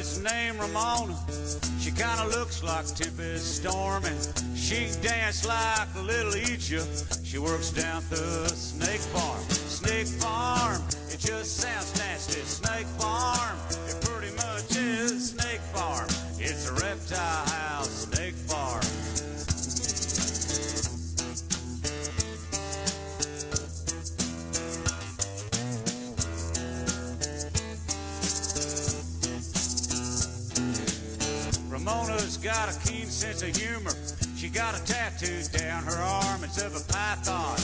it's named Ramona. She kinda looks like Tempest Storm, and she dance like a little Egypt. She works down the snake farm. Snake farm, it just sounds nasty. Snake farm, it pretty much is snake farm. It's a reptile house, snake farm. Ramona's got a keen sense of humor. She got a tattoo down her arm. It's of a python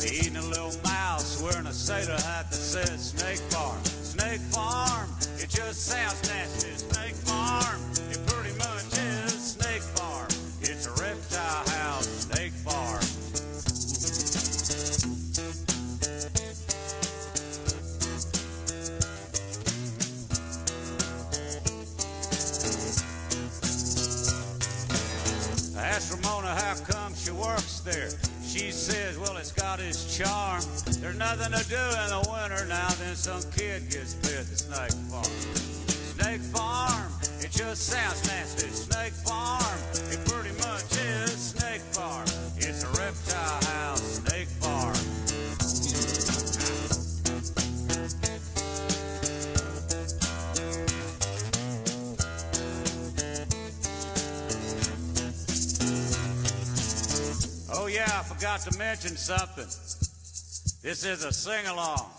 eating a little mouse, wearing a sailor hat that says Snake Farm. Snake Farm, it just sounds nasty. Snake Farm, it pretty much is Snake Farm. It's a reptile house, Snake Farm. I asked Ramona how come she works there. She says, well, it's got its charm. There's nothing to do in the winter now, then some kid gets bit at the Snake Farm. Snake Farm, it just sounds nasty. Snake Farm, it pretty much is Snake Farm. It's a reptile house, Snake Farm. Oh yeah, I forgot to mention something. This is a sing-along.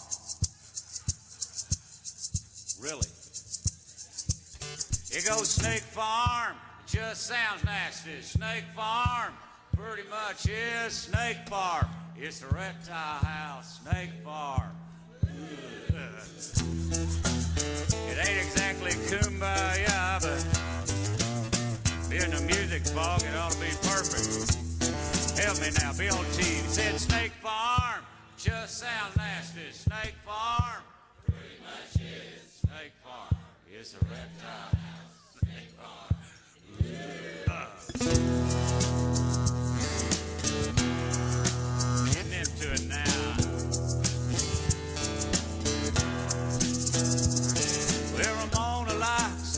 Really. It goes Snake Farm, it just sounds nasty. Snake Farm, pretty much is Snake Farm. It's a reptile house, Snake Farm. It ain't exactly kumbaya, but being a music fog, it ought to be perfect. Help me now, be on TV. Said Snake Farm, just sounds nasty. Snake Farm, pretty much is Snake Farm. It's a reptile house, Snake Farm. Getting into it now. Well, Ramona likes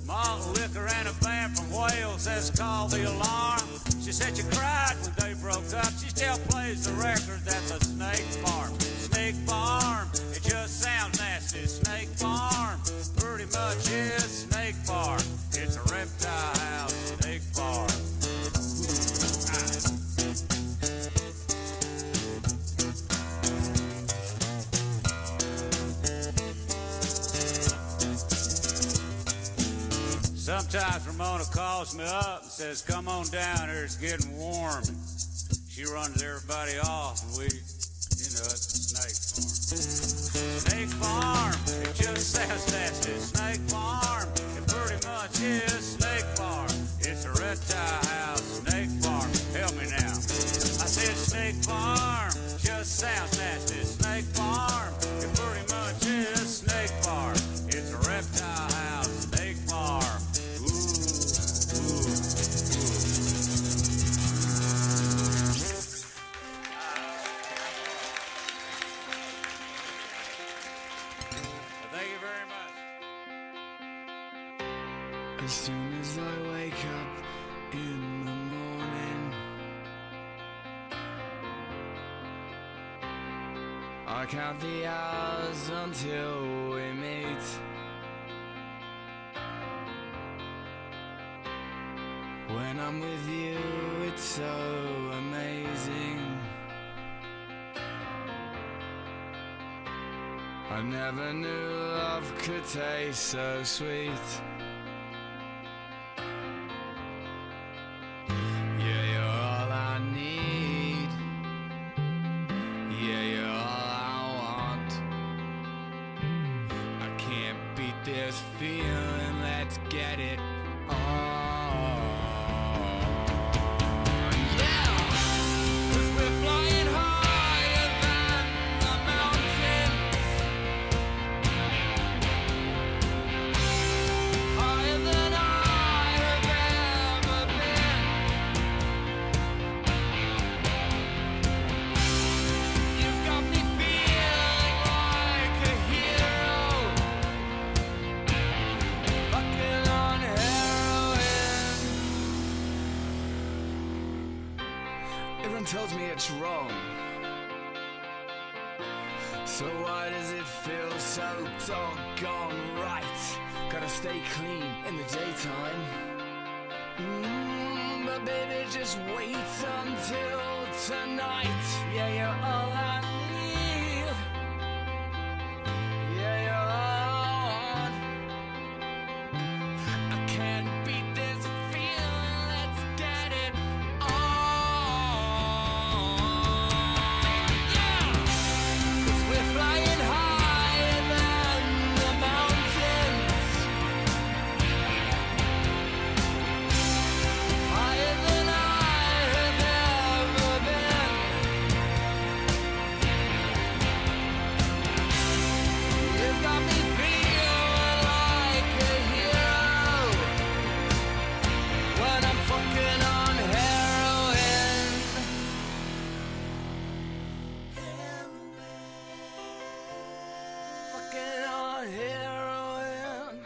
malt liquor and a band from Wales that's called The Alarm. She said you cried when they broke up. She still plays the record that's a Snake Farm. Snake Farm, it just sounds nasty. Snake Farm, pretty much is Snake Farm. It's a reptile house, Snake Farm. Sometimes Ramona calls me up and says, come on down here, it's getting warm. And she runs everybody off, and we, it's a Snake Farm. Snake Farm, it just sounds nasty. Snake Farm, it pretty much is Snake Farm. It's a reptile house, Snake Farm. Help me now. I said Snake Farm, just sounds nasty. Snake Farm, it pretty much is Snake Farm. It's a reptile house, Snake Farm. As soon as I wake up in the morning, I count the hours until we meet. When I'm with you, it's so amazing. I never knew love could taste so sweet. This feeling, let's get it on. Yeah, 'cause we're flying higher than the mountain, higher than I have ever been. You've got me feeling like a hero. Fucking tells me it's wrong. So why does it feel so doggone right? Gotta stay clean in the daytime. But baby, just wait until tonight. Yeah, you're all I need. Yeah, you're all I can't beat this feeling. Let's get it on. Yeah, 'cause we're flying higher than the mountains, higher than I have ever been. You've got me feeling like a hero when I'm fucking on heroin. Fucking on heroin.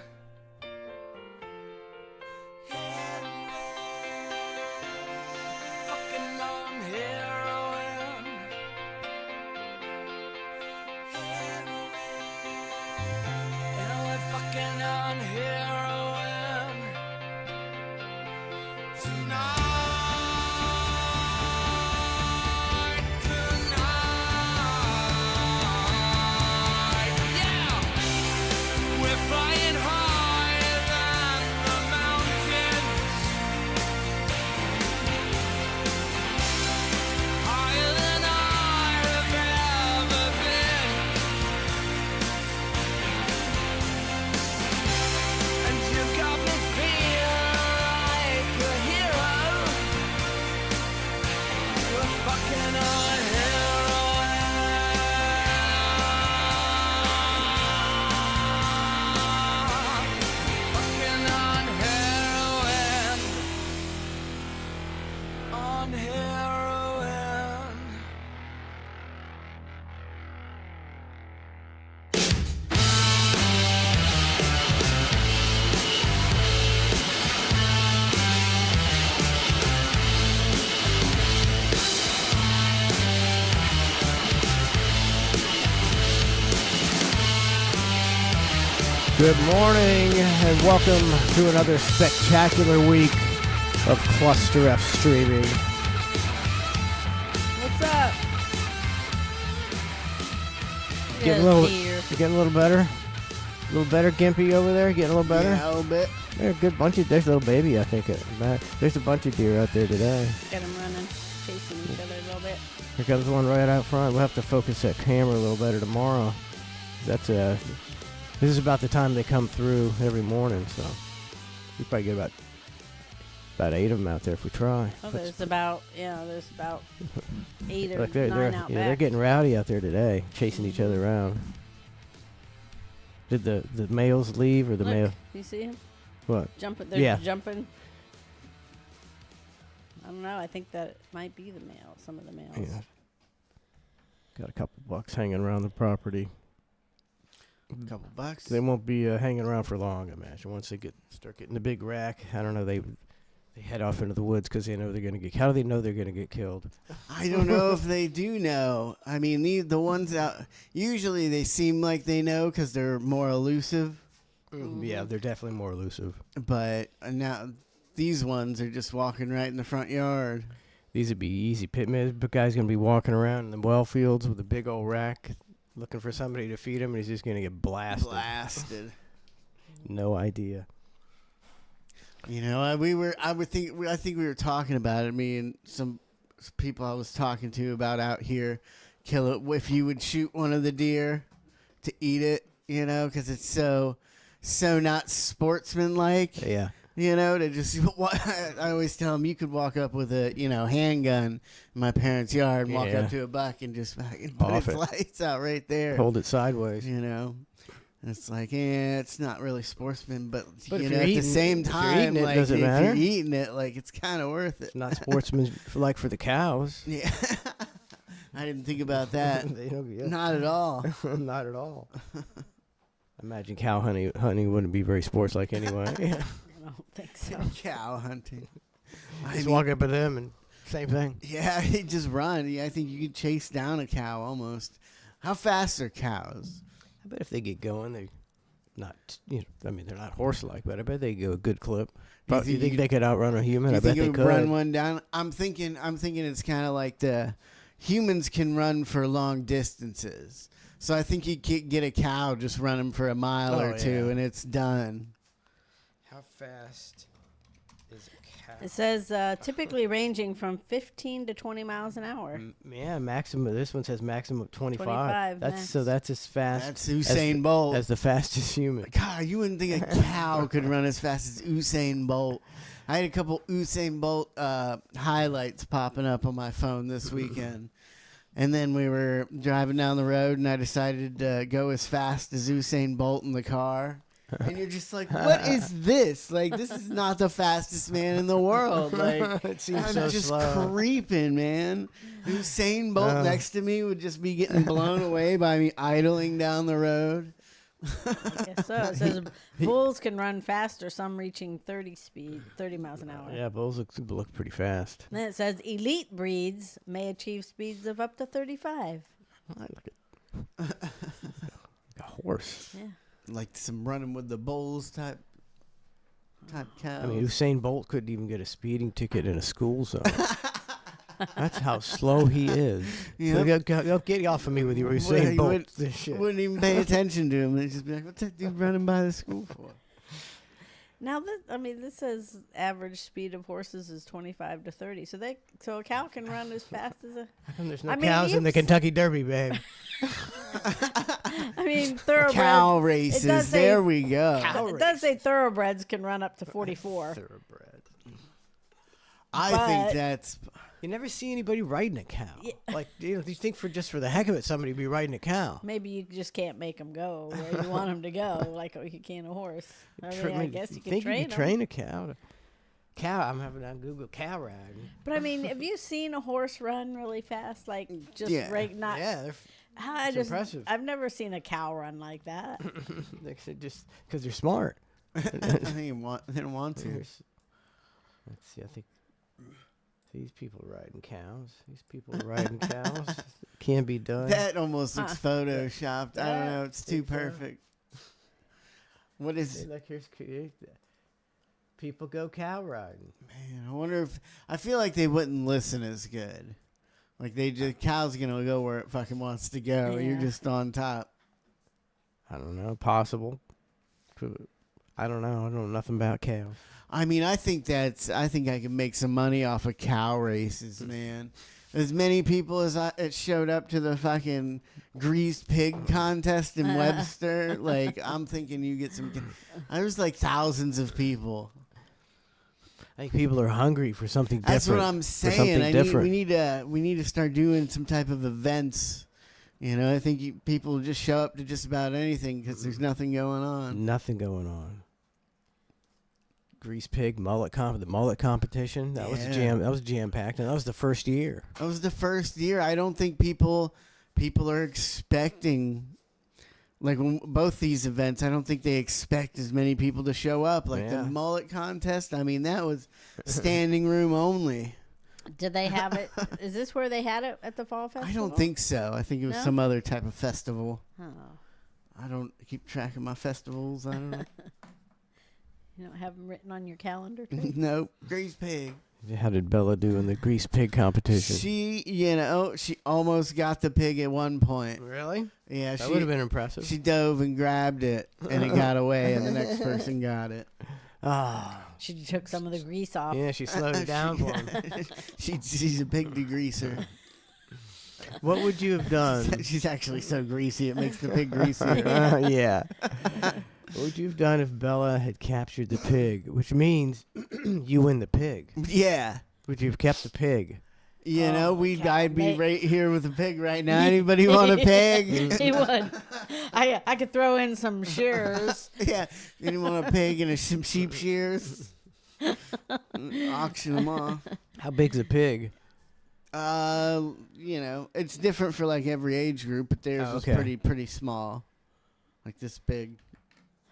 Fucking on heroin. And we're fucking on heroin tonight, tonight. Yeah, we're flying higher than the mountains, higher than I have ever been. And you got me feeling like a hero. We're fucking on heroin. Fucking on heroin. On heroin. Good morning and welcome to another spectacular week of ClusterF streaming. What's up? Getting a little better? A little better, Gimpy over there? Getting a little better? Yeah, a little bit. There's a good bunch of, there's a little baby, I think. There's a bunch of deer out there today. Got them running, chasing each other a little bit. Here comes one right out front. We'll have to focus that camera a little better tomorrow. This is about the time they come through every morning, so we probably get about 8 of them out there if we try. Oh, there's about 8 or Look, 9 they're out they're back. getting rowdy out there today, chasing each other around. Did the males leave or the Look, male? you see him? What? Jumping. They're Yeah. jumping. I don't know. I think that might be the male. Some of the males. Yeah. Got a couple bucks hanging around the property. Couple bucks. They won't be hanging around for long, I imagine. Once they start getting the big rack, I don't know. They head off into the woods because they know they're gonna get. How do they know they're gonna get killed? I don't know if they do know. I mean, the ones out, usually they seem like they know because they're more elusive. Yeah, they're definitely more elusive. But now these ones are just walking right in the front yard. These would be easy. The guy's gonna be walking around in the well fields with a big old rack, looking for somebody to feed him, and he's just gonna get blasted. No idea. You know, I think we were talking about it. Me and some people I was talking to about out here, kill it if you would shoot one of the deer to eat it. You know, because it's so not sportsmanlike. Yeah. You know, to just I always tell them you could walk up with a handgun in my parents' yard and walk up to a buck and just fucking put its lights out right there. Hold it sideways. You know, and it's like, it's not really sportsman, but if you you're know, at eating- the same if you're time, eating it, like does it if matter? you're eating it, like it's kind of worth it. It's not sportsman like for the cows. Yeah, I didn't think about that. They don't- yeah. Not at all. Not at all. Imagine cow hunting wouldn't be very sports-like anyway. I don't think so. Cow hunting. Just walk up to them and Same thing. Yeah, they just run. Yeah, I think you could chase down a cow almost. How fast are cows? I bet if they get going, they not. I mean, they're not horse-like, but I bet they go a good clip. But you think they could outrun a human? I bet they could run one down. I'm thinking it's kind of like the humans can run for long distances. So I think you could get a cow just running for a mile or two, and it's done. How fast is a cow? It says typically ranging from 15 to 20 miles an hour. Yeah, maximum. This one says maximum of 25. 25 That's as fast. That's Usain Bolt. As the fastest human. God, you wouldn't think a cow could run as fast as Usain Bolt. I had a couple Usain Bolt highlights popping up on my phone this weekend. And then we were driving down the road, and I decided to go as fast as Usain Bolt in the car. And you're just like, what is this? Like, this is not the fastest man in the world. Like, It seems I'm so just slow. creeping, man. Usain Bolt next to me would just be getting blown away by me idling down the road. I guess so. It says bulls can run faster, some reaching 30 miles an hour. Yeah, bulls look pretty fast. Then it says elite breeds may achieve speeds of up to 35. I look at a horse. Yeah. Like some running with the bulls type cows. I mean, Usain Bolt couldn't even get a speeding ticket in a school zone. That's how slow he is. Yep. So get off of me with your Usain Bolt. This shit. Wouldn't even pay attention to him. They'd just be like, what's that dude running by the school for? Now, this says average speed of horses is 25 to 30. So a cow can run as fast as a... How come there's no I mean, cows in the Kentucky Derby, babe? I mean, thoroughbreds... Cow races. There we go. It does say thoroughbreds can run up to 44. Thoroughbred. I think that's... You never see anybody riding a cow. Yeah. Like, you think for the heck of it, somebody would be riding a cow. Maybe you just can't make them go where you want them to go, like you can a horse. I guess you can think train you them. train a cow. I'm having on Google cow riding. But I mean, have you seen a horse run really fast? Like just not. Yeah, impressive. I've never seen a cow run like that. just because they're smart. they didn't want to. Let's see. I think these people riding cows. These people riding cows. Can't be done. That almost looks photoshopped. I don't know. It's too perfect. What is... Look, here's people go cow riding. Man, I wonder if... I feel like they wouldn't listen as good. Like, cow's going to go where it fucking wants to go. Yeah. You're just on top. I don't know. Possible. I don't know. I don't know nothing about cows. I mean, I think I can make some money off of cow races, man. As many people as it showed up to the fucking greased pig contest in Webster, like, I'm thinking you get some... There's like thousands of people. I think people are hungry for something different. That's what I'm saying. We need to start doing some type of events. You know, I think people just show up to just about anything because there's nothing going on. Nothing going on. Grease pig the mullet competition. That was jam packed, and that was the first year. That was the first year. I don't think people are expecting, like, both these events. I don't think they expect as many people to show up. Like the mullet contest. I mean, that was standing room only. Did they have it? Is this where they had it at the fall festival? I don't think so. I think it was some other type of festival. Oh. I don't keep track of my festivals. I don't know. You don't have them written on your calendar, too? Nope. Grease pig. How did Bella do in the grease pig competition? She almost got the pig at one point. Really? Yeah, That would have been impressive. She dove and grabbed it, and it got away, and the next person got it. Ah. She took some of the grease off. Yeah, she slowed it down for him. She's a pig degreaser. What would you have done? She's actually so greasy, it makes the pig greasier. Yeah. What would you have done if Bella had captured the pig? Which means you win the pig. Yeah. Would you have kept the pig? You know, I'd be right here with a pig right now. Anybody want a pig? He would. I could throw in some shears. Yeah. Anyone want a pig and some sheep shears? Auction them off. How big's a pig? You know, it's different for like every age group, but theirs was pretty small. Like this big.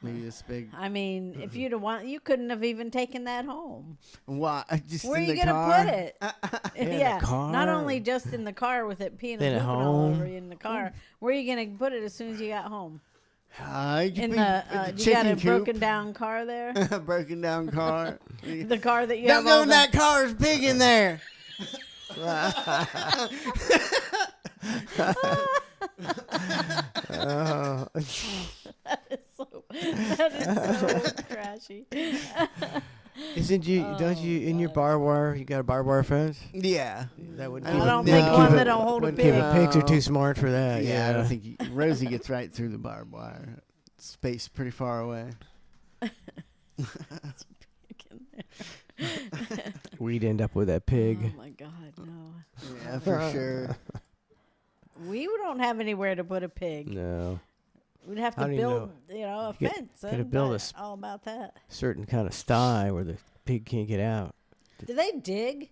Maybe this big. I mean, if you'd have you couldn't have even taken that home. Why? Just Where are in you the gonna car? put it? In Yeah, the car. not only just in the car with it peeing Then and at pooping all over home. you in the car. Where are you gonna put it as soon as you got home? In You the you got a coop. broken down car there. Broken down car. The car that you Don't have go all in the, that car. It's big in there. that is so trashy. Isn't you? Don't you in your barbed wire? You got a barbed wire fence? Yeah. That would. I keep don't it- think keep one it- that'll hold a wouldn't keep pig. it. Pigs are too smart for that. Yeah, I don't think Rosie gets right through the barbed wire. Spaced pretty far away. We'd end up with that pig. Oh my God, no. Yeah, for sure. We don't have anywhere to put a pig. No, We'd have How to do you build, know? a You fence. gotta and build a but s- all about that. certain kind of sty where the pig can't get out. Do they dig?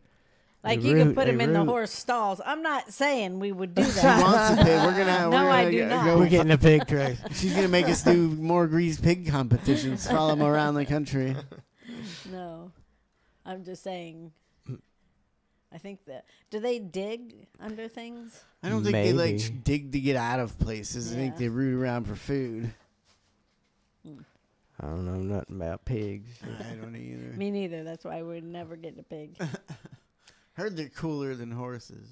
Like They you could root- put they them in the root. horse stalls. I'm not saying we would do She that. wants a pig. We're gonna. No, we're I gonna do not. Go, We're getting a pig, Trace. She's gonna make us do more greased pig competitions. Follow them around the country. No, I'm just saying. I think that do they dig under things? I don't think they Maybe. dig to get out of places. I think Yeah. they root around for food. I don't know nothing about pigs. I don't either. Me neither. That's why we're never getting a pig. Heard they're cooler than horses.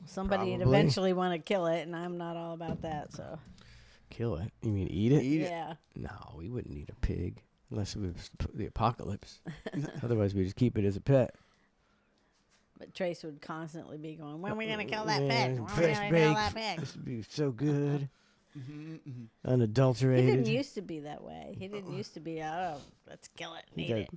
Somebody would Probably. eventually want to kill it, and I'm not all about that. So Kill it? You mean eat it? Eat it. yeah, No, we wouldn't eat a pig unless it was the apocalypse. Otherwise, we just keep it as a pet. but Trace would constantly be going, "When are we gonna kill that Yeah, pig? When are we fresh gonna kill baked. that pig?" This would be so good, Mm-hmm. He unadulterated. didn't used to be that way. He didn't used to be, oh, let's kill it and He eat it.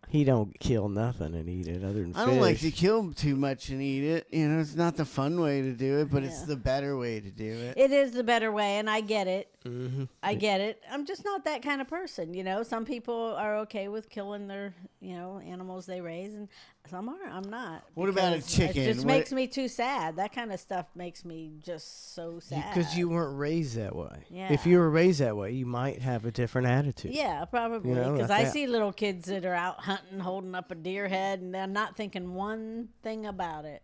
He don't kill nothing and eat it other than I don't like to fish. kill too much and eat it. You know, it's not the fun way to do it, but it's Yeah. the better way to do it. It is the better way, and I get it. Mm-hmm. I get it. I'm just not that kind of person, Some people are okay with killing their, animals they raise, and some are. I'm not. What about a because chicken? It just What- makes me too sad. That kind of stuff makes me just so sad. Because you weren't raised that way. Yeah. If you were raised that way, you might have a different attitude. Yeah, probably. You know, Because like I that. see little kids that are out hunting, holding up a deer head, and they're not thinking one thing about it,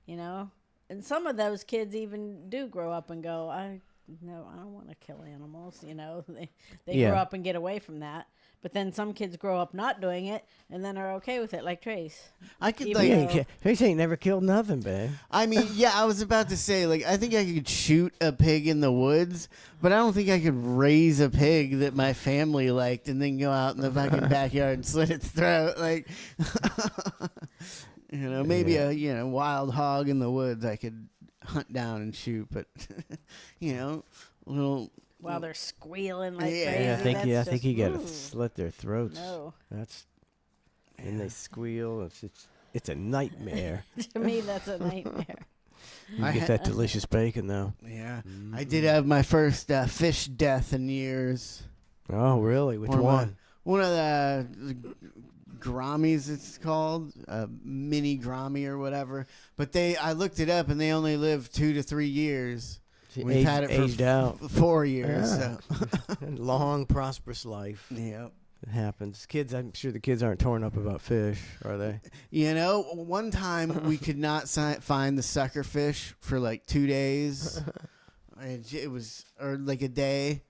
And some of those kids even do grow up and go, I don't want to kill animals, They Yeah. grow up and get away from that. But then some kids grow up not doing it and then are okay with it, like Trace. I could Even He like. ain't, Trace ain't never killed nothing, babe. I mean, yeah, I was about to say, like, I think I could shoot a pig in the woods, but I don't think I could raise a pig that my family liked and then go out in the fucking backyard and slit its throat. Like, maybe Yeah. a wild hog in the woods I could hunt down and shoot, but little. While they're squealing like Yeah. crazy. Yeah, I think that's I think just, you gotta ooh, slit their throats. No. That's and they squeal. It's a nightmare. To me, that's a nightmare. You I get ha- that delicious bacon though. Yeah, I did have my first fish death in years. Oh, really? Which One of my- one? One of the Grammies, it's called, mini Grammy or whatever. But I looked it up, and they only live 2 to 3 years. She We've had it for aged out. 4 years. Yeah. Long, prosperous life. So. Yeah. It happens. Kids, I'm sure the kids aren't torn up about fish, are they? One time we could not find the sucker fish for like 2 days. It was, or like a day.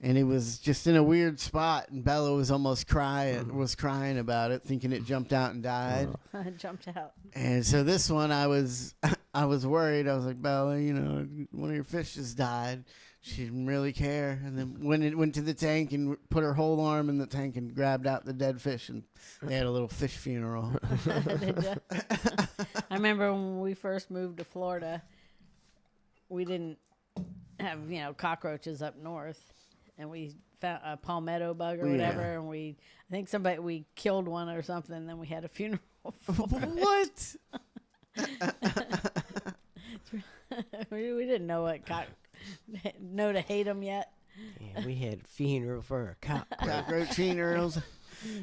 And it was just in a weird spot, and Bella was almost crying about it, thinking it jumped out and died. I jumped out. And so this one, I was worried. I was like, Bella, one of your fish just died. She didn't really care. And then when it went to the tank and put her whole arm in the tank and grabbed out the dead fish, and they had a little fish funeral. Did ya? I remember when we first moved to Florida, we didn't have, cockroaches up north. And we found a palmetto bug or whatever, and I think we killed one or something, and then we had a funeral for it. What? We didn't know know to hate them yet. Yeah, we had a funeral for a cockroach. Cockroach funerals.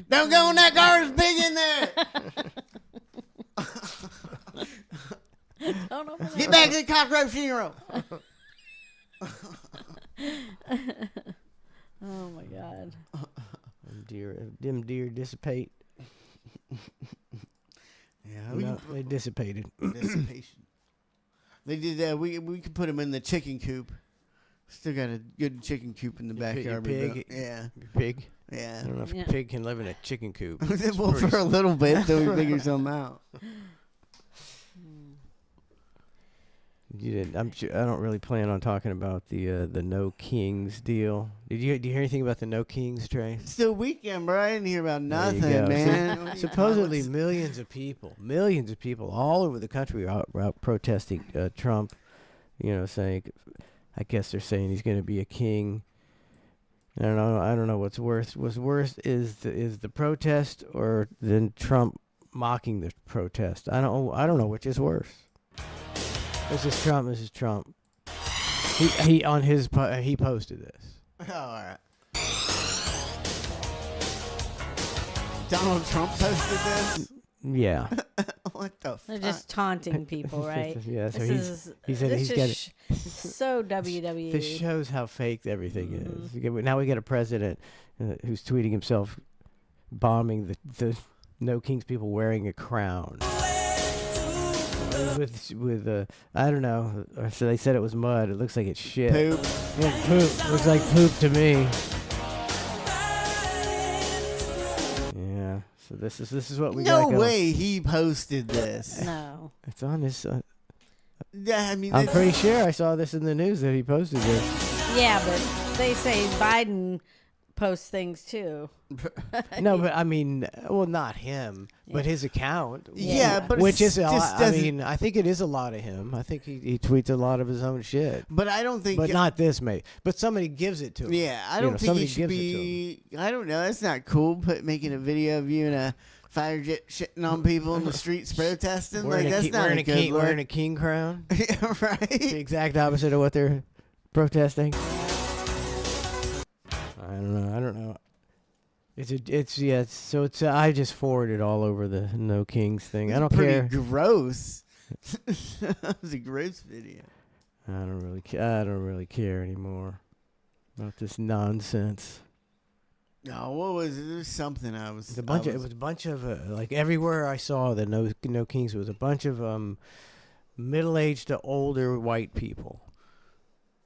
Don't go in that garbage pig in there. Don't open Get that. back to the cockroach funeral. Oh my God. Them deer dissipate. Yeah, No, they dissipated. dissipation. They did that. We could put them in the chicken coop. Still got a good chicken coop in the backyard. Pig. Yeah. Pig. Yeah. I don't know if Yeah. a pig can live in a chicken coop. Well, for a little bit, till we figure something out. You didn't. I'm sure. I don't really plan on talking about the No Kings deal. Did you hear anything about the No Kings, Trey? It's the weekend, bro. I didn't hear about There you nothing, go. man. Supposedly millions of people all over the country are out protesting Trump. You know, saying, I guess they're saying he's going to be a king. I don't know what's worse. What's worse is the protest or then Trump mocking the protest. I don't know which is worse. This is Trump. He on his he posted this. Oh, all right. Donald Trump posted this. Yeah. What the They're fuck? just taunting people, right? Yeah. So This he said this he's got is so WWE. This shows how fake everything is. Now we got a president who's tweeting himself bombing the No Kings people wearing a crown. With I don't know. So they said it was mud. It looks like it's shit. Poop. Yeah, poop. Looks like poop to me. Yeah. So this is what we got No going. way he posted this. No. It's on his. Yeah, I mean, I'm this- pretty sure I saw this in the news that he posted this. Yeah, but they say Biden posts things too. No, but I mean, well, not him, but his account. Yeah, but which it's is a just lot. I doesn't- mean, I think it is a lot of him. I think he tweets a lot of his own shit. But I don't think. But not this, mate. But somebody gives it to him. Yeah, I You don't know, think somebody he should gives it to be. I don't know. That's not cool. Making a video of you in a fire jet shitting on people in the streets protesting. Wearing Like, that's not a good look. wearing a king crown. Yeah, The right. exact opposite of what they're protesting. I don't know. So it's I just forwarded all over the No Kings thing. I don't Pretty care. gross. That was a gross video. I don't really care anymore about this nonsense. No, what was it? There's something I was. It was a bunch of like everywhere I saw the No Kings was a bunch of middle-aged to older white people.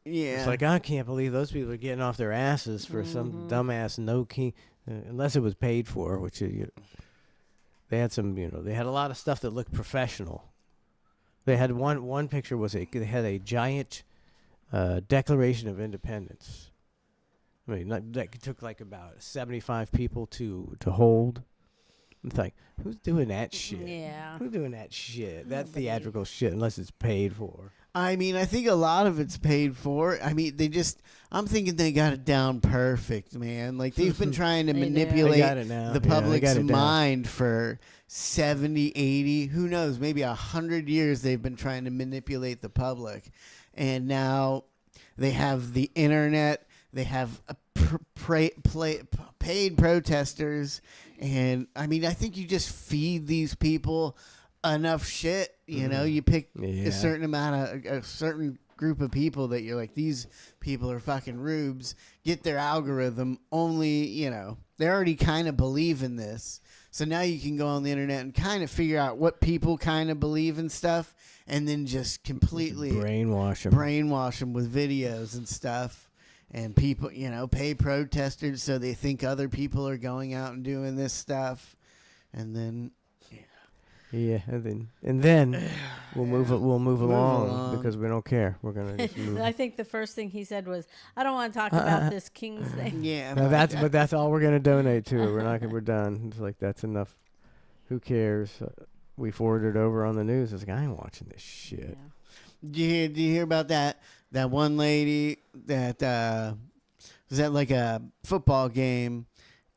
Yeah. It's like I can't believe those people are getting off their asses for some dumbass No King, unless it was paid for, which they had some, they had a lot of stuff that looked professional. They had one picture they had a giant Declaration of Independence. I mean, that took like about 75 people to hold. It's like, who's doing that shit? Yeah. Who's doing that shit? That theatrical shit, unless it's paid for. I mean, I think a lot of it's paid for. I mean, I'm thinking they got it down perfect, man. Like, they've been trying to They do. manipulate They got it now. the Yeah, they public's got it down. mind for 70, 80, who knows, maybe 100 years they've been trying to manipulate the public. And now they have the internet, they have paid protesters. And, I mean, I think you just feed these people enough shit, you pick Yeah. a certain amount of a certain group of people that you're like, these people are fucking rubes, get their algorithm only, they already kind of believe in this. So now you can go on the internet and kind of figure out what people kind of believe in stuff and then just completely brainwash them with videos and stuff. And people, pay protesters so they think other people are going out and doing this stuff. And then Yeah, and then we'll move along because we don't care. We're gonna just move. I think the first thing he said was, "I don't want to talk about this Kings thing." yeah, No, that's all we're gonna donate to. We're done. It's like that's enough. Who cares? We forwarded it over on the news. It's like I ain't watching this shit. Yeah. Did you hear about that one lady that was at like a football game,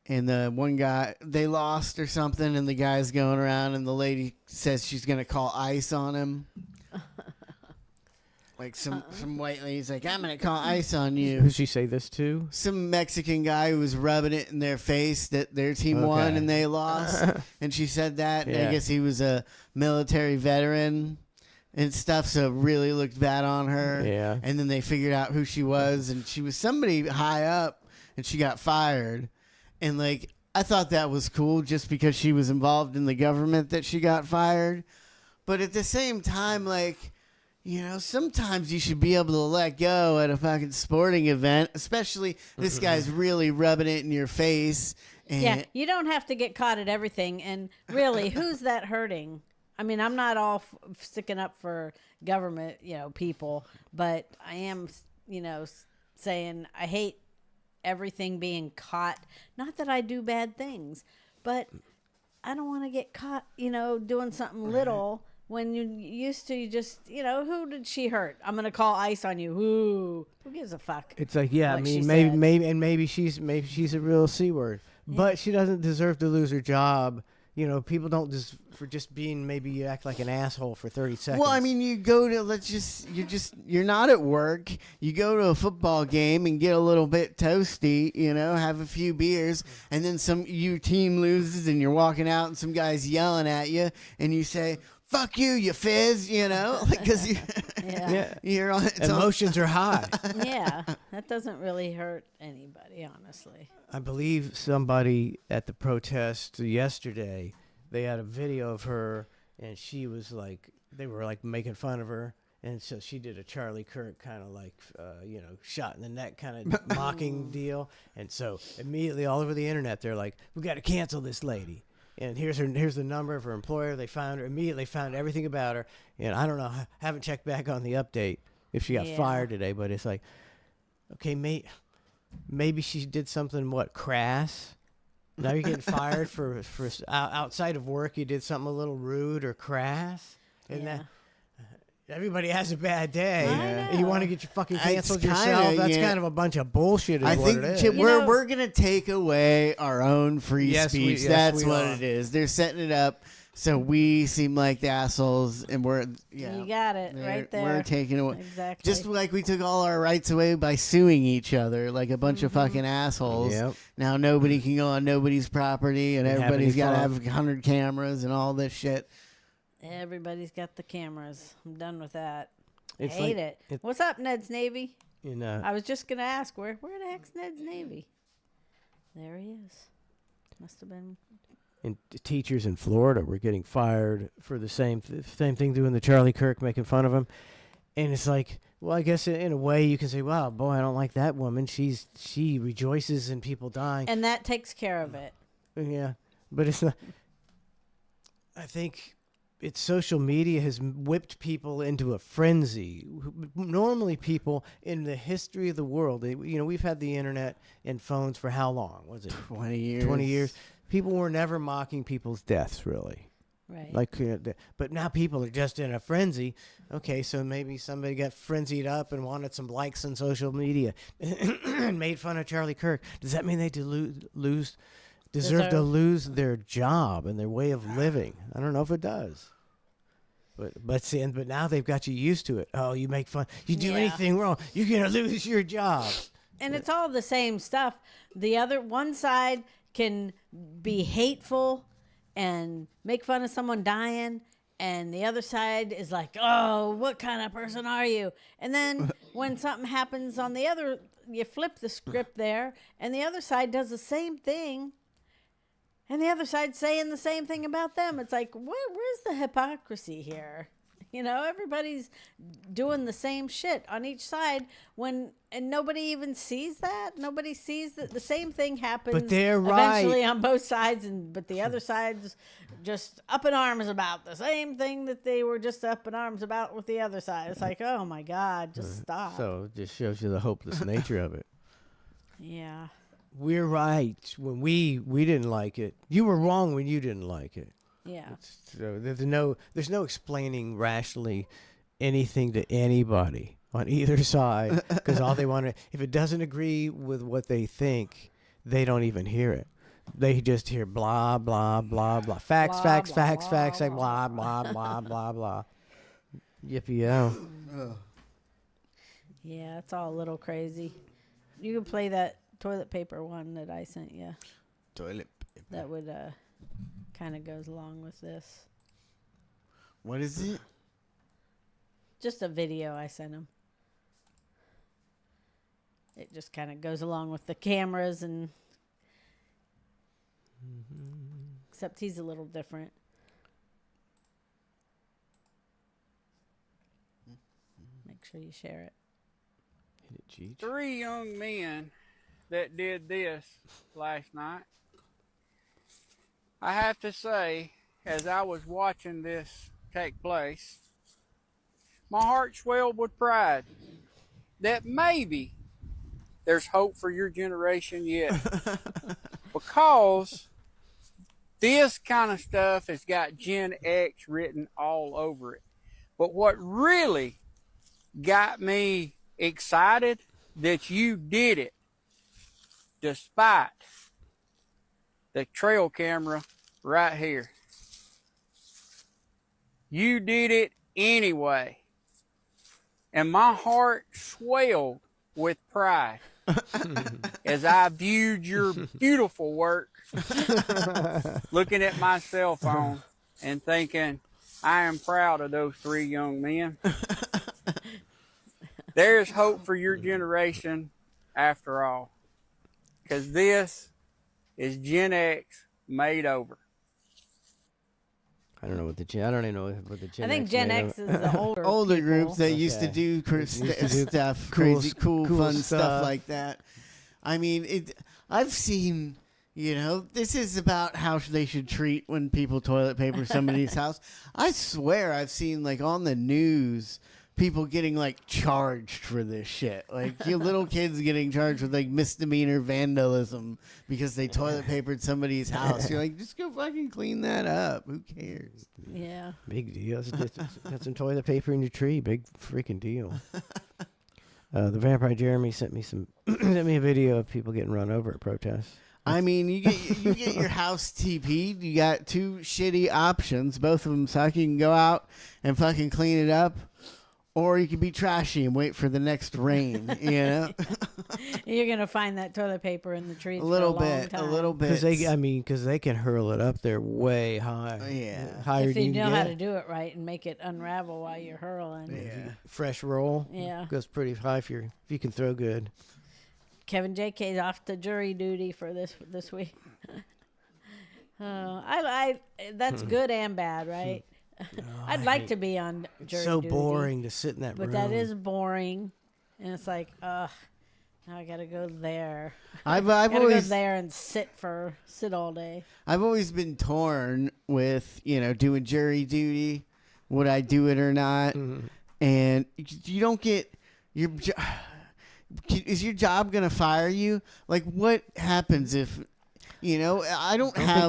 and the one guy, they lost or something, and the guy's going around, and the lady says she's gonna call ICE on him. Like some white lady's like, I'm gonna call ICE on you. Who'd she say this to? Some Mexican guy who was rubbing it in their face that their team won Okay. and they lost, and she said that. And Yeah. I guess he was a military veteran and stuff, so it really looked bad on her. Yeah. And then they figured out who she was, and she was somebody high up. and she got fired. And like, I thought that was cool just because she was involved in the government that she got fired. But at the same time, like, you know, sometimes you should be able to let go at a fucking sporting event, especially this guy's really rubbing it in your face. And Yeah, you don't have to get caught at everything. And really, who's that hurting? I mean, I'm not all sticking up for government, you know, people, but I am, you know, saying I hate everything being caught. Not that I do bad things, but I don't want to get caught, you know, doing something little when you used to just, you know, who did she hurt? I'm going to call ICE on you. Who gives a fuck? It's like, yeah, I what she mean, said. maybe she's a real C word, but she doesn't deserve to lose her job. You know, people don't for just being, maybe you act like an asshole for 30 seconds. well, I mean, you go to you're not at work. You go to a football game and get a little bit toasty, you know, have a few beers, and then your team loses and you're walking out and some guy's yelling at you, and you say, "Fuck you, you fizz," you know, because Yeah. you're on. Emotions are high. Yeah, that doesn't really hurt anybody, honestly. I believe somebody at the protest yesterday, they had a video of her, and she was like, they were like making fun of her, and so she did a Charlie Kirk kind of like, you know, shot in the neck kind of mocking deal, and so immediately all over the internet, they're like, we got to cancel this lady. And here's the number of her employer. They found her, immediately found everything about her, and I don't know, haven't checked back on the update if she got fired today, but it's like, okay, maybe she did something, crass. Now you're getting fired for outside of work. You did something a little rude or crass, and that everybody has a bad day. And you want to get your fucking canceled yourself. That's kind of a bunch of bullshit. I think we're gonna take away our own free speech. That's what it is. They're setting it up so we seem like the assholes, and you got it right there. We're taking away exactly, just like we took all our rights away by suing each other like a bunch of fucking assholes. Yep. Now nobody can go on nobody's property, and everybody's got to have 100 cameras and all this shit. Everybody's got the cameras. I'm done with that. It's I hate it. What's up, Ned's Navy? You know, I was just gonna ask where the heck's Ned's Navy? There he is. Must have been. and teachers in Florida were getting fired for the same thing, doing the Charlie Kirk, making fun of him. And it's like, well, I guess in a way you can say, wow, boy, I don't like that woman. She rejoices in people dying. And that takes care of it. Yeah. But it's not, I think it's social media has whipped people into a frenzy. Normally people in the history of the world, we've had the internet and phones for how long? Was it 20 years? 20 years. People were never mocking people's deaths, really. Right. But now people are just in a frenzy. Okay, so maybe somebody got frenzied up and wanted some likes on social media and made fun of Charlie Kirk. Does that mean they deserve to lose their job and their way of living? I don't know if it does. But now they've got you used to it. Oh, you make fun. You do anything wrong, you're gonna lose your job. And it's all the same stuff. The other one side can be hateful and make fun of someone dying, and the other side is like, oh, what kind of person are you? And then when something happens on the other, you flip the script there, and the other side does the same thing, and the other side's saying the same thing about them. It's like, where's the hypocrisy here? Everybody's doing the same shit on each side and nobody even sees that. Nobody sees that the same thing happens But they're eventually right. on both sides, but the other side's just up in arms about the same thing that they were just up in arms about with the other side. It's like, oh my God, just stop. So it just shows you the hopeless nature of it. Yeah. We're right when we didn't like it. You were wrong when you didn't like it. Yeah. So there's no explaining rationally anything to anybody on either side, because all they want to, if it doesn't agree with what they think, they don't even hear it. They just hear blah blah blah blah, facts, Blah, facts, blah, facts, blah, facts, blah blah blah blah blah. Yippee-yo. Yeah, it's all a little crazy. You can play that toilet paper one that I sent you. Toilet paper. That would kind of goes along with this. What is it? Just a video I sent him. it just kind of goes along with the cameras and. Except he's a little different. Make sure you share it. Hit it, Cheech. 3 young men that did this last night. I have to say, as I was watching this take place, my heart swelled with pride that maybe there's hope for your generation yet. Because this kind of stuff has got Gen X written all over it. But what really got me excited that you did it despite the trail camera right here. You did it anyway. And my heart swelled with pride as I viewed your beautiful work, looking at my cell phone and thinking, I am proud of those 3 young men. There's hope for your generation after all, because this is Gen X made over. I don't know what I don't even know what the Gen I think X Gen made X of. is the older Older people. groups that used to Okay. do stuff, cool crazy, cool, cool fun stuff. stuff like that. I mean, I've seen, this is about how they should treat when people toilet paper somebody's house. I swear I've seen, like, on the news, people getting, like, charged for this shit. Like, your little kids getting charged with, like, misdemeanor vandalism because they toilet papered somebody's house. You're like, just go fucking clean that up. Who cares? Yeah. Big deal. Got some toilet paper in your tree. Big freaking deal. The vampire Jeremy sent me a video of people getting run over at protests. I mean, you get your house TP'd. You got 2 shitty options. Both of them suck. You can go out and fucking clean it up, or you can be trashy and wait for the next rain. You're going to find that toilet paper in the trees a little for a long bit, time. a little bit. Because they can hurl it up there way high. Yeah. Higher If than you you know can how get. to do it right and make it unravel while you're hurling. Yeah. Fresh roll. Yeah. Goes pretty high if you can throw good. Kevin J.K.'s off to jury duty for this week. That's good and bad, right? I'd like to be on jury So duty. boring to sit in that But room. that is boring. And it's like, now I got to go there. I've Gotta go always there and sit all day. I've always been torn with doing jury duty. Would I do it or not? Mhm. And you don't get your. Is your job gonna fire you? Like, what happens if, I don't I have. don't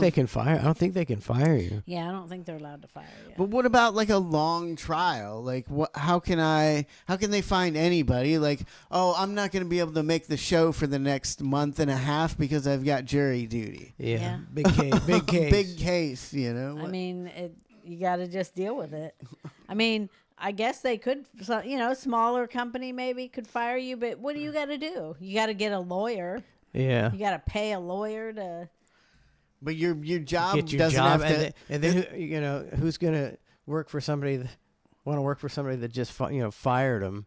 think they can fire you. Yeah, I don't think they're allowed to fire you. But what about like a long trial? Like, how can they find anybody? Like, oh, I'm not gonna be able to make the show for the next month and a half because I've got jury duty. Yeah. Yeah. Big case. Big case. Big case. I mean, you got to just deal with it. I mean, I guess they could, smaller company maybe could fire you, but what do you got to do? You got to get a lawyer. Yeah. You got to pay a lawyer to. But your job Get your doesn't job, have to. and then who's gonna work for somebody? Want to work for somebody that just fired them,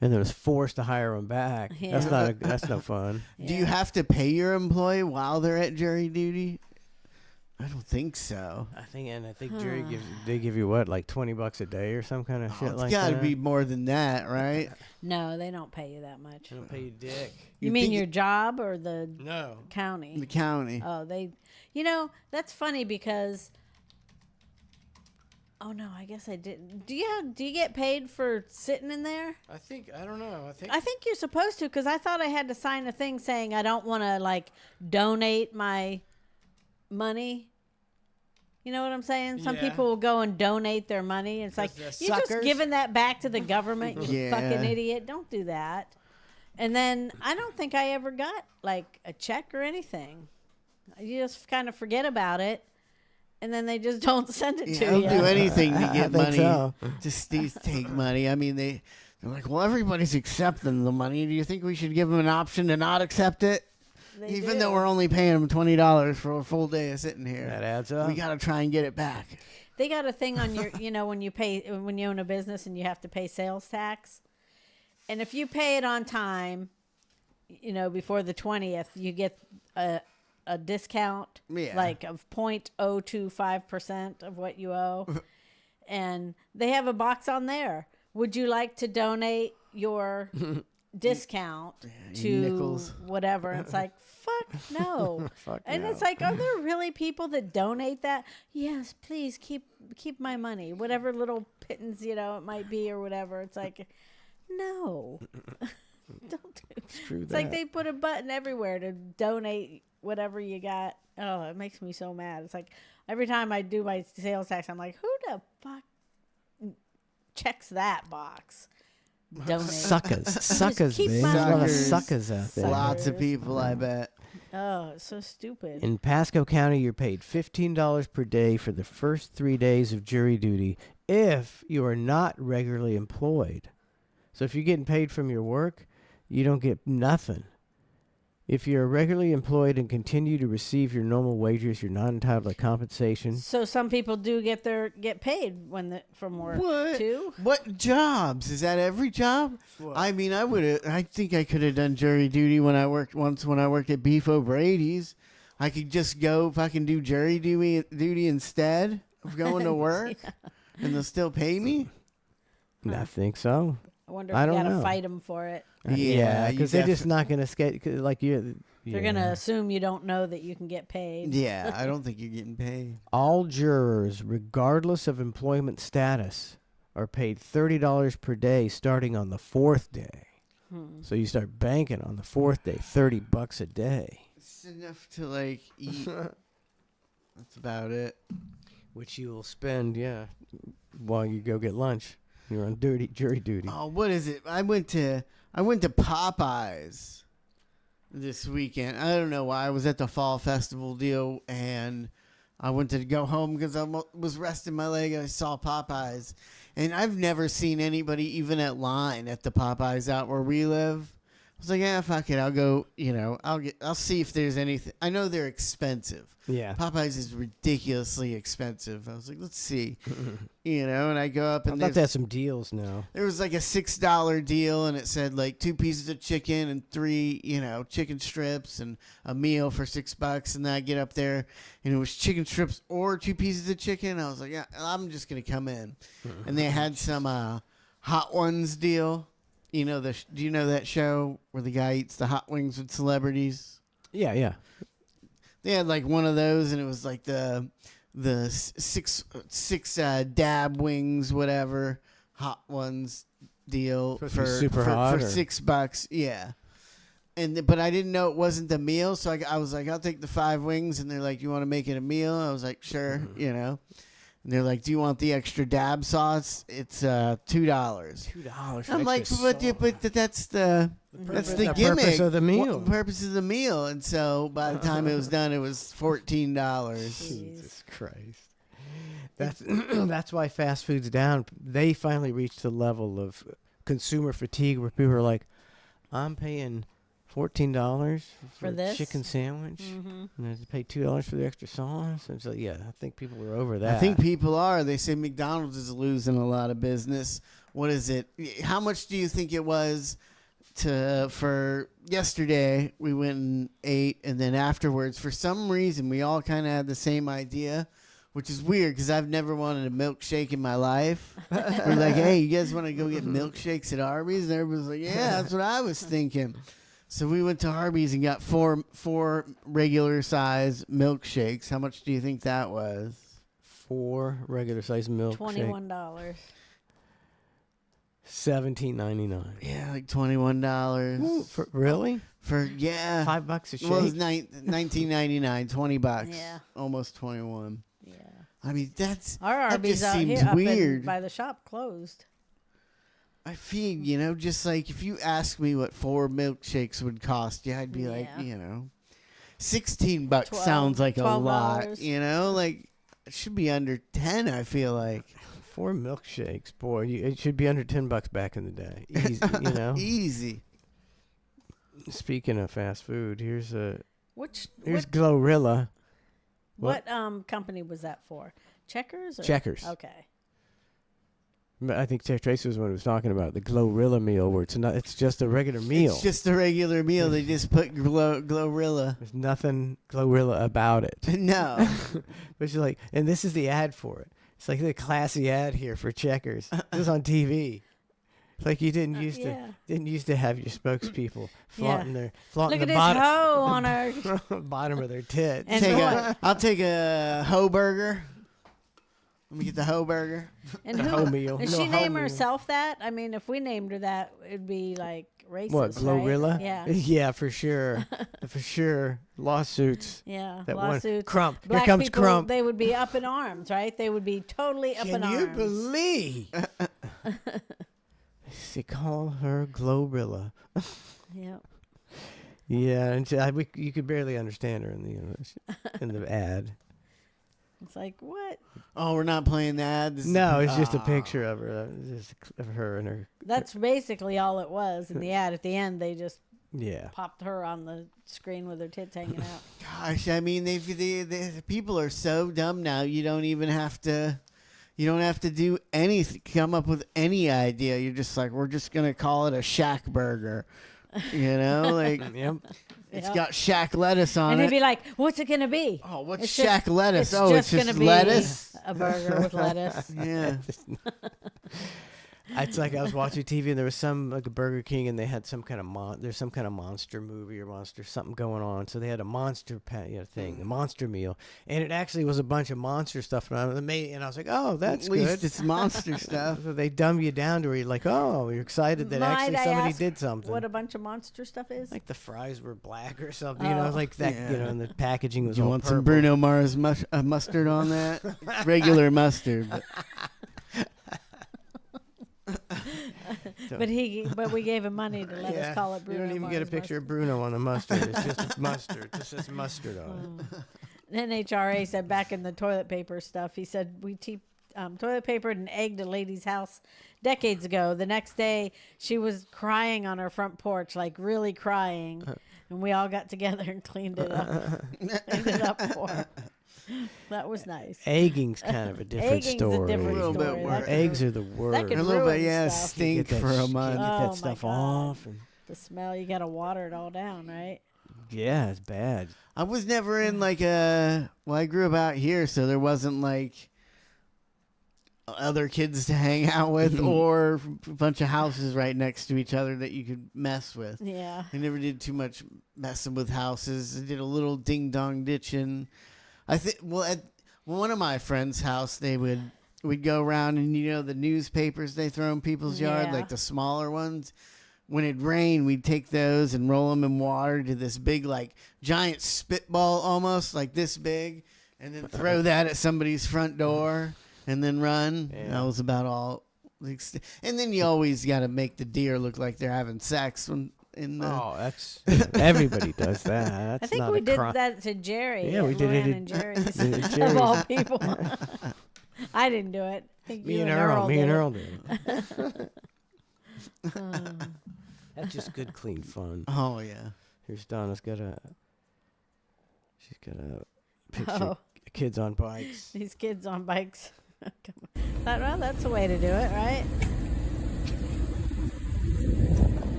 and then was forced to hire them back? Yeah. That's no fun. Do you have to pay your employee while they're at jury duty? I don't think so. I think jury give you what, like $20 a day or some kind of shit like It's got to that. be more than that, right? No, they don't pay you that much. They don't pay you dick. You mean think your job or the No. county? The county. Oh, that's funny because. Oh no, I guess I didn't. Do you get paid for sitting in there? I don't know. I think you're supposed to, because I thought I had to sign a thing saying I don't want to donate my money. You know what I'm saying? Some Yeah. people will go and donate their money. It's like, they're you're just suckers. giving that back to the government, you Yeah. fucking idiot. Don't do that. And then I don't think I ever got a check or anything. You just kind of forget about it. And then they just don't send it to They'll you. do anything to I get think money. so. Just take money. I mean, they're like, well, everybody's accepting the money. Do you think we should give them an option to not accept it? They Even do. though we're only paying them $20 for a full day of sitting here. That adds up. We got to try and get it back. They got a thing on your, when you own a business and you have to pay sales tax. And if you pay it on time before the 20th, you get a discount, Yeah. like of 0.025% of what you owe. And they have a box on there. Would you like to donate your discount to nickels. whatever? It's like, fuck no. Fuck And no. it's like, are there really people that donate that? Yes, please keep my money, whatever little pittance, it might be or whatever. It's like, no. Don't do it. True It's like they put a button everywhere to donate whatever you got. Oh, it makes me so mad. It's like every time I do my sales tax, I'm like, who the fuck checks that box? Donate. Suckers, keep man. my There's a lot of money. suckers out there. Lots of Suckers. people, I bet. Oh, it's so stupid. In Pasco County, you're paid $15 per day for the first 3 days of jury duty if you are not regularly employed. So if you're getting paid from your work, you don't get nothing. If you're regularly employed and continue to receive your normal wages, you're not entitled to compensation. So some people do get paid from work What? too. What jobs? Is that every job? I mean, I think I could have done jury duty when I worked at Beef O'Brady's. I could just go fucking do jury duty instead of going to work, and they'll still pay me. I think so. I wonder I if you don't got to know. fight them for it. Yeah, you because they're just not going to skate. Like you, They're going to assume you don't know that you can get paid. Yeah, I don't think you're getting paid. All jurors, regardless of employment status, are paid $30 per day starting on the 4th day. So you start banking on the 4th day, $30 a day, It's enough to like eat. That's about it. which you will spend, while you go get lunch. You're on jury duty. Oh, what is it? I went to Popeyes this weekend. I don't know why. I was at the fall festival deal, and I went to go home because I was resting my leg, and I saw Popeyes. And I've never seen anybody even at line at the Popeyes out where we live. I was like, yeah, fuck it. I'll go, I'll see if there's anything. I know they're expensive. Yeah. Popeyes is ridiculously expensive. I was like, let's see. And I go up I and thought they had some deals now. there was like a $6 deal, and it said like 2 pieces of chicken and 3, chicken strips and a meal for $6. And then I get up there, and it was chicken strips or 2 pieces of chicken. I was like, yeah, I'm just gonna come in. And they had some Hot Ones deal. Do you know that show where the guy eats the hot wings with celebrities? Yeah. They had like one of those, and it was like the six dab wings, whatever, Hot Ones deal Supposed to be super hot, for or? $6. Yeah. But I didn't know it wasn't the meal, so I was like, I'll take the 5 wings, and they're like, you want to make it a meal? I was like, sure, And they're like, do you want the extra dab sauce? It's $2. $2. I'm like, but that's the The gimmick. purpose of the meal. The purpose of the meal. And so by the time it was done, it was $14. Jesus Christ. That's why fast food's down. They finally reached the level of consumer fatigue where people are like, I'm paying $14 for a this? chicken sandwich, and I have to pay $2 for the extra sauce. And so, I think people are over that. I think people are. They say McDonald's is losing a lot of business. What is it? How much do you think it was for yesterday? We went and ate, and then afterwards, for some reason, we all kind of had the same idea, which is weird because I've never wanted a milkshake in my life. We're like, hey, you guys want to go get milkshakes at Arby's? And everybody's like, yeah, that's what I was thinking. So we went to Arby's and got four regular size milkshakes. How much do you think that was? 4 regular size milk. $21. $17.99. Yeah, like $21. For really? For $5 a shake. Well, it was $19.99, $20. Yeah. Almost 21. Yeah. I mean, Our that Arby's just out seems here weird. by the shop closed. I feel, just like if you ask me what 4 milkshakes would cost, I'd be like, Yeah. $16 sounds like a lot, $12. like it should be under 10, I feel like. 4 milkshakes, boy. It should be under $10 back in the day. Easy, Easy. Speaking of fast food, here's What Glorilla. company was that for? Checkers? Or? Checkers. Okay. I think Tracy was the one who was talking about the Glorilla meal, where it's just a regular meal. It's just a regular meal. They just put Glorilla. There's nothing Glorilla about it. No. But she's like, and this is the ad for it. It's like the classy ad here for Checkers. This is on TV. It's like you didn't used to have your spokespeople flaunting Look the at this bottom hoe on her. bottom of their tits. And I'll take a hoe burger. Let me get the hoe burger. And The who hoe meal. does No, she hoe name meal. herself that? I mean, if we named her that, it'd be like racist. What, Glorilla? Right? Yeah. Yeah, for sure. For sure. Lawsuits. Yeah. That one. Lawsuits. Crump. Here Black comes people, Crump. They would be up in arms, right? They would be totally up in Can arms. you believe? They call her Glorilla. Yeah. Yeah, and you could barely understand her in the ad. It's like, what? Oh, we're not playing that. No, it's just a picture of her, just of her and her. That's basically all it was in the ad. At the end, they just Yeah. popped her on the screen with her tits hanging out. Gosh, I mean, the people are so dumb now. You don't even have to. You don't have to do anything. Come up with any idea. You're just like, we're just gonna call it a Shack burger. You know, like Yep. it's Yep. got Shack lettuce on And it. they'd be like, what's it going to be? Oh, what's It's Shack lettuce? It's Oh, just it's going just to be lettuce. a burger with lettuce. Yeah. It's like I was watching TV and there was some like a Burger King and they had some kind of there's some kind of monster movie or monster something going on. So they had a monster thing, a monster meal, and it actually was a bunch of monster stuff. And I was like, oh, that's At least good. it's monster stuff. So they dumb you down to where you're like, oh, you're excited that actually Might I somebody ask did something. What a bunch of monster stuff is? Like the fries were black or something, you know, Oh. like that, Yeah. you know, and the packaging was You all want purple. some Bruno Mars mustard on that? It's regular mustard. But But we gave him money to let us call it Bruno You don't even Mars get a picture of Bruno on the mustard. It's just mustard. It just says mustard on it. NHRA said back in the toilet paper stuff, he said we toilet papered and egged a lady's house decades ago. The next day, she was crying on her front porch, like really crying. And we all got together and cleaned it up for her. That was nice. Egging's kind of a different Egging's story. a different A little bit story. worse. That could Eggs ru- are the worst. that could a little bit, ruin yeah, stuff. stink for a Can't month. get Oh, that my stuff God. off. And the smell, you got to water it all down, right? yeah, it's bad. I was never in like I grew up out here, so there wasn't like other kids to hang out with or a bunch of houses right next to each other that you could mess with. Yeah. I never did too much messing with houses. I did a little ding dong ditching. I think at one of my friends' house, we'd go around and the newspapers they throw in people's yard, Yeah. like the smaller ones. When it rained, we'd take those and roll them in water to this big, like giant spitball, almost like this big, and then throw that at somebody's front door and then run. Yeah. That was about all. And then you always got to make the deer look like they're having sex when. Oh, that's everybody does that. That's I think not we a did crime. that to Jerry. Yeah, we at did it Luann at- and Jerry's, Jerry's. of all people. I didn't do it. I think Me you and and Earl. Me did and it. Earl did. That's just good, clean fun. Oh yeah. Here's Donna's got a. She's got a picture Oh. of kids on bikes. These kids on bikes. Come on. Well, that's a way to do it, right?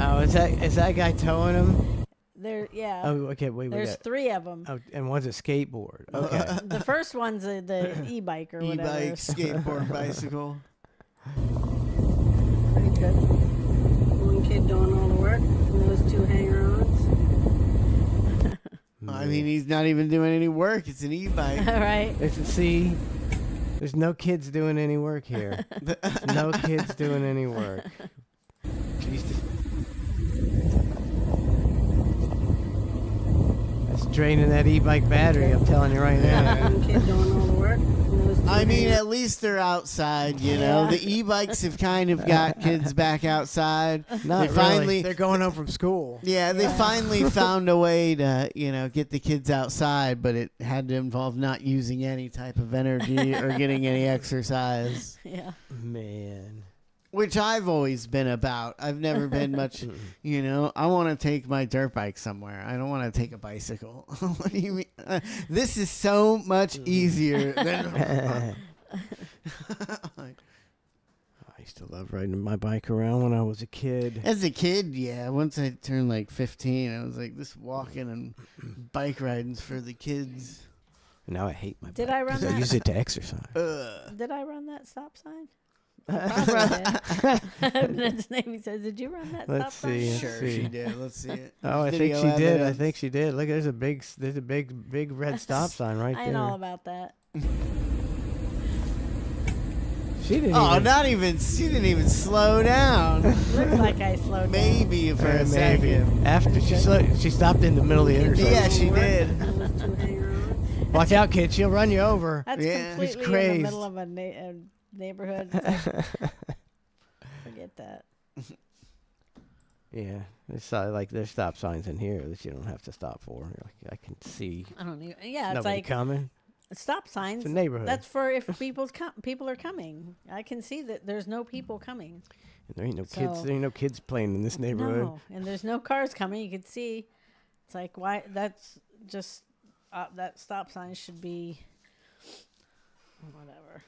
Oh, is that guy towing him? Yeah. Oh, okay. Wait, we There's got. 3 of them. Oh, and one's a skateboard. Okay. The first one's the e-bike or whatever. E-bike, skateboard, bicycle. Pretty good. One kid doing all the work. And those 2 hanger-ons. I mean, he's not even doing any work. It's an e-bike. All right. See, there's no kids doing any work here. No kids doing any work. Jeez. That's draining that e-bike battery. I'm telling you right now. One kid doing all the work. And those 2 I mean, hanger- at least they're outside, you know. Yeah. The e-bikes have kind of got kids back outside. Not they really. finally, They're going home from school. yeah, they finally found a way to, get the kids outside, but it had to involve not using any type of energy or getting any exercise, Yeah. Man. which I've always been about. I've never been much, I want to take my dirt bike somewhere. I don't want to take a bicycle. What do you mean? This is so much easier than. used to love riding my bike around when I was a kid. As a kid, yeah. Once I turned like 15, I was like, this walking and bike riding's for the kids. Now I hate my Did bike I run 'cause I that? use it to exercise. Did I run that stop sign? That's name. He says, "Did you run that Let's stop see. sign?" Sure, see. she did. Let's see it. Oh, I think Video she did. I evidence. think she did. Look, there's a big red stop sign right I there. know all about that. She didn't. Oh, even, not even. She didn't even slow down. Looks like I slowed down. Maybe for a maybe. second. After she stopped in the middle of the intersection. Yeah, she did. Watch out, kid. She'll run you over. That's Yeah. He's completely in crazed. the middle of a neighborhood. It's like, forget that. Yeah, it's like there's stop signs in here that you don't have to stop for. Like, I can see I don't even. Yeah, it's nobody like coming. stop signs. It's a neighborhood. That's for if people are coming. I can see that there's no people coming. And there ain't no kids. So- There ain't no kids playing in this neighborhood. No, and there's no cars coming. You can see. It's like why? That's just that stop sign should be whatever.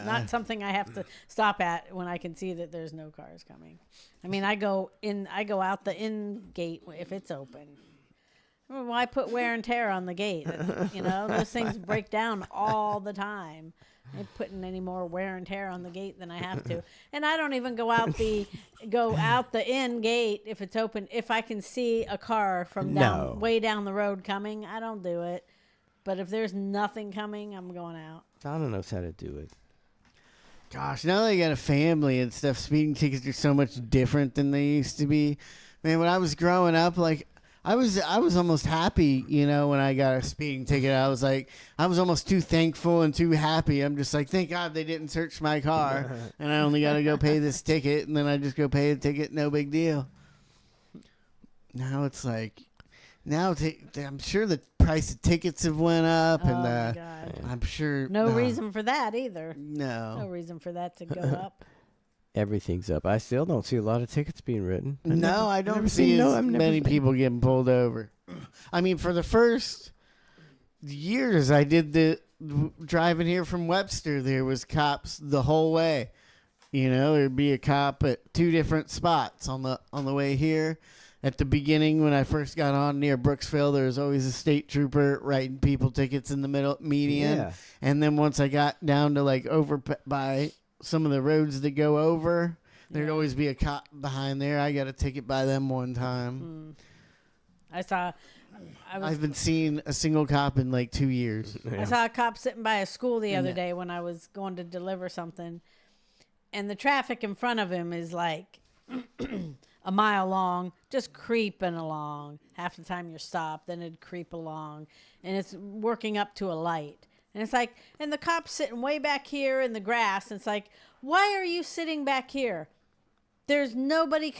Not something I have to stop at when I can see that there's no cars coming. I mean, I go out the in gate if it's open. Well, why put wear and tear on the gate? You know, those things break down all the time. I ain't putting any more wear and tear on the gate than I have to. And I don't even go out the in gate if it's open. If I can see a car from way down the road coming, I don't do it. But if there's nothing coming, I'm going out. Donna knows how to do it. Gosh, now that I got a family and stuff, speeding tickets are so much different than they used to be. Man, when I was growing up, like I was almost happy, you know, when I got a speeding ticket. I was almost too thankful and too happy. I'm just like, thank God they didn't search my car, and I only got to go pay this ticket, and then I just go pay the ticket, no big deal. Now it's like, I'm sure the price of tickets have went up, Oh and my God. I'm sure No reason for that either. No. No reason for that to go up. Everything's up. I still don't see a lot of tickets being written. I never don't see seen- no, as I've never many seen- people getting pulled over. I mean, for the first years I did the driving here from Webster, there was cops the whole way. You know, there'd be a cop at two different spots on the way here. At the beginning, when I first got on near Brooksville, there was always a state trooper writing people tickets in the median. Yeah. And then once I got down to like over by some of the roads that go over, there'd always be a cop behind there. I got a ticket by them one time. I haven't seen a single cop in like 2 years. I saw a cop sitting by a school the other day when I was going to deliver something, and the traffic in front of him is like a mile long, just creeping along. Half the time you're stopped, then it'd creep along, and it's working up to a light. And it's like, and the cop's sitting way back here in the grass, and it's like, why are you sitting back here? There's nobody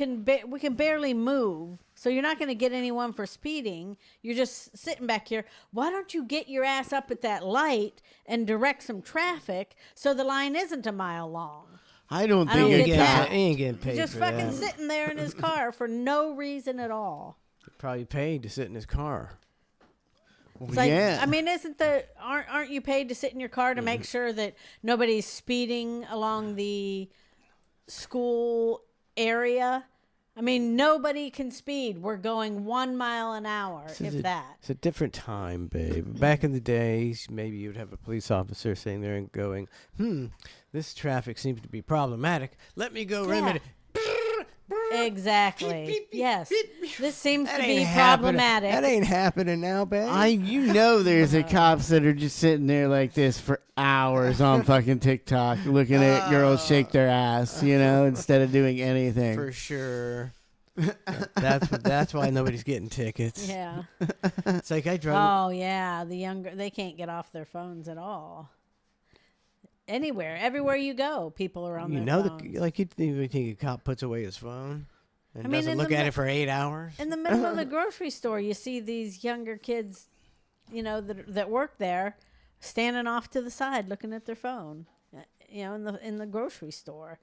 we can barely move, so you're not going to get anyone for speeding. You're just sitting back here. Why don't you get your ass up at that light and direct some traffic so the line isn't a mile long? I don't I think don't a get cop. that. He ain't getting paid Just for fucking that. sitting there in his car for no reason at all. Probably paid to sit in his car. It's like, yeah. I mean, aren't you paid to sit in your car to make sure that nobody's speeding along the school area? I mean, nobody can speed. We're going 1 mile an hour, if that. It's a different time, babe. Back in the days, maybe you'd have a police officer sitting there and going, this traffic seems to be problematic. Let me go remedy. Exactly. Yes. This seems to be happening. problematic. That ain't happening now, babe. There's a cops that are just sitting there like this for hours on fucking TikTok looking at girls shake their ass, you know, instead of doing anything. For sure. That's why nobody's getting tickets. Yeah. It's like I drove. Oh, yeah. They can't get off their phones at all. Everywhere you go, people are on their phones. You'd think a cop puts away his phone and I mean, doesn't in look the at mi- it for 8 hours. In the middle of the grocery store, you see these younger kids, you know, that work there, standing off to the side looking at their phone. You know, in the grocery store,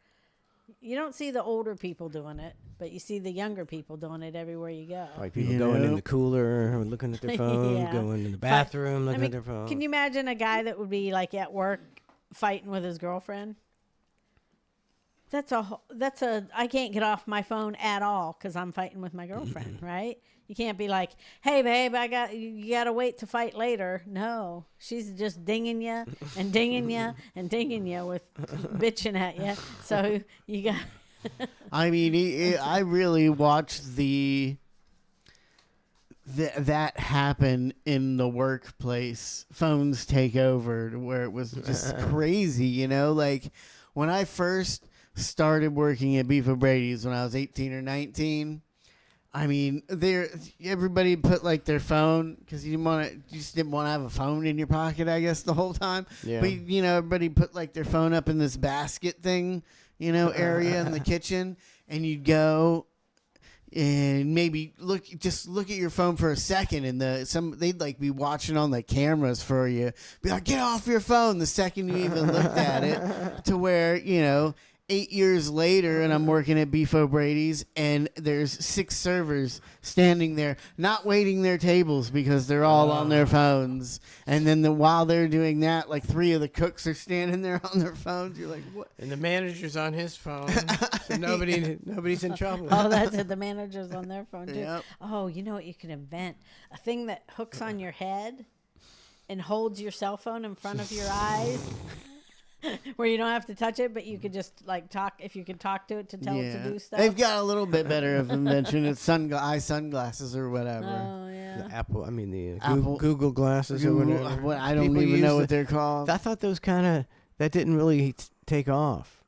you don't see the older people doing it, but you see the younger people doing it everywhere you go. Like people going in the cooler, looking at their phone, Yeah. going in the bathroom, looking I at their phone. Can you imagine a guy that would be like at work fighting with his girlfriend? that's I can't get off my phone at all because I'm fighting with my girlfriend, right? You can't be like, hey babe, you gotta wait to fight later. No, she's just dinging you and dinging you and dinging you with bitching at you. So you got. I mean, I really watched that happen in the workplace. Phones take over to where it was just crazy, you know? Like, when I first started working at Beef O'Brady's when I was 18 or 19, I mean, everybody put, like, their phone, because you just didn't want to have a phone in your pocket, I guess, the whole time. Yeah. But, you know, everybody put, like, their phone up in this basket thing, you know, area in the kitchen, and you'd go and maybe look at your phone for a second, and they'd like be watching on the cameras for you. Be like, get off your phone the second you even looked at it. To where, you know, 8 years later, and I'm working at Beef O'Brady's, and there's 6 servers standing there, not waiting their tables because they're all on their phones. And then while they're doing that, like 3 of the cooks are standing there on their phones. You're like, what? And the manager's on his phone, so nobody's in trouble. Oh, that's it. The manager's on their phone too. Yep. Oh, you know what you can invent? A thing that hooks on your head and holds your cell phone in front of your eyes. Where you don't have to touch it, but you could just like talk. If you could talk to it to tell it to do stuff. They've got a little bit better of invention. It's eye sunglasses or whatever. Oh yeah. The the Apple- Google glasses Google- or whatever. I don't People even use know the- what they're called. I thought those that didn't really take off.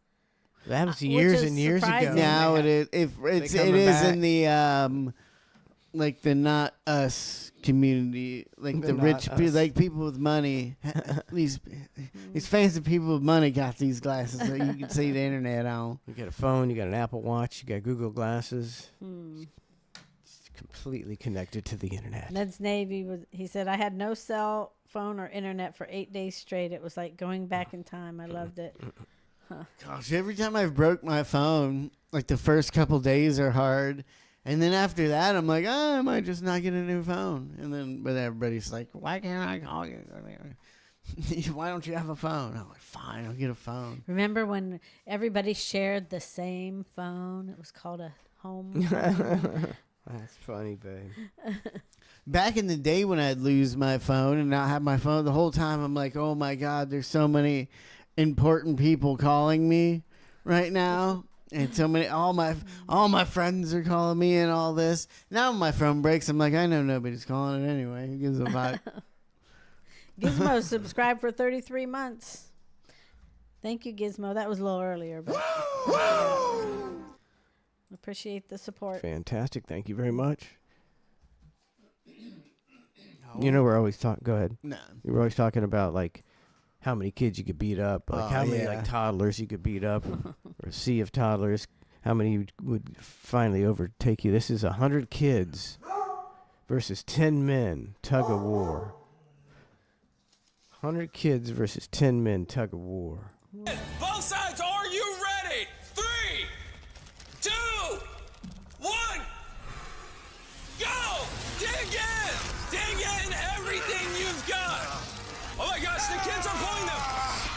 That was Which years is and years ago. surprising. Now it is. It is in the like the not us community, like the Not rich, us. like people with money. these fancy people with money got these glasses that you can see the internet on. You got a phone, you got an Apple Watch, you got Google glasses. It's completely connected to the internet. Ned's Navy he said, I had no cell phone or internet for 8 days straight. It was like going back in time. I loved it. Gosh, every time I've broke my phone, like the first couple days are hard. And then after that, I'm like, I might just not get a new phone. And then, but everybody's like, why can't I call you? Why don't you have a phone? I'm like, fine, I'll get a phone. Remember when everybody shared the same phone? It was called a home phone. That's funny, babe. Back in the day when I'd lose my phone and not have my phone, the whole time I'm like, oh my God, there's so many important people calling me right now. And so many, all my friends are calling me and all this. Now my phone breaks. I'm like, I know nobody's calling it anyway. Who gives a fuck? Gizmo subscribed for 33 months. Thank you, Gizmo. That was a little earlier, but appreciate the support. Fantastic. Thank you very much. You know, we're always talking. Go ahead. No. We're always talking about like how many kids you could beat up, like how many yeah. like toddlers you could beat up, or a sea of toddlers. How many would finally overtake you? This is 100 kids versus 10 men, tug of war. 100 kids versus 10 men, tug of war. Both sides, are you ready? 3, 2, 1, go! Dig in everything you've got. Oh my gosh, the kids are pulling them.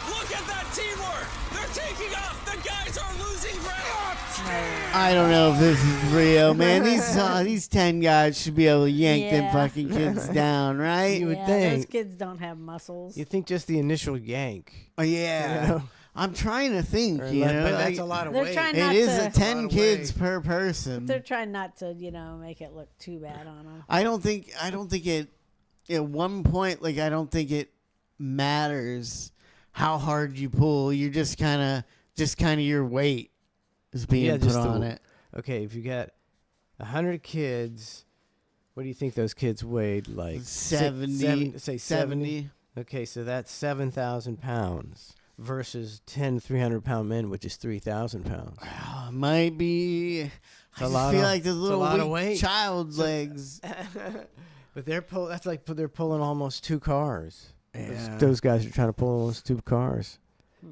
Look at that teamwork. They're taking off. The guys are losing ground. I don't know if this is real, man. These 10 guys should be able to yank them Yeah. fucking kids down, right? You would Yeah, think. those kids don't have muscles. You think just the initial yank. Oh, yeah. You know? I'm trying to think, Or you know. but that's like, a lot of They're weight. trying It not is to- a 10 lot of kids weight. per person. They're trying not to, make it look too bad on them. I don't think it, at one point, like, I don't think it matters how hard you pull. You're just kind of your weight is being Yeah, put just the- on it. Okay, if you got 100 kids, what do you think those kids weighed? Like 70. Say 70. Okay, so that's 7,000 pounds versus 10 300-pound men, which is 3,000 pounds. Might be. I a just lot feel of- like the it's a little lot of weak weight. child's legs. But that's like they're pulling almost 2 cars. Yeah. Those guys are trying to pull almost 2 cars.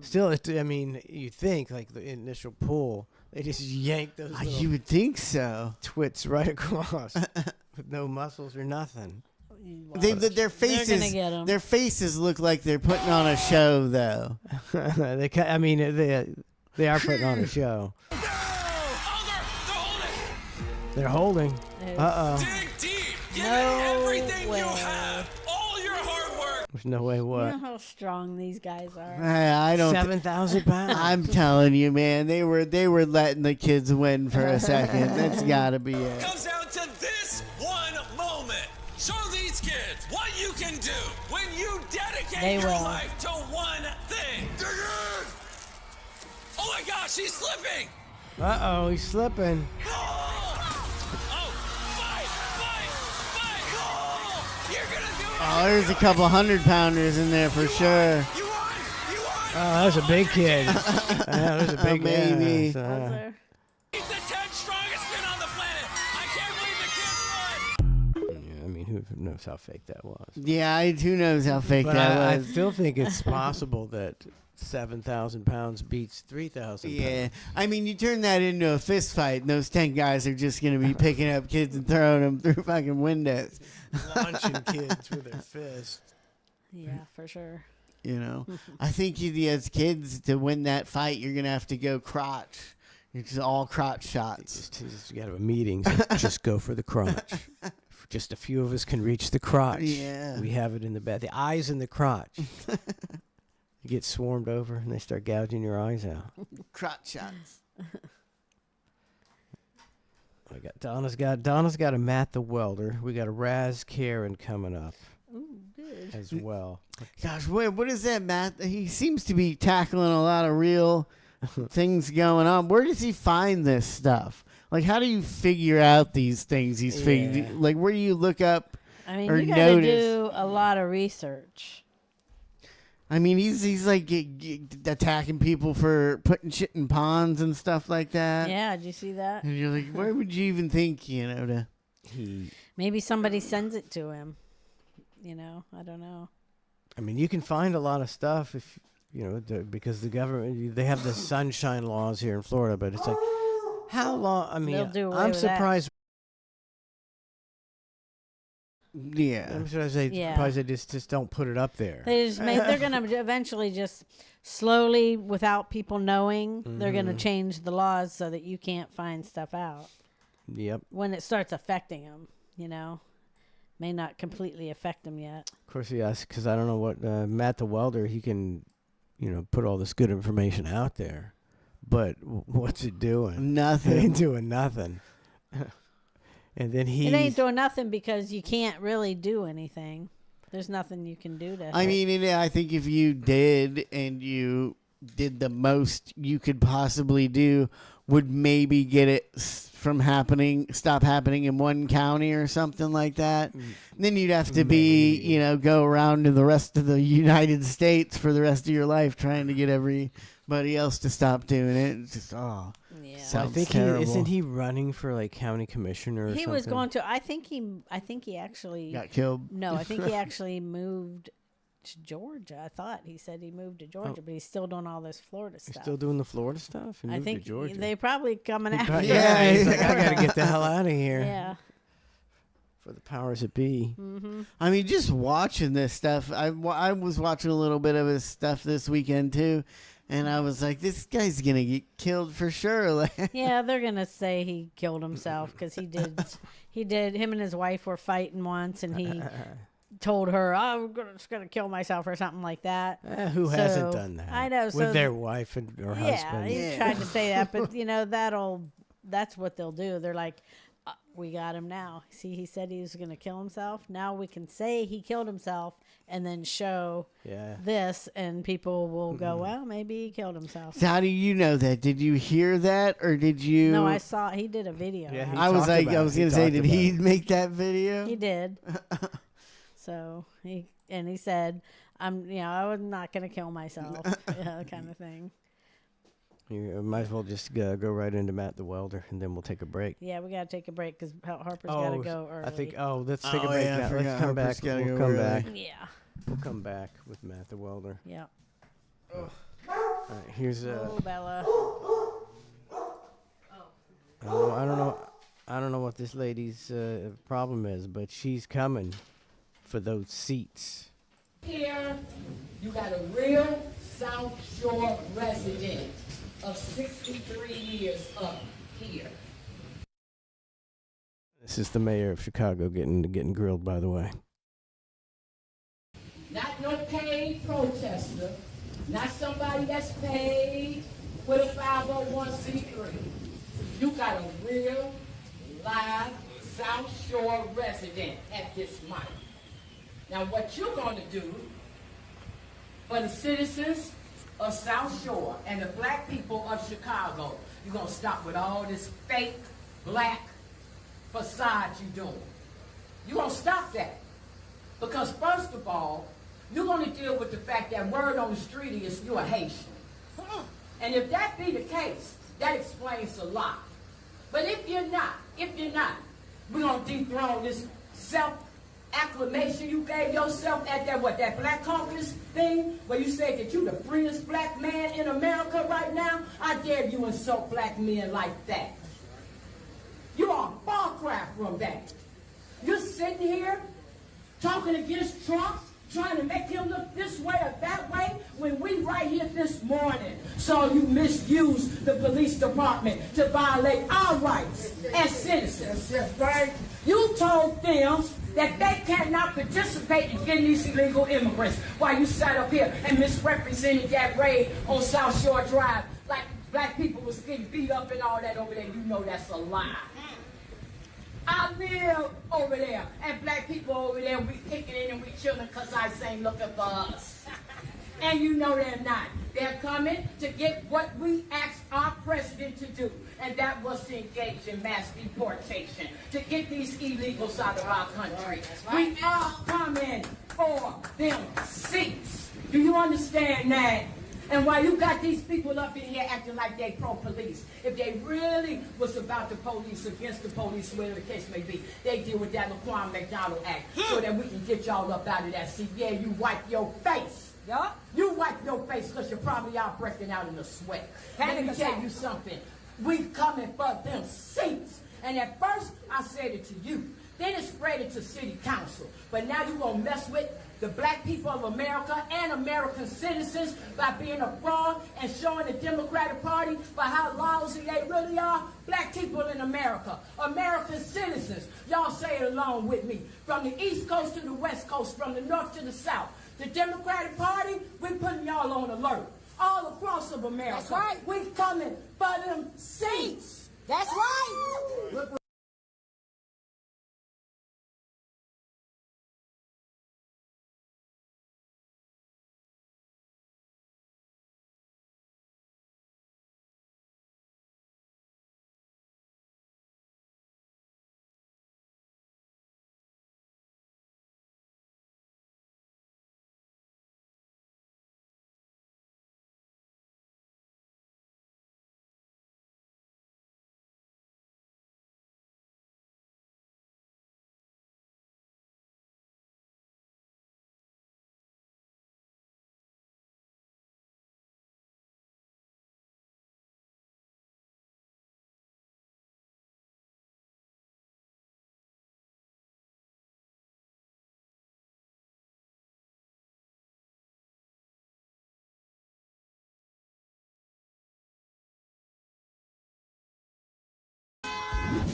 Still, I mean, you think like the initial pull, they just yank those little You would think so. twits right across with no muscles or nothing. Their faces, gonna get 'em. their faces look like they're putting on a show, though. I mean, They are putting on a show. They're holding. Uh-oh. Dig deep. Give No it everything way. you have. All your hard work. There's no way You what. know how strong these guys are. I don't. 7,000 pounds. I'm telling you, man. They were letting the kids win for a second. That's gotta be it. Comes down to this one moment. Show these kids what you can do when you dedicate They your will. life to one thing. Dig in! Oh my gosh, he's slipping! Uh-oh, he's slipping. Oh, you're gonna do it! Oh, there's a couple 100-pounders in there for sure. You won! You won! Oh, there's a big kid. There's a big baby. yeah, so, Was there? He's the 10th strongest man on the planet! I can't believe the kid won! yeah, I mean, who knows how fake that was? Yeah, who knows how fake But that I was. still think it's possible that 7,000 pounds beats 3,000 Yeah, pounds. I mean, you turn that into a fist fight, and those 10 guys are just gonna be picking up kids and throwing them through fucking windows. Launching kids with their fists. Yeah, for sure. You know, I think as kids to win that fight, you're gonna have to go crotch. It's all crotch shots. Just you got to have a meeting. So just go for the crotch. Just a few of us can reach the crotch. Yeah. We have it in the back. The eyes in the crotch. You get swarmed over and they start gouging your eyes out. Crotch shots. I got Donna's got a Matt the Welder. We got a Raz Karen coming up Ooh, good. as well. Gosh, what is that, Matt? He seems to be tackling a lot of real things going on. Where does he find this stuff? Like, how do you figure out these things? Yeah. Like, where do you look up? I mean, Or you got to notice. do a lot of research. I mean, he's like attacking people for putting shit in ponds and stuff like that. Yeah, did you see that? And you're like, where would you even think, to? He, Maybe somebody sends it to him. I don't know. I mean, you can find a lot of stuff if because the government they have the sunshine laws here in Florida, but it's like how long? I mean, They'll do away I'm with that. surprised. Yeah. I'm surprised they just don't put it up there. They're going to eventually just slowly, without people knowing, they're going to Mm-hmm. change the laws so that you can't find stuff out. Yep. When it starts affecting them, may not completely affect them yet. Of course, yes, because I don't know what Matt the Welder. He can, put all this good information out there, but what's it doing? It Nothing. ain't doing nothing. And then It ain't doing nothing because you can't really do anything. There's nothing you can do to. I mean, I think if you did and you did the most you could possibly do, would maybe get it stop happening in one county or something like that. Then you'd have to be, go around to the rest of the United States for the rest of your life trying to get everybody else to stop doing it. It's just, yeah. sounds I think terrible. isn't he running for like county commissioner? Or He something? was going to. I think he actually got killed. No, I think he actually moved to Georgia. I thought he said he moved to Georgia, but he's still doing all this Florida He's stuff. still doing the Florida stuff. He I moved think to Georgia. they probably coming after. Yeah, him. he's like, I gotta get the hell out of here. Yeah. For the powers that be. I mean, just watching this stuff. I was watching a little bit of his stuff this weekend too, and I was like, this guy's gonna get killed for sure. Like, Yeah, they're gonna say he killed himself because he did. He did. Him and his wife were fighting once, and he told her, "Oh, I'm just gonna kill myself" or something like that. Who So, hasn't done that? I know, With so- their wife and or Yeah, husband. he tried to say that, but that's what they'll do. They're like, we got him now. See, he said he was going to kill himself. Now we can say he killed himself and then show Yeah. this, and people will go, well, maybe he killed himself. so how do you know that? Did you hear that, or did you? No, I saw he did a video. Yeah, out. he I was talked like, about I it. was He gonna say, talked did about he it. make that video? He did. So he said, I was not going to kill myself, kind of thing. You might as well just go right into Matt the Welder, and then we'll take a break. Yeah, we got to take a break because Harper's got to go early. I think. Oh, let's take a Oh, break yeah, I now. forgot Let's come Harper's back. gotta We'll go come early. back. Yeah. We'll come back with Matt the Welder. Yeah. All right, here's Oh, Bella. I don't know what this lady's problem is, but she's coming for those seats. Here, you got a real South Shore resident. of 63 years up here. This is the mayor of Chicago getting grilled, by the way. Not no paid protester, not somebody that's paid with a 501c3. You got a real, live South Shore resident at this mic. Now what you're gonna do for the citizens of South Shore and the black people of Chicago, you're gonna stop with all this fake black facade you're doing. You're gonna stop that. Because first of all, you're gonna deal with the fact that word on the street is you're a Haitian. And if that be the case, that explains a lot. But if you're not, we're gonna dethrone this self-acclamation you gave yourself at that Black Caucus thing, where you said that you the freest black man in America right now. I dare you insult black men like that. You are far cry from that. You're sitting here talking against Trump, trying to make him look this way or that way, when we right here this morning saw you misuse the police department to violate our rights as citizens. That's right. You told them that they cannot participate in getting these illegal immigrants while you sat up here and misrepresented that raid on South Shore Drive like black people was getting beat up and all that over there. You know that's a lie. I live over there, and black people over there, we kicking in and we chilling because ICE ain't looking for us. And you know they're not. They're coming to get what we asked our president to do, and that was to engage in mass deportation, to get these illegals out of our country. We are coming for them seats. Do you understand that? And while you got these people up in here acting like they pro-police, if they really was about the police, against the police, whatever the case may be, they deal with that Laquan McDonald Act so that we can get y'all up out of that seat. Yeah, you wipe your face. Yeah? You wipe your face because you're probably out breaking out in a sweat. Let me tell you something. We coming for them seats. And at first, I said it to you. Then it spread it to city council. But now you're going to mess with the black people of America and American citizens by being a fraud and showing the Democratic Party by how lousy they really are. Black people in America, American citizens, y'all say it along with me. From the East Coast to the West Coast, from the North to the South. The Democratic Party, we're putting y'all on alert. All across of America. That's right. We coming for them seats. That's right.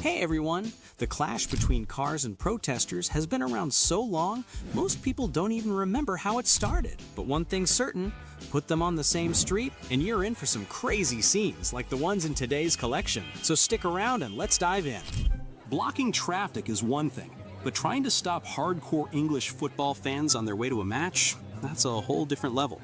Hey everyone! The clash between cars and protesters has been around so long, most people don't even remember how it started. But one thing's certain, put them on the same street and you're in for some crazy scenes like the ones in today's collection. So stick around and let's dive in. Blocking traffic is one thing, but trying to stop hardcore English football fans on their way to a match, that's a whole different level.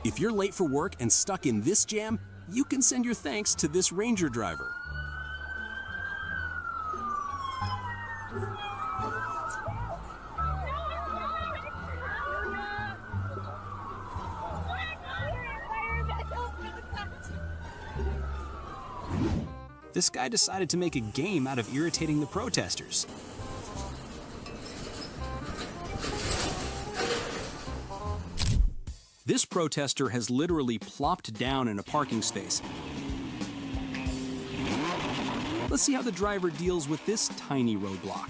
If you're late for work and stuck in this jam, you can send your thanks to this Ranger driver. This guy decided to make a game out of irritating the protesters. This protester has literally plopped down in a parking space Let's see how the driver deals with this tiny roadblock.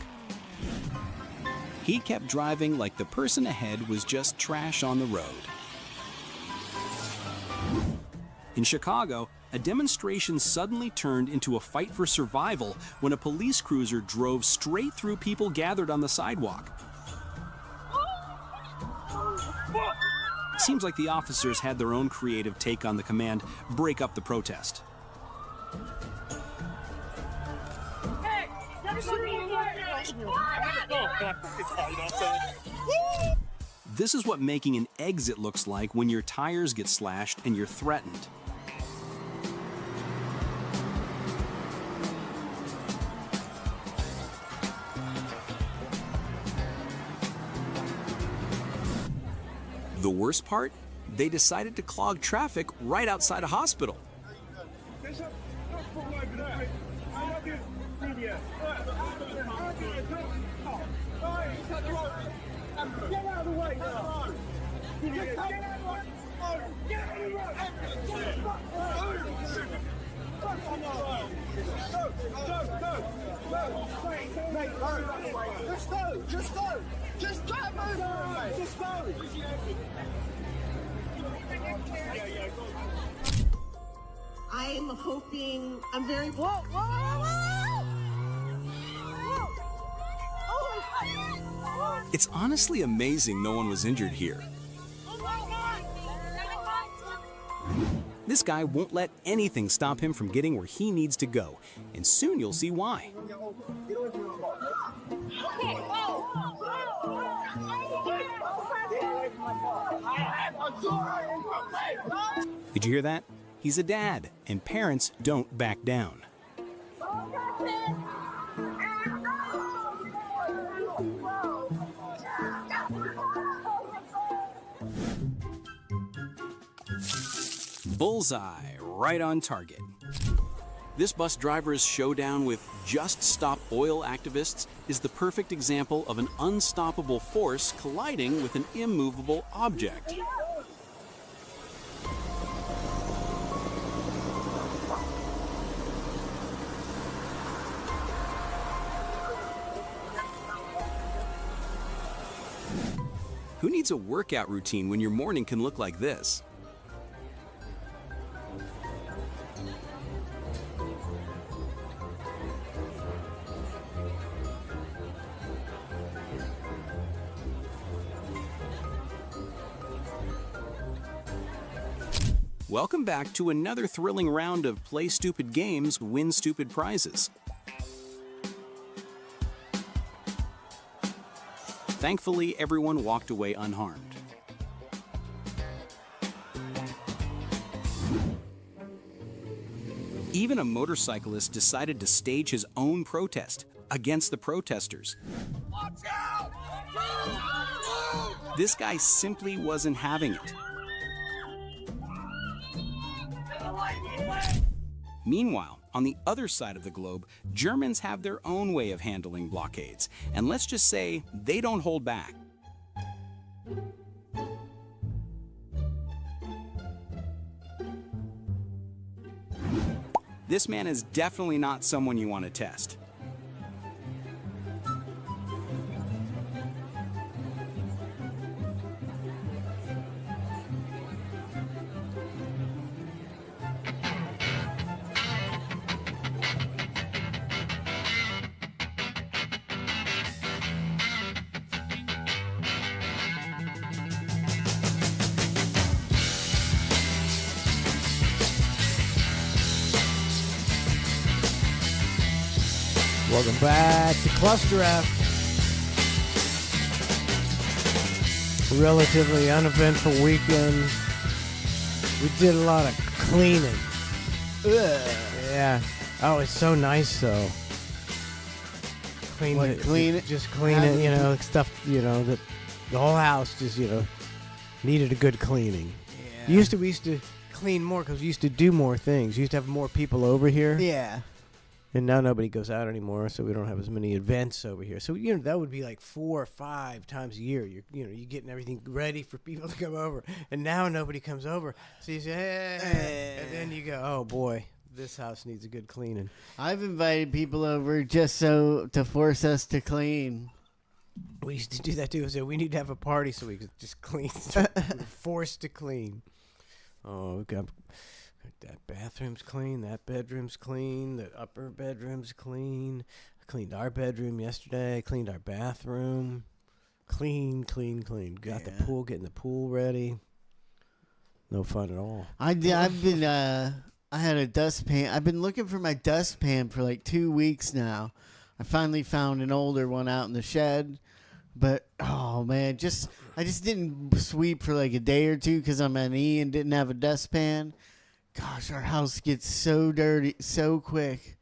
He kept driving like the person ahead was just trash on the road. In Chicago, a demonstration suddenly turned into a fight for survival when a police cruiser drove straight through people gathered on the sidewalk. Seems like the officers had their own creative take on the command, break up the protest. This is what making an exit looks like when your tires get slashed and you're threatened. The worst part? They decided to clog traffic right outside a hospital. I'm hoping, I'm very, whoa, whoa, whoa, whoa! Oh, It's honestly amazing no one was injured here. This guy won't let anything stop him from getting where he needs to go, and soon you'll see why. Did you hear that? He's a dad, and parents don't back down. Bullseye, right on target. This bus driver's showdown with Just Stop Oil activists is the perfect example of an unstoppable force colliding with an immovable object. Who needs a workout routine when your morning can look like this? Welcome back to another thrilling round of Play Stupid Games, Win Stupid Prizes. Thankfully, everyone walked away unharmed. Even a motorcyclist decided to stage his own protest against the protesters. Watch out! This guy simply wasn't having it. Meanwhile, on the other side of the globe, Germans have their own way of handling blockades, and let's just say they don't hold back. This man is definitely not someone you want to test. Welcome back to ClusterF. Relatively uneventful weekend. We did a lot of cleaning. Ugh. Yeah. Oh, it's so nice though. Clean it. Just clean it. You know, stuff. You know that the whole house just needed a good cleaning. Yeah. We used to clean more because we used to do more things. We used to have more people over here. Yeah. And now nobody goes out anymore, so we don't have as many events over here. So that would be like 4 or 5 times a year. You're getting everything ready for people to come over, and now nobody comes over. So you say, hey, and then you go, oh boy, This house needs a good cleaning. I've invited people over just so to force us to clean. We used to do that too. So we need to have a party so we could just clean. We're forced to clean. Oh, we got that bathroom's clean. That bedroom's clean. The upper bedroom's clean. I cleaned our bedroom yesterday. Cleaned our bathroom. Clean. Got the pool, getting the pool ready. No fun at all. I've been I had a dustpan. I've been looking for my dustpan for like 2 weeks now. I finally found an older one out in the shed. But oh man, I just didn't sweep for like a day or two because I'm an E and didn't have a dustpan. Gosh, our house gets so dirty so quick.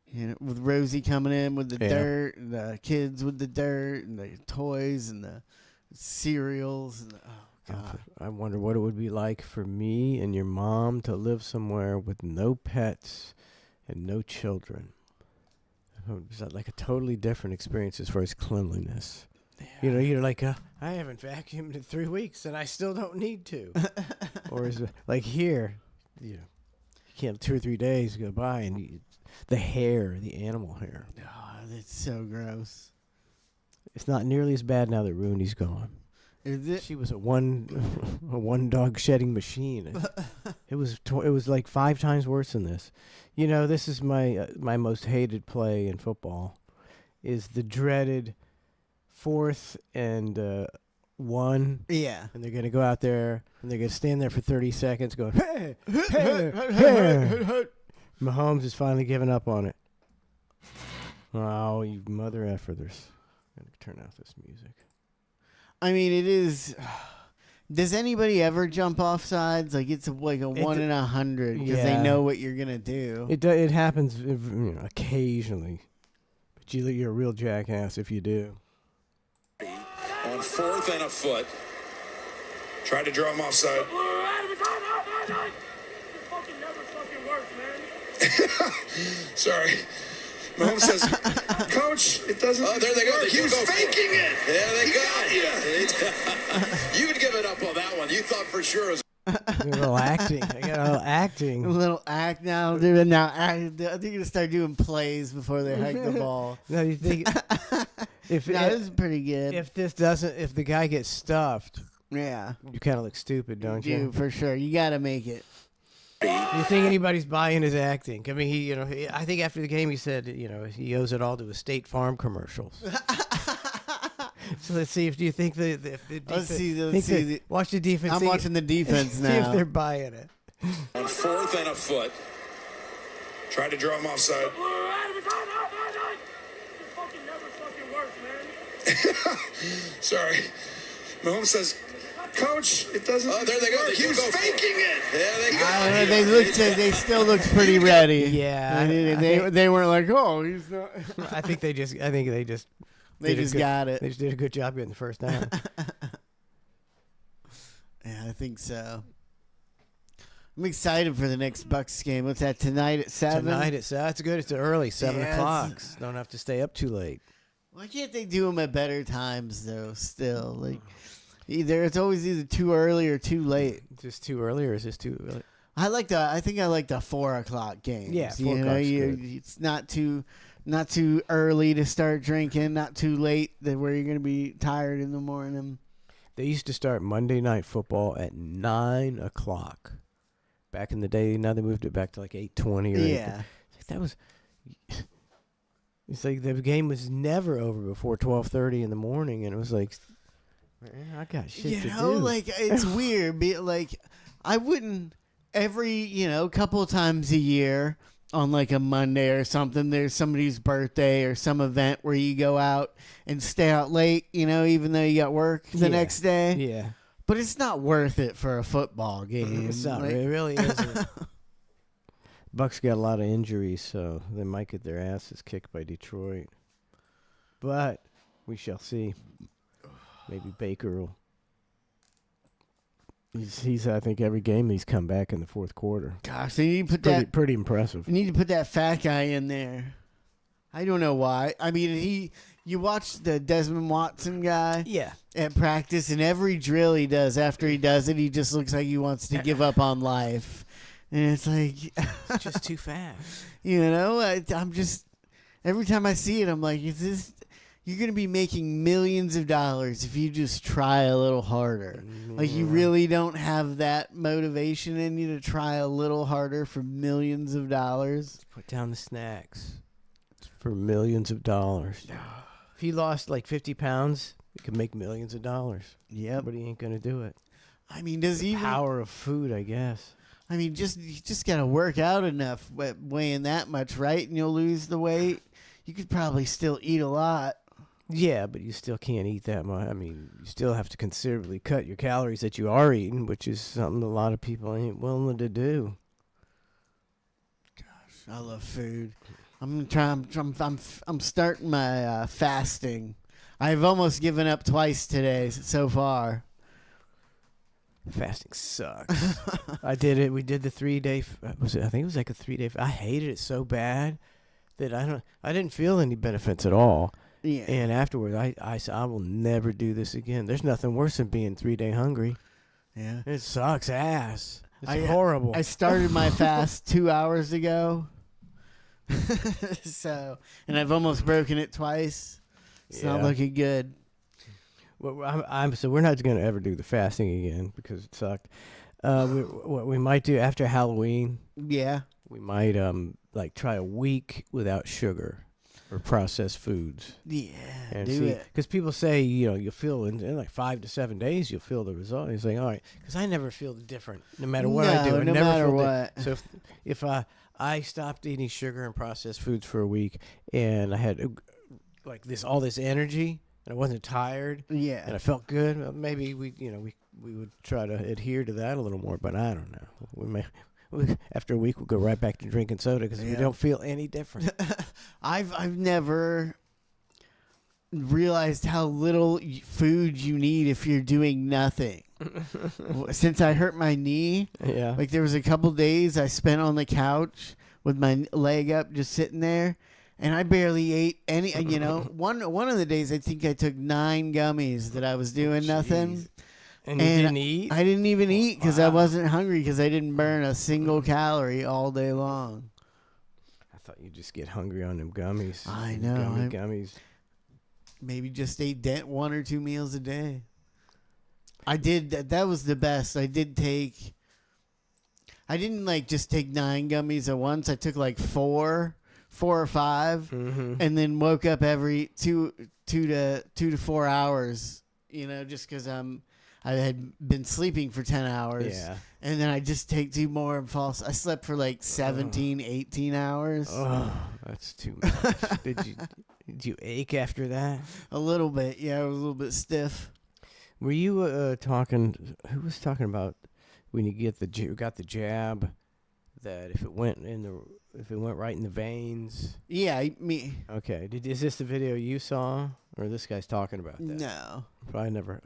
You know, with Rosie coming in with the dirt, and the kids with the dirt, and the toys, and the cereals, and God. I wonder what it would be like for me and your mom to live somewhere with no pets and no children. It's like a totally different experience as far as cleanliness. Yeah. You know, you're like, I haven't vacuumed in 3 weeks and I still don't need to. Or is it like here, you know, you can't 2 or 3 days go by and the hair, the animal hair. Oh, that's so gross. It's not nearly as bad now that Rooney's gone. Is it? She was a one dog shedding machine. It was like 5 times worse than this. You know, this is my most hated play in football, is the dreaded 4th and 1. Yeah. And they're gonna go out there and they're gonna stand there for 30 seconds going, hey, hey, hey. Mahomes is finally giving up on it. Oh, you mother effers! I'm gonna turn off this music. I mean, it is. Does anybody ever jump off sides? Like it's like a 1 in 100 because they know what you're gonna do. It happens occasionally, but you're a real jackass if you do. On 4th and a foot, tried to draw him offside. Sorry. Mahomes says, Coach, it doesn't. Oh, there they go. He was faking it. Yeah, they got you. You would give it up on that one. You thought for sure it was. A little acting. I got a little acting. A little act now. They're gonna start doing plays before they hike the ball. No, you think this is pretty good. If the guy gets stuffed, yeah, you kind of look stupid, don't you? For sure. You got to make it. You think anybody's buying his acting? I mean, I think after the game he said, he owes it all to his State Farm commercials. So let's see if you think the defense. Watch the defense. I'm watching the defense now. See if they're buying it. On 4th and a foot, tried to draw him offside. Sorry. Mahomes says, Coach, it doesn't. Oh, there they go. He was faking it. Yeah, they got it. They still looked pretty ready. Yeah, they weren't like, oh, he's not. I think they just got it. They just did a good job getting the first down. Yeah, I think so. I'm excited for the next Bucks game. What's that, tonight at 7? Tonight at 7. That's good. It's early, 7 o'clock. Don't have to stay up too late. Why can't they do them at better times, though, still? Like, it's always either too early or too late. Just too early, or is this too early? I think I like the 4 o'clock games. Yeah, 4 o'clock's good. It's not too early to start drinking, not too late where you're going to be tired in the morning. They used to start Monday Night Football at 9 o'clock. Back in the day, now they moved it back to like 8:20 or 8. That was. It's like the game was never over before 12:30 in the morning, and it was like, man, I got shit to do. Like it's weird. Like I wouldn't every couple of times a year on like a Monday or something. There's somebody's birthday or some event where you go out and stay out late. Even though you got work the next day. Yeah. But it's not worth it for a football game. It's not. It really isn't. Bucks got a lot of injuries, so they might get their asses kicked by Detroit. But we shall see. Maybe Baker will. He's I think every game he's come back in the fourth quarter. Gosh, they need to put pretty impressive. You need to put that fat guy in there. I don't know why. I mean, you watch the Desmond Watson guy at practice, and every drill he does, after he does it, he just looks like he wants to give up on life. And it's like, It's just too fast. you know, I'm just, every time I see it, I'm like, is this, you're going to be making millions of dollars if you just try a little harder. Like, you really don't have that motivation in you to try a little harder for millions of dollars. Put down the snacks for millions of dollars. If he lost like 50 pounds, he could make millions of dollars. Yep. But he ain't going to do it. I mean, does The even power of food, I guess. I mean, you just got to work out enough weighing that much, right? And you'll lose the weight. You could probably still eat a lot. Yeah, but you still can't eat that much. I mean, you still have to considerably cut your calories that you are eating, which is something a lot of people ain't willing to do. Gosh, I love food. I'm starting my fasting. I've almost given up twice today so far. Fasting sucks. I did it. We did the 3-day. I think it was like a 3-day. I hated it so bad that I didn't feel any benefits at all. Yeah. And afterwards, I said, I will never do this again. There's nothing worse than being 3-day hungry. Yeah. It sucks ass. It's horrible. I started my fast 2 hours ago. And I've almost broken it twice. It's not looking good. Well, so we're not going to ever do the fasting again because it sucked. What we might do after Halloween, Yeah. we might like try a week without sugar or processed foods. Yeah. And do it. Because people say, you'll feel in like 5 to 7 days, you'll feel the result. He's like, all right, because I never feel different no matter what I do. I No never matter feel what. So if I stopped eating sugar and processed foods for a week and I had like all this energy and I wasn't tired Yeah. and I felt good, well, maybe we would try to adhere to that a little more, but I don't know. After a week, we'll go right back to drinking soda because we don't feel any different. I've never realized how little food you need if you're doing nothing. Since I hurt my knee, like there was a couple days I spent on the couch with my leg up, just sitting there, and I barely ate any. One of the days I think I took 9 gummies that I was doing nothing. And you didn't eat? I didn't even eat because I wasn't hungry because I didn't burn a single calorie all day long. I thought you'd just get hungry on them gummies. I know. Gummies. Maybe just ate 1 or 2 meals a day. I did. That was the best. I didn't like just take 9 gummies at once. I took like 4 or 5, and then woke up every 2 to 4 hours. Just because I had been sleeping for 10 hours. Yeah. And then I just take 2 more and fall. I slept for like 17, 18 hours. Oh, that's too much. Did you ache after that? A little bit. Yeah, I was a little bit stiff. Were you talking? Who was talking about when you got the jab? That if it went right in the veins. Yeah, me. Okay. Is this the video you saw, or this guy's talking about that? No. Probably never.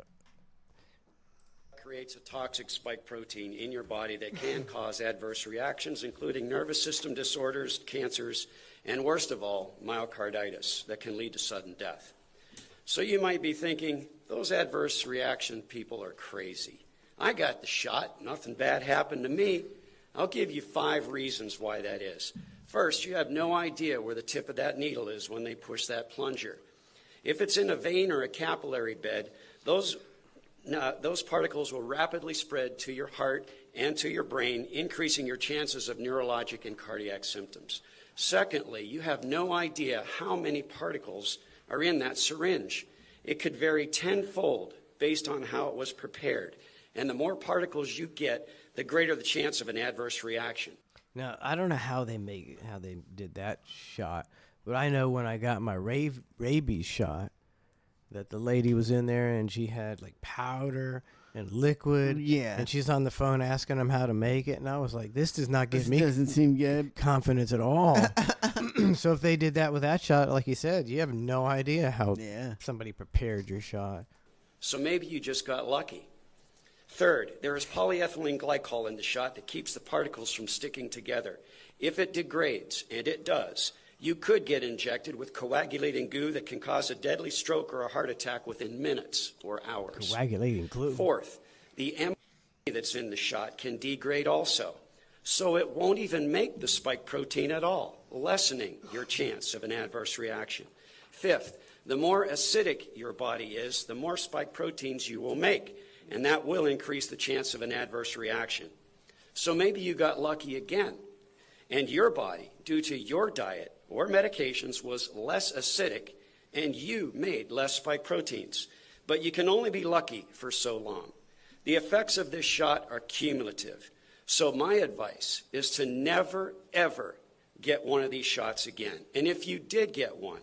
Creates a toxic spike protein in your body that can cause adverse reactions, including nervous system disorders, cancers, and worst of all, myocarditis that can lead to sudden death. So you might be thinking, those adverse reaction people are crazy. I got the shot. Nothing bad happened to me. I'll give you 5 reasons why that is. First, you have no idea where the tip of that needle is when they push that plunger. If it's in a vein or a capillary bed, those particles will rapidly spread to your heart and to your brain, increasing your chances of neurologic and cardiac symptoms. Secondly, you have no idea how many particles are in that syringe. It could vary tenfold based on how it was prepared. And the more particles you get, the greater the chance of an adverse reaction. Now, I don't know how they did that shot, but I know when I got my rabies shot, that the lady was in there and she had like powder and liquid. Yeah. And she's on the phone asking them how to make it. And I was like, this does not give me doesn't seem good. confidence at all. So if they did that with that shot, like you said, you have no idea how somebody prepared your shot. So maybe you just got lucky. Third, there is polyethylene glycol in the shot that keeps the particles from sticking together. If it degrades, and it does, you could get injected with coagulating goo that can cause a deadly stroke or a heart attack within minutes or hours. Coagulating glue. Fourth, the mRNA that's in the shot can degrade also. So it won't even make the spike protein at all, lessening your chance of an adverse reaction. Fifth, the more acidic your body is, the more spike proteins you will make, and that will increase the chance of an adverse reaction. So maybe you got lucky again, and your body, due to your diet or medications, was less acidic, and you made less spike proteins. But you can only be lucky for so long. The effects of this shot are cumulative. So my advice is to never, ever get one of these shots again. And if you did get one,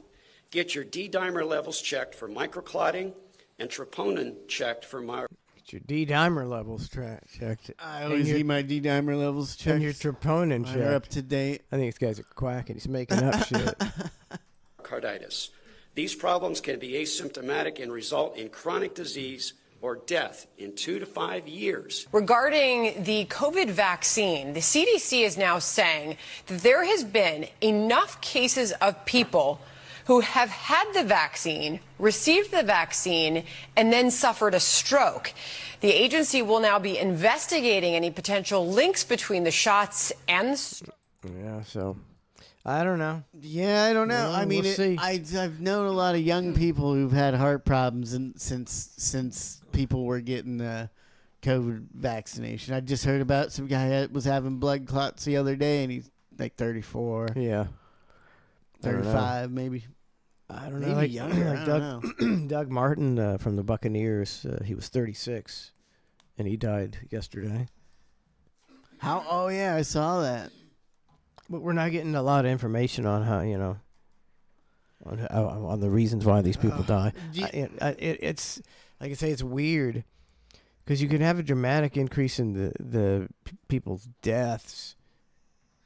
get your D-dimer levels checked for microclotting and troponin checked for Get your D-dimer levels checked. I always need my D-dimer levels checked. And your troponin checked. They're up to date. I think this guy's a quack and he's making up shit. myocarditis. These problems can be asymptomatic and result in chronic disease or death in 2 to 5 years. Regarding the COVID vaccine, the CDC is now saying that there has been enough cases of people who have had the vaccine, received the vaccine, and then suffered a stroke. The agency will now be investigating any potential links between the shots and the stroke. Yeah, so I don't know. Yeah, I don't know. Well, I mean, we'll see. I've known a lot of young people who've had heart problems since people were getting the COVID vaccination. I just heard about some guy that was having blood clots the other day, and he's like 34. Yeah. 35 maybe. I don't know. Maybe Like, younger. like I Doug, don't know. Doug Martin from the Buccaneers, he was 36, and he died yesterday. How? Oh, yeah, I saw that. But we're not getting a lot of information on how, on the reasons why these people die. It's, like I say, it's weird, because you can have a dramatic increase in the people's deaths,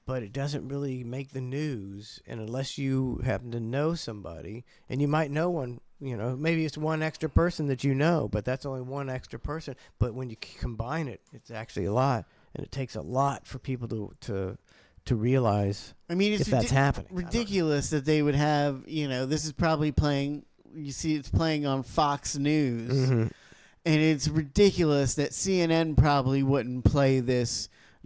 but it doesn't really make the news. And unless you happen to know somebody, and you might know one, maybe it's one extra person that you know, but that's only one extra person. But when you combine it, it's actually a lot, and it takes a lot for people to realize. I mean, it's if that's happening. Ridiculous that they would have. This is probably playing. You see, it's playing on Fox News, and it's ridiculous that CNN probably wouldn't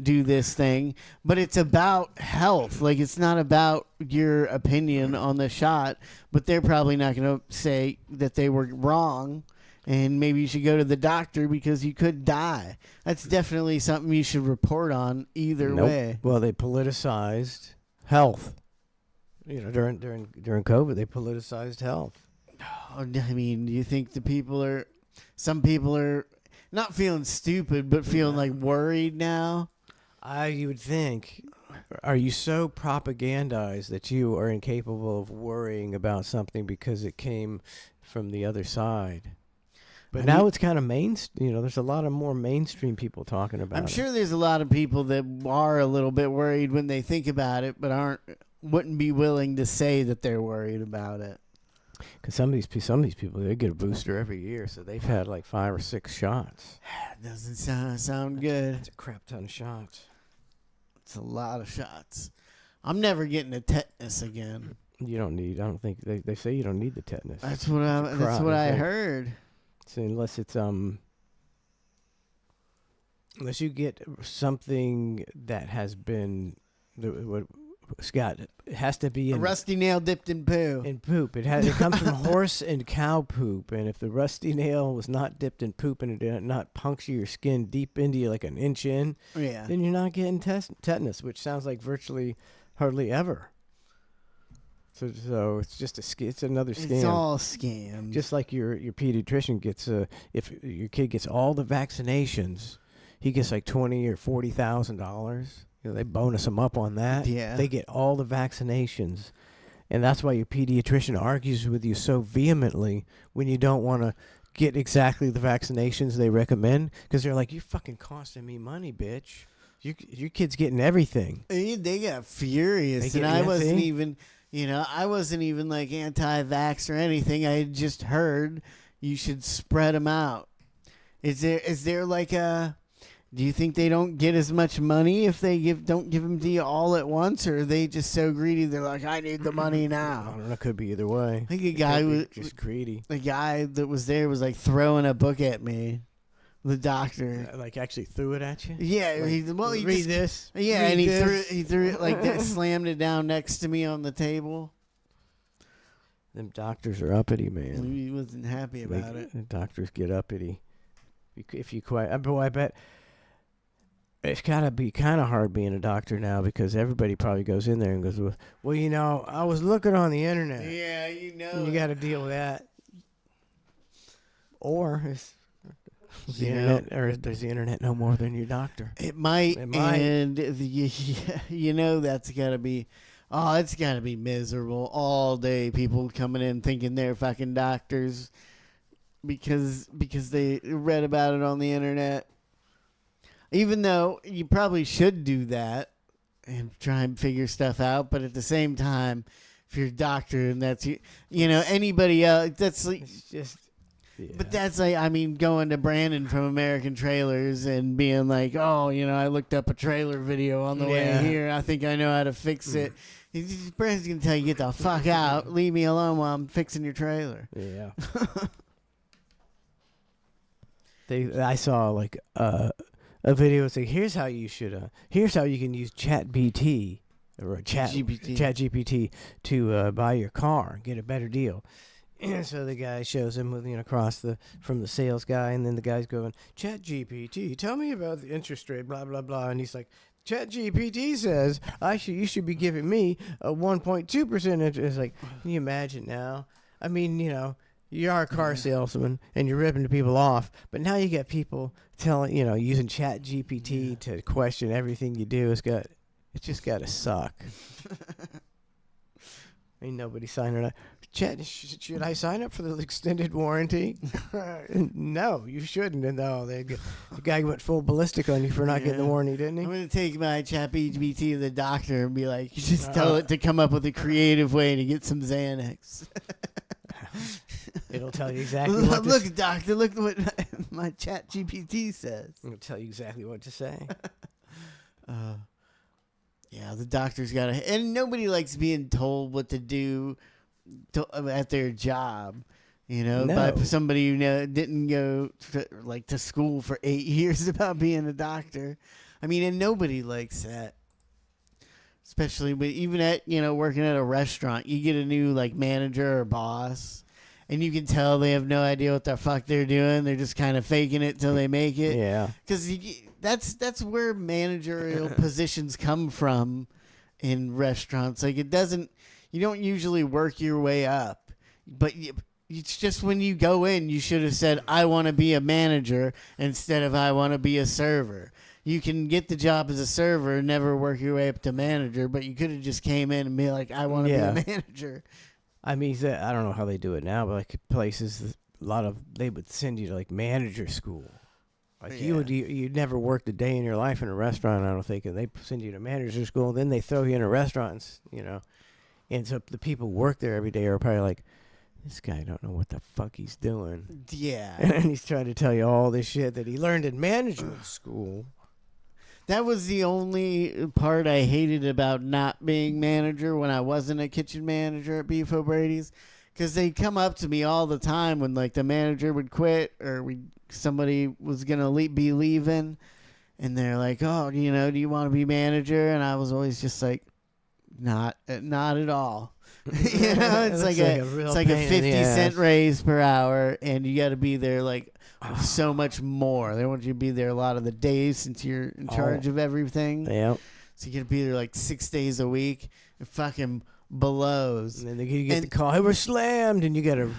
do this thing, but it's about health. Like, it's not about your opinion on the shot, but they're probably not going to say that they were wrong and maybe you should go to the doctor because you could die. That's definitely something you should report on either way. Well, they politicized health. During COVID, they politicized health. Oh, I mean, do you think some people are not feeling stupid, but feeling like worried now? You would think. Are you so propagandized that you are incapable of worrying about something because it came from the other side? But now it's kind of there's a lot of more mainstream people talking about it. I'm sure there's a lot of people that are a little bit worried when they think about it, but wouldn't be willing to say that they're worried about it. Because some of these people, they get a booster every year, so they've had like 5 or 6 shots. Doesn't sound good. It's a crap ton of shots. It's a lot of shots. I'm never getting a tetanus again. You don't need. I don't think they say you don't need the tetanus. That's what I heard. So unless it's unless you get something that has been Scott, it has to be a rusty nail dipped in poo. In poop. It comes from horse and cow poop, and if the rusty nail was not dipped in poop and it did not puncture your skin deep into you like an inch in, then you're not getting tetanus, which sounds like virtually hardly ever. So it's just it's another scam. It's all scam. Just like your pediatrician gets if your kid gets all the vaccinations, he gets like $20,000 or $40,000. They bonus them up on that. Yeah. They get all the vaccinations. And that's why your pediatrician argues with you so vehemently when you don't want to get exactly the vaccinations they recommend, because they're like, you're fucking costing me money, bitch. Your kid's getting everything. They got furious. And I wasn't even, like anti-vax or anything. I had just heard you should spread them out. Is there like a... Do you think they don't get as much money if they don't give them to you all at once, or are they just so greedy they're like, I need the money now? I don't know. It could be either way. I think a guy was just greedy. The guy that was there was like throwing a book at me The doctor, like, actually threw it at you. yeah, Like, he read just, this. Yeah, read and this. he threw it like that, slammed it down next to me on the table. Them doctors are uppity, man. He wasn't happy about it. The doctors get uppity. If you quite, boy, I bet it's gotta be kind of hard being a doctor now because everybody probably goes in there and goes, well, you know, I was looking on the internet. Yeah, you know. And you got to deal with that. Or is the You internet, or does the internet know more than your doctor? It might, and you know that's gotta be. Oh, it's gotta be miserable all day. People coming in thinking they're fucking doctors because they read about it on the internet. Even though you probably should do that and try and figure stuff out, but at the same time, if you're a doctor and that's you know anybody else, that's like It's just. Yeah. But that's like, I mean, going to Brandon from American Trailers and being like, oh, you know, I looked up a trailer video on the way here. I think I know how to fix it. Brandon's going to tell you, get the fuck out. Leave me alone while I'm fixing your trailer. Yeah. I saw like a video saying, here's how you can use ChatGPT or ChatGPT to buy your car and get a better deal. And so the guy shows him moving across from the sales guy, and then the guy's going, ChatGPT, tell me about the interest rate, blah blah blah, and he's like, ChatGPT says you should be giving me a 1.2% interest. It's like, can you imagine now? I mean, you know, you are a car salesman and you're ripping people off, but now you get people using ChatGPT to question everything you do. It's just got to suck. Ain't nobody signing up. Chat, should I sign up for the extended warranty? No, you shouldn't. And the guy went full ballistic on you for not getting the warranty, didn't he? I'm going to take my ChatGPT to the doctor and be like, just tell it to come up with a creative way to get some Xanax. It'll tell you exactly look, doctor, look what my ChatGPT says. It'll tell you exactly what to say. Yeah, the doctor's got to... And nobody likes being told what to do at their job, you know, by somebody who didn't go to school for 8 years about being a doctor. I mean, and nobody likes that. Especially even at, working at a restaurant, you get a new manager or boss, and you can tell they have no idea what the fuck they're doing. They're just kind of faking it till they make it. Yeah. Because that's where managerial positions come from in restaurants. Like, you don't usually work your way up, but it's just when you go in, you should have said, I want to be a manager instead of I want to be a server. You can get the job as a server and never work your way up to manager, but you could have just came in and be like, I want to be a manager. I mean, I don't know how they do it now, but places, they would send you to manager school. You'd never worked a day in your life in a restaurant, I don't think, and they send you to manager school, and then they throw you in a restaurant, and so the people who work there every day are probably like, this guy don't know what the fuck he's doing. Yeah. And he's trying to tell you all this shit that he learned in management school. That was the only part I hated about not being manager when I wasn't a kitchen manager at Beef O'Brady's. Because they'd come up to me all the time when the manager would quit or somebody was going to be leaving. And they're like, oh, do you want to be manager? And I was always just like, not at all. It's like a 50-cent raise per hour, and you got to be there so much more. They want you to be there a lot of the days since you're in charge of everything. Yep. So you got to be there 6 days a week. It fucking blows. And then you get the call, hey, we're slammed, and you got to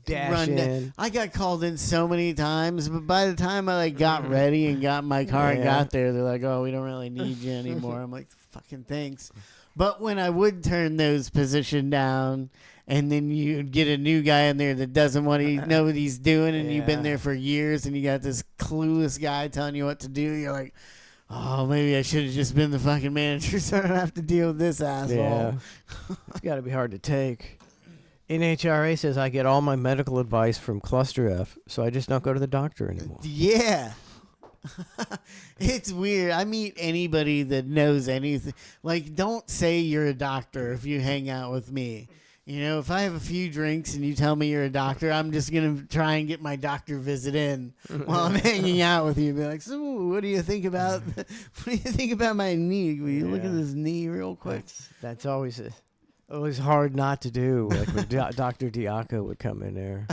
dash in. I got called in so many times, but by the time I got ready and got in my car and got there, they're like, oh, we don't really need you anymore. I'm like, fucking thanks. But when I would turn those position down, and then you'd get a new guy in there that doesn't want to know what he's doing, and you've been there for years, and you got this clueless guy telling you what to do, you're like, oh, maybe I should have just been the fucking manager so I don't have to deal with this asshole. Yeah. It's got to be hard to take. NHRA says I get all my medical advice from ClusterF, so I just don't go to the doctor anymore. Yeah. It's weird. I meet anybody that knows anything. Don't say you're a doctor if you hang out with me. if I have a few drinks and you tell me you're a doctor, I'm just going to try and get my doctor visit in while I'm hanging out with you. Be like, so what do you think about my knee? Will you look at this knee real quick? That's always hard not to do. Like when Dr. Diaco would come in there.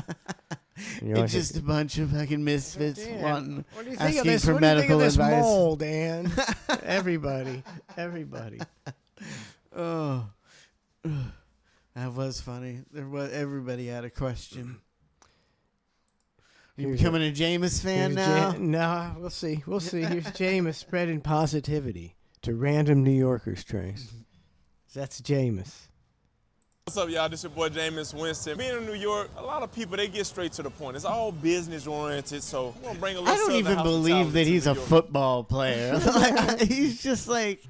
It's just a bunch of fucking misfits wanting, what do you think of asking this? for What do you think medical of this advice. mole, Dan? Everybody. Oh, that was funny. Everybody had a question. You becoming a Jameis fan now? No, we'll see. Here's Jameis spreading positivity to random New Yorkers, Trace. That's Jameis. What's up, y'all? This your boy Jameis Winston. Being in New York, a lot of people, they get straight to the point. It's all business oriented, so I'm gonna bring a little I don't even believe that he's a football player. He's just like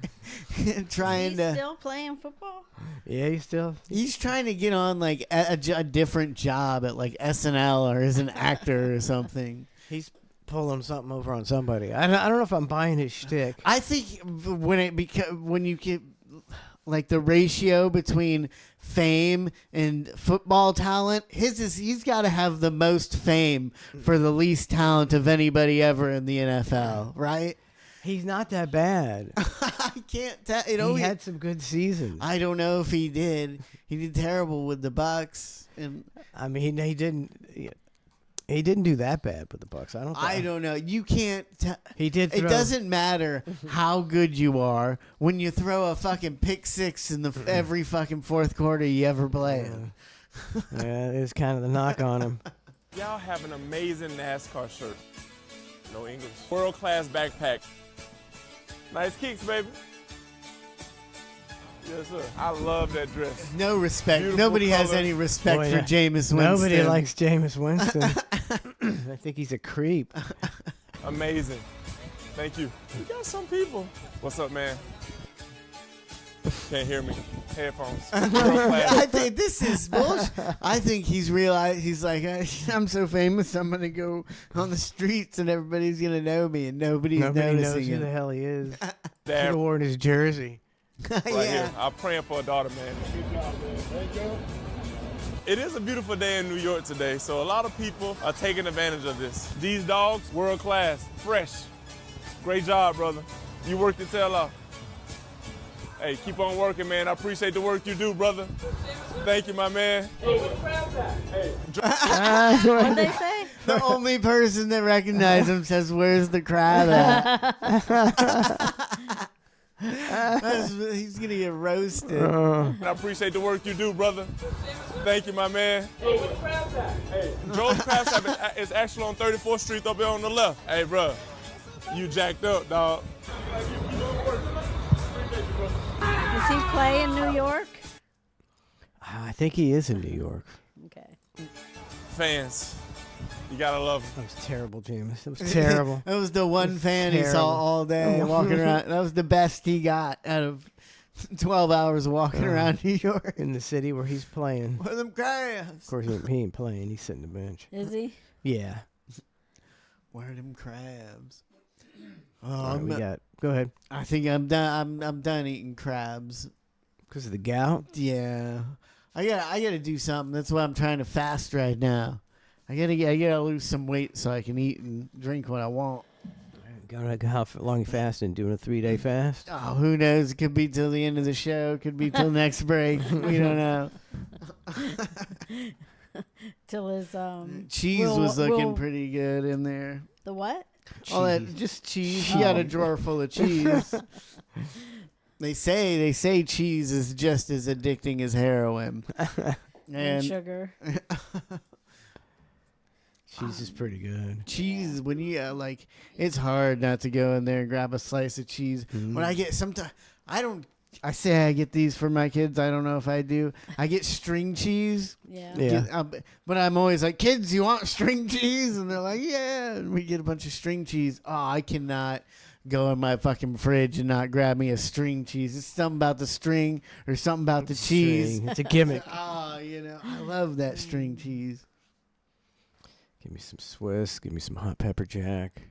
trying to. Still playing football? Yeah, He's trying to get on like a different job at like SNL or as an actor or something. He's pulling something over on somebody. I don't know if I'm buying his shtick. I think when you get like the ratio between fame and football talent, he's got to have the most fame for the least talent of anybody ever in the NFL, right? He's not that bad. I can't tell. He had some good seasons. I don't know if he did. He did terrible with the Bucks, and I mean he didn't. He didn't do that bad with the Bucks. I don't know. You can't. He did. It doesn't matter how good you are when you throw a fucking pick six in every fucking fourth quarter you ever play in. Yeah, it's kind of the knock on him. Y'all have an amazing NASCAR shirt. No English. World-class backpack. Nice kicks, baby. Yes, sir. I love that dress. No respect. Beautiful Nobody has color. any respect for Jameis Winston. Nobody likes Jameis Winston. I think he's a creep. Amazing. Thank you. You got some people. What's up, man? Can't hear me. Headphones. I think this is bullshit. I think he's realized, he's like, I'm so famous, I'm going to go on the streets and everybody's going to know me and Nobody noticing knows who it. the hell he is. Should Dad, have worn his jersey. right here. I'm praying for a daughter, man. Good job, man. Thank you. It is a beautiful day in New York today, so a lot of people are taking advantage of this. These dogs, world class, fresh. Great job, brother. You worked your tail off. Hey, keep on working, man. I appreciate the work you do, brother. Thank you, my man. What'd they say? The only person that recognized him says, "Where's the crab at?" He's gonna get roasted. I appreciate the work you do, brother. Thank you, my man. Hey, Joe's Crab Shop is actually on 34th Street up there on the left. Hey, bro, you jacked up, dog. Does he play in New York? I think he is in New York. Okay. Fans, you gotta love him. That was terrible, Jameis. That was terrible. That was the one fan he saw all day walking around. That was the best he got out of 12 hours of walking around New York. In the city where he's playing. Where them crabs? Of course, he ain't playing. He's sitting on the bench. Is he? Yeah. Where them crabs? All right, go ahead. I think I'm done. I'm done eating crabs. Because of the gout? Yeah. I gotta do something. That's why I'm trying to fast right now. I gotta lose some weight so I can eat and drink what I want. How long you fasting? Doing a 3-day fast? Oh, who knows? It could be till the end of the show. Could be till next break. We don't know. Till his cheese was looking pretty good in there. The what? All that just cheese. She got a drawer full of cheese. They say cheese is just as addicting as heroin. And sugar. Cheese is pretty good. Cheese, when you it's hard not to go in there and grab a slice of cheese. Mm-hmm. When I get I say I get these for my kids. I don't know if I do. I get string cheese. Yeah. But I'm always like, kids, you want string cheese? And they're like, yeah. And we get a bunch of string cheese. Oh, I cannot go in my fucking fridge and not grab me a string cheese. It's something about the string or something about the cheese. It's a gimmick. I love that string cheese. Give me some Swiss. Give me some hot pepper jack.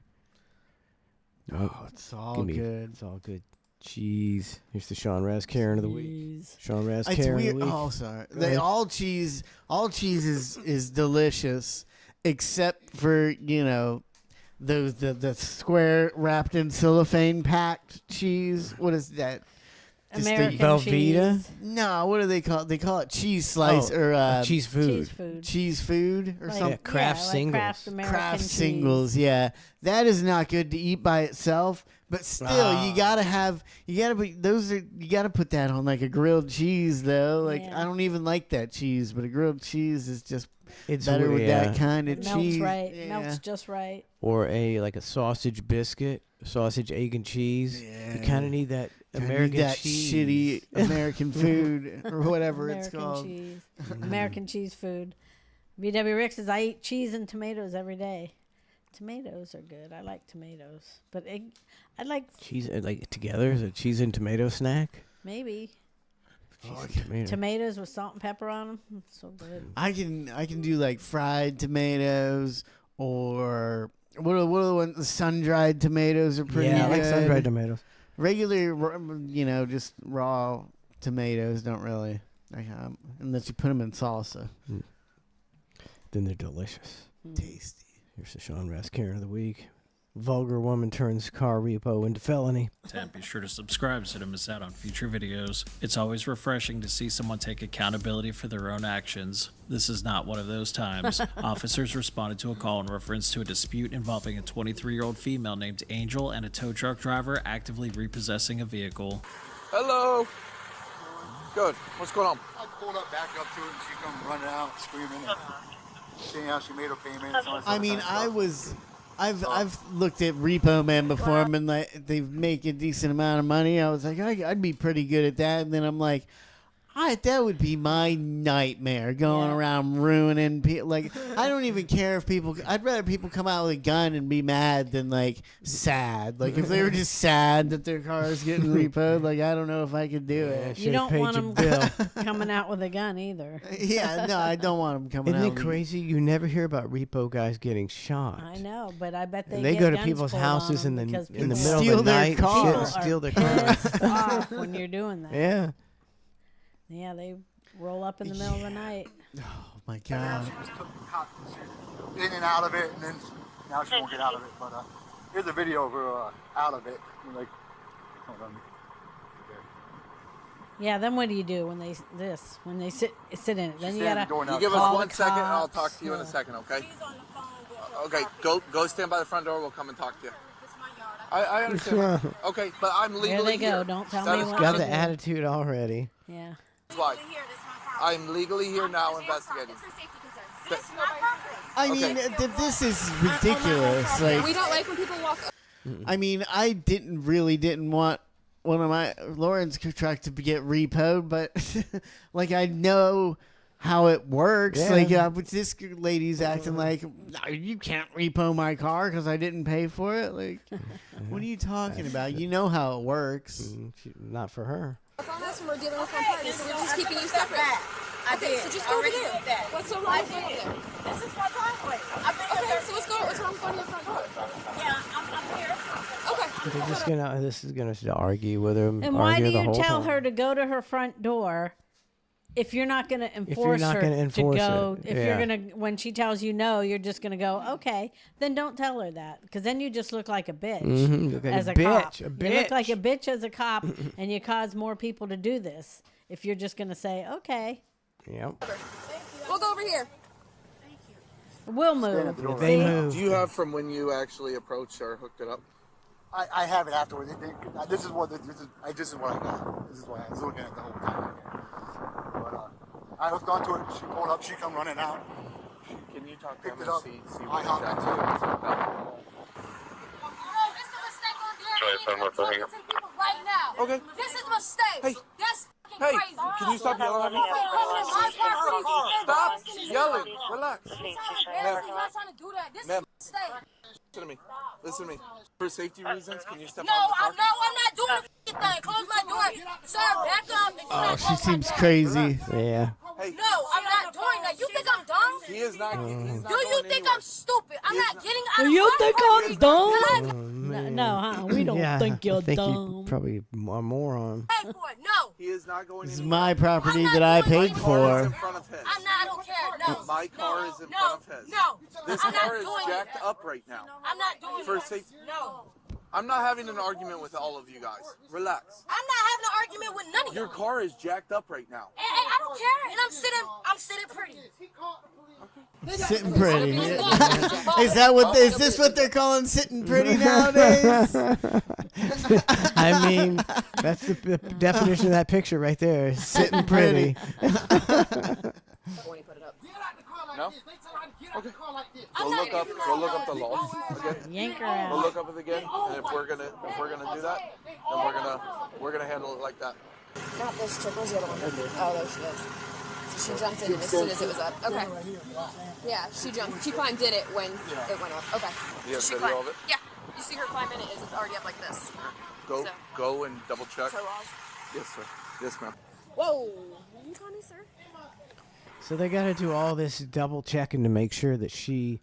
Oh, it's all good. It's all good. Cheese. Here's the Sean Raz Karen of the week. Sean Raz It's Karen weird. of the week. Oh, sorry. Go ahead. All cheese is delicious, except for those the square wrapped in cellophane packed cheese. What is that? Just American Velveeta? cheese. No, what do they call it? They call it cheese slice cheese food. Cheese food or something. Yeah, Kraft singles. Kraft American Kraft cheese. singles, yeah. That is not good to eat by itself, but still you gotta put that on like a grilled cheese though. Like Yeah. I don't even like that cheese, but a grilled cheese is just It's better weird, with yeah. that kind of It cheese. melts right. Yeah. Melts just right. Or a sausage biscuit, sausage, egg, and cheese. Yeah. You kind of need that Kinda American need that cheese. shitty American food or whatever it's American called. cheese. American cheese food. VW Rick says, I eat cheese and tomatoes every day. Tomatoes are good. I like tomatoes. But I like Cheese like together is a cheese and tomato snack. maybe Tomato. tomatoes with salt and pepper on them. So good. I can do like fried tomatoes or what are the ones? The sun-dried tomatoes are pretty Yeah, I like good. sun-dried tomatoes. Regular, just raw tomatoes don't really, unless you put them in salsa. Then they're delicious. Tasty. Here's the Sean Raz Karen of the week. Vulgar woman turns car repo into felony. And be sure to subscribe so to miss out on future videos. It's always refreshing to see someone take accountability for their own actions. This is not one of those times. Officers responded to a call in reference to a dispute involving a 23-year-old female named Angel and a tow truck driver actively repossessing a vehicle. Hello. Good. What's going on? I pulled up, back up to it, and she come running out, screaming, and saying how she made her payment. I've looked at Repo Man before, and like they make a decent amount of money. I was like, I'd be pretty good at that, and then I'm like, that would be my nightmare, going around ruining people. Like, I don't even care if people. I'd rather people come out with a gun and be mad than like sad. Like if they were just sad that their car is getting repoed, like I don't know if I could do it. You don't want them coming out with a gun either. Yeah, no, I don't want them coming out. Isn't it crazy? You never hear about repo guys getting shot. I know, but I bet They get go to guns people's pulled on houses them in the because in the people middle of the night, car. and steal their pissed car. off when you're doing that. Yeah. Yeah, they roll up in the middle of the night. Oh my God. She just took the cop in and out of it, and then now she won't get out of it. But here's a video of her out of it. Like, hold on. Yeah, then what do you do when they sit in it? Then you gotta You give us call 1 the second, and I'll cops. talk to you in a second, okay? Okay, go stand by the front door. We'll come and talk to you. I understand. Okay, but I'm legally There they go. here. Don't tell That me is what Got to the do. attitude already. Yeah. why. I'm legally here now investigating. I mean, this is ridiculous. Like, We don't like when people walk up. I mean, I didn't want one of my Lauren's truck to get repoed, but like I know how it works. Yeah. Like, but this lady's acting like, no, you can't repo my car because I didn't pay for it. Like, what are you talking about? You know how it works. Not for her. On us when we're dealing with one party, so we're just keeping you separate. Okay, so just go over there. What's so wrong with going over there? This is my driveway. Okay, so let's go. What's wrong with going to the front door? Yeah, I'm here. Okay. They're just gonna. This is gonna argue with him. And why argue do the you whole tell time. her to go to her front door if you're not going to enforce not her gonna enforce to go? it, If yeah. you're going to, when she tells you no, you're just going to go, okay, then don't tell her that, because then you just look like a bitch Mhm, look like as a a cop. bitch, a You look bitch. like a bitch as a cop, and you cause more people to do this if you're just going to say, okay, Yep. We'll go over here. we'll move. They See? move. Do you have from when you actually approached or hooked it up? I have it afterwards. This is what I got. This is what I was looking at the whole time. But I hooked onto it. She pulled up. She come running out. Can you talk to Picked him it and up. see I what hopped he's into it. Right now. Okay. This is a mistake. Hey. That's fucking Hey, crazy. can you stop yelling at me? Stop yelling. Relax. You're not trying to do that. This is a Ma'am. mistake. Listen to me. Listen to me. For safety reasons, can you step No, out of the car? I'm not doing the fucking thing. Close my door. Sir, back up. And Oh, she seems crazy. Yeah. Hey. No, I'm not doing that. You think I'm dumb? He is not. He's not Do you going think anywhere. I'm stupid? I'm not getting out of You my think property. I'm dumb? God, No, we don't think you're I think dumb. you probably a moron. pay for it. No. He is not going This is anywhere. my property that I paid Car is for. in front of his. I'm not. I don't care. No. My car is in front of his. No. This I'm not car is doing jacked it. up right now. I'm not doing For it. safety. No. I'm not having an argument with all of you guys. Relax. I'm not having an argument with none of you. Your car is jacked up right now. Hey, I don't care. And I'm sitting pretty. Sitting pretty. Is this what they're calling sitting pretty nowadays? I mean, that's the definition of that picture right there. Sitting pretty. No? Okay. Go look up the law again. Yank her out. We'll look up it again, and if we're gonna do that, then we're gonna handle it like that. Not this chick. Where's the other one? Oh, there she is. So she jumped in as soon as it was up. Okay. Yeah, she jumped. She climbed in it when it went up. Okay. You have She video climbed- of it? Yeah. You see her climb in it. It's already up like this. Go and double check. Toe off. Yes, sir. Yes, ma'am. Whoa. You call me, sir? So they got to do all this double checking to make sure that the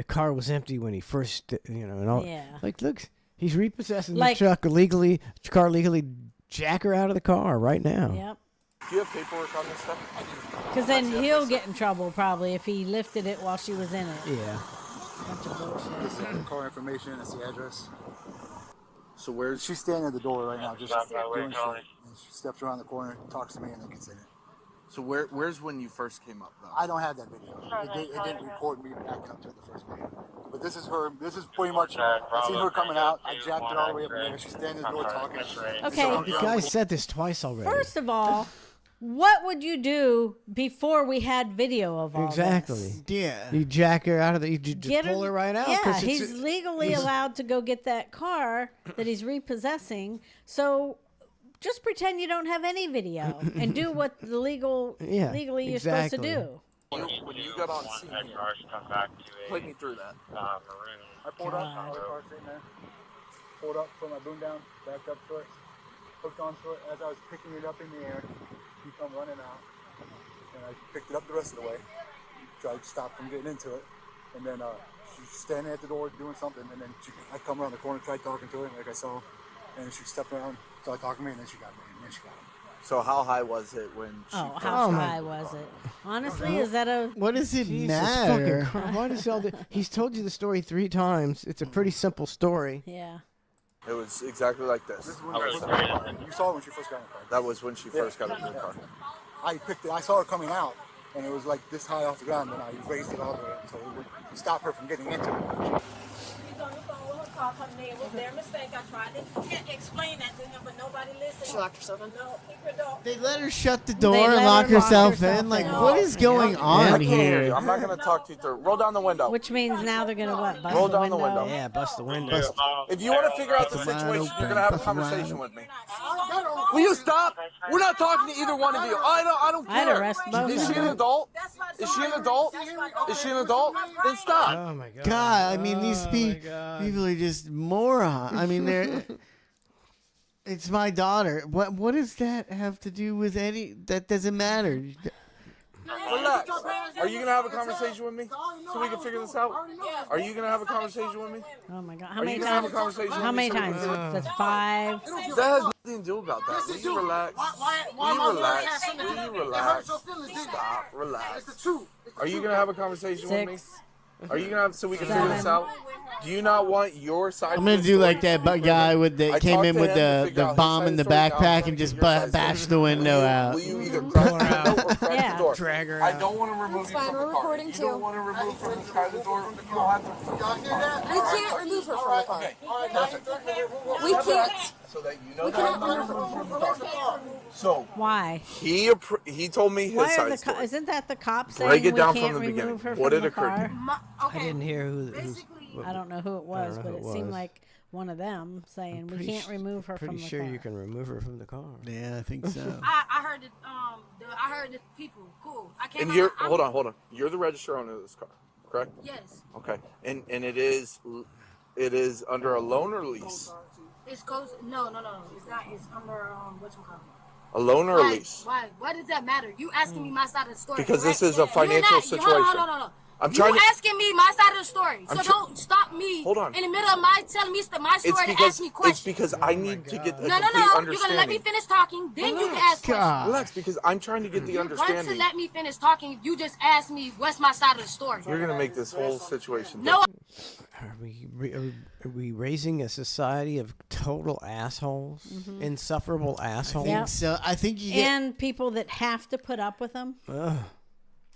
car was empty when he first, and all. Yeah. Like, look, he's repossessing Like- the car legally, jack her out of the car right now. Yep. Do you have paperwork on this stuff? Because then he'll get in trouble probably if he lifted it while she was in it. Yeah. Bunch of bullshit. This is the car information. That's the address. So where's She's standing at the door right now, just doing shit. And she steps around the corner, talks to me, and then gets in it. So where's when you first came up though? I don't have that video. It didn't record me backing up to it the first video. But this is her. This is pretty much. I seen her coming out. I jacked it all the way up there. She's standing at the door talking. Okay. The guy said this twice already. First of all, what would you do before we had video of all Exactly. this? Yeah. You jack her out of the. You just Get pull her right out. Yeah, 'cause he's legally allowed to go get that car that he's repossessing. So just pretend you don't have any video and do what the legally you're supposed to do. When you got on scene here, take me through that. I pulled up. Another car sitting there. Pulled up, put my boom down, backed up to it, hooked onto it. As I was picking it up in the air, he come running out, and I picked it up the rest of the way. Tried to stop from getting into it, and then she's standing at the door doing something, and then I come around the corner, tried talking to her, like I saw, and she stepped around, started talking to me, and then she got me, and then she got me. So how high was it when she Oh, first how got high was it? Honestly, is that a... What does it Jesus matter? fucking Christ. Why does he all do? He's told you the story 3 times. It's a pretty simple story. Yeah. It was exactly like this. This is when she first got in the car. You saw it when she first got in the car. That was when she first got into the car. I picked it. I saw her coming out, and it was like this high off the ground, and I raised it all the way up so it would stop her from getting into it. It was their mistake. I tried to explain that to him, but nobody listened. She locked herself in? No, people don't. They let her shut the door They and let lock her lock herself herself in. Like, in. what is going on here? I'm not gonna talk to you through. Roll down the window. Which means now they're going to what? Bust Roll the down window? the window. Yeah, bust the window. If you want to figure out the situation, you're gonna have a conversation with me. Will you stop? We're not talking to either one of you. I don't I'd care. arrest both Is of she an them. adult? Is she an adult? Is she an adult? Then stop. Oh my God. God, I mean, these Oh, my people God. are just morons. I mean, they're. It's my daughter. What does that have to do with any? That doesn't matter. Relax. Are you gonna have a conversation with me so we can figure this out? Are you gonna have a conversation with me? Oh my God. Are How you many gonna have a times? conversation How with many me? times? That's 5. That has nothing to do about that. Will you relax? Will you relax? Will you relax? Stop. Relax. Are you gonna have a conversation with me? 6. Are you gonna have so we can figure this out? Do you not want your side? I'm gonna do like that guy with the came in with the bomb in the backpack and just bash the window out. Will you either crack the window or crack the door? Drag her I out. don't want to remove you from the car. You don't want to remove from this guy the door. You don't have to. We can't remove her from the car. Perfect. We can't. So that you know that I'm not removed from the car. So Why? he told me his Why are side the story. isn't that the cop saying Break it we down can't from the beginning. remove her What from had the occurred? car? I didn't hear who's. I don't know who it was, know but who it it seemed was. like one of them saying we can't remove her from Pretty the sure car. you can remove her from the car. Yeah, I think so. I heard it. I heard the people. Cool. I came. And out, you're I'm- hold on. You're the registered owner of this car, correct? Yes. Okay. And it is under a loan or lease? It's goes. No. It's not. It's under what you call it. A loan or a lease? Why? Why does that matter? You asking me my side of the story? Because this correct? is a financial You're not, situation. Hold on. I'm trying you to. asking me my side of the story, so don't stop me. Hold on. In the middle of my telling me my story and ask me questions. It's because I need to get a No. complete You're understanding. gonna let me finish talking, then you can ask questions. Relax, because I'm trying to get the You're going understanding. to let me finish talking if you just ask me what's my side of the story. You're gonna make this whole situation. No. Are we raising a society of total assholes, insufferable assholes? I think so. I think you get. And people that have to put up with them.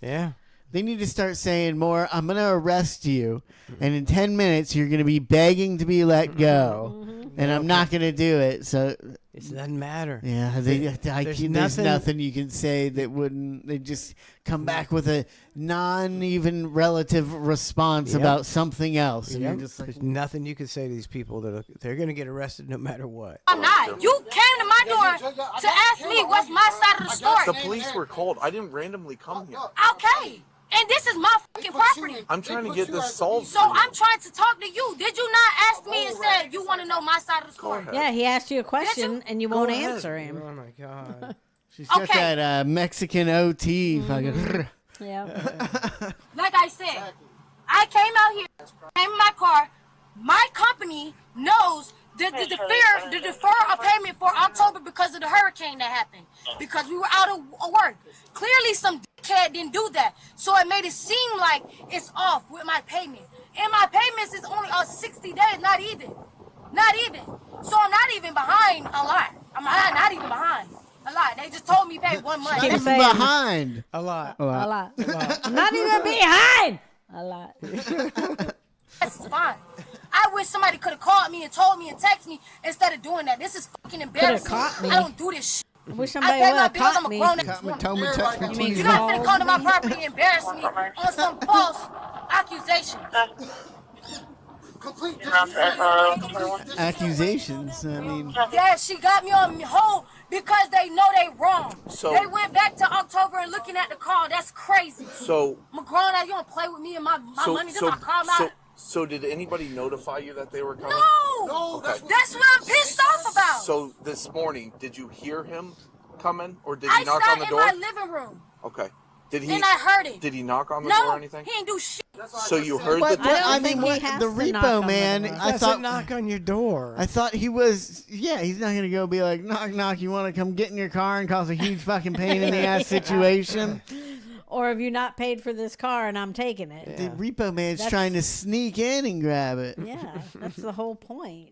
Yeah. They need to start saying more, I'm going to arrest you, and in 10 minutes you're going to be begging to be let go, and I'm not going to do it. So it doesn't matter. Yeah, there's nothing you can say that wouldn't. They just come back with a non-even relative response about something else. And you're just like, there's nothing you can say to these people they're going to get arrested no matter what. I'm not. You came to my door to ask me what's my side of the story. The police were called. I didn't randomly come here. Okay. And this is my fucking property. I'm trying to get this solved. So I'm trying to talk to you. Did you not ask me and said you want to know my side of the story? Yeah, he asked you a question and you won't answer him. Oh my god. she's got that Mexican OT. Fucking. Yeah. Like I said, I came out here, came in my car. My company knows the defer a payment for October because of the hurricane that happened. Because we were out of work. Clearly some dickhead didn't do that. So it made it seem like it's off with my payment. And my payments is only 60 days, not even. Not even. So I'm not even behind a lot. I'm not even behind a lot. They just told me pay 1 month. Keep behind. A lot. I'm not even behind. A lot. That's fine. I wish somebody could have called me and told me and texted me instead of doing that. This is fucking embarrassing. caught me. I don't do this shit. I wish I somebody pay would my have bills. I'm caught a me. grown-ass woman. Tell me, text me, please. You're not gonna come to my property and embarrass me on some false accusation. Accusations. I mean, Yeah, she got me on hold because they know they wrong. So- they went back to October and looking at the car. That's crazy. So, I'm a grown ass. You don't play with me and my money. This my car. So did anybody notify you that they were coming? No, Okay. that's what I'm pissed off about. So this morning, did you hear him coming, or did I he knock sat on the in door? my living room Okay. Did he? and I heard it. Did he knock on the door or No, anything? he didn't do shit. So you heard what, the I think mean, he what, has the to knock repo on the man. door. I Doesn't thought. knock on your door. I thought he was. Yeah, he's not gonna go be like, knock, knock. You want to come get in your car and cause a huge fucking pain in the ass situation? Or have you not paid for this car and I'm taking it? The repo man's That's- trying to sneak in and grab it. Yeah, that's the whole point.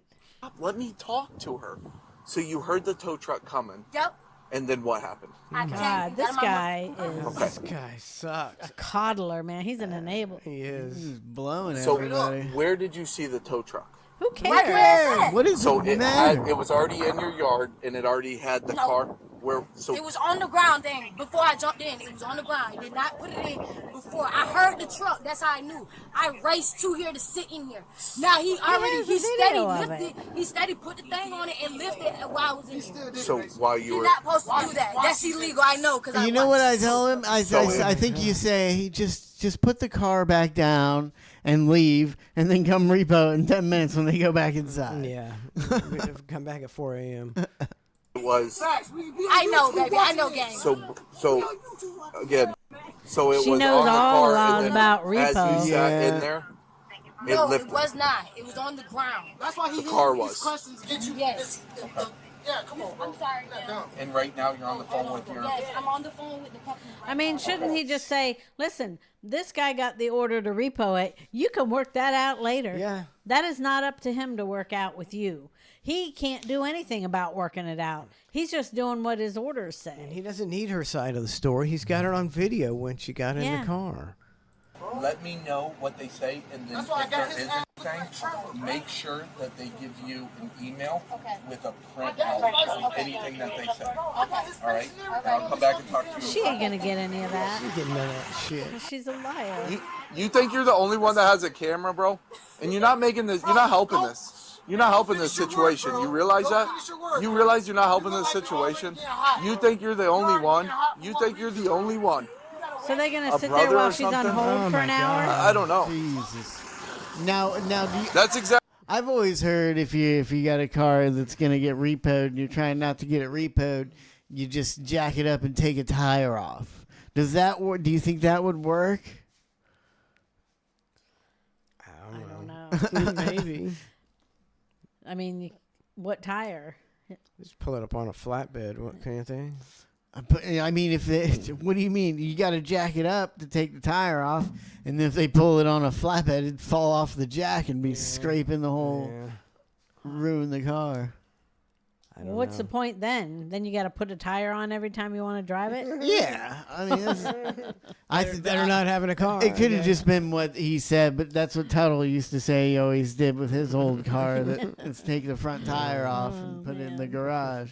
Let me talk to her. So you heard the tow truck coming, Yep. and then what happened? God, this guy is Okay. This guy sucks. a coddler, man. He's an enabler. He is. He's blowing So everybody. where did you see the tow truck? Who cares? Right where it's at. What is So the it matter? had, it was already in your yard, and it already had the No. car. Where? So It was on the ground then. Before I jumped in, it was on the ground. He did not put it in before. I heard the truck. That's how I knew. I raced to here to sit in here. Now he has he a steady video of lifted. He steady put the thing on it and lifted it while I was in here. So while you You're were not supposed to do that. That's illegal. I know because You know what I tell him? I So- think you say, just put the car back down and leave, and then come repo in 10 minutes when they go back inside. Yeah. Come back at 4 a.m. it was. I know, baby. I know, gang. So again. So it She was knows on the all car, laws and then about as repo. you sat Yeah. in there, No, it lifted. was not. It was on the ground. That's why The car was. Yes. Yeah, come on. I'm sorry. And right now you're on the phone with your. Yes, I'm on the phone with the company. I mean, shouldn't he just say, listen, this guy got the order to repo it. You can work that out later. Yeah. That is not up to him to work out with you. He can't do anything about working it out. He's just doing what his orders say. He doesn't need her side of the story. He's got it on video when she got in Yeah. the car. Let me know what they say, and then That's why I if there got is his anything, make sure that they give you an email Okay. with a printout of anything that they say. All right? I'll come back and talk to you. She ain't going to get any of that. You getting none of that shit. She's a liar. You think you're the only one that has a camera, bro? And you're not making this. You're not helping this. You're not helping this situation. You realize that? You realize you're not helping this situation? You think you're the only one? You think you're the only one? So they're going A to sit brother there while or she's on something? hold Oh for my an hour? God. I don't know. Jesus. Now, do you, That's exactly. I've always heard if you got a car that's gonna get repoed and you're trying not to get it repoed, you just jack it up and take a tire off. Does that work? Do you think that would work? Maybe. I mean, what tire? Just pull it up on a flatbed. What kind of thing? I mean, what do you mean? You got to jack it up to take the tire off, and if they pull it on a flatbed, it'd fall off the jack and be scraping the whole, ruin the car. What's the point then? Then you got to put a tire on every time you want to drive it? Yeah, I mean, they're not having a car. It could have just been what he said, but that's what Tuttle used to say he always did with his old car. Let's take the front tire off and put it in the garage.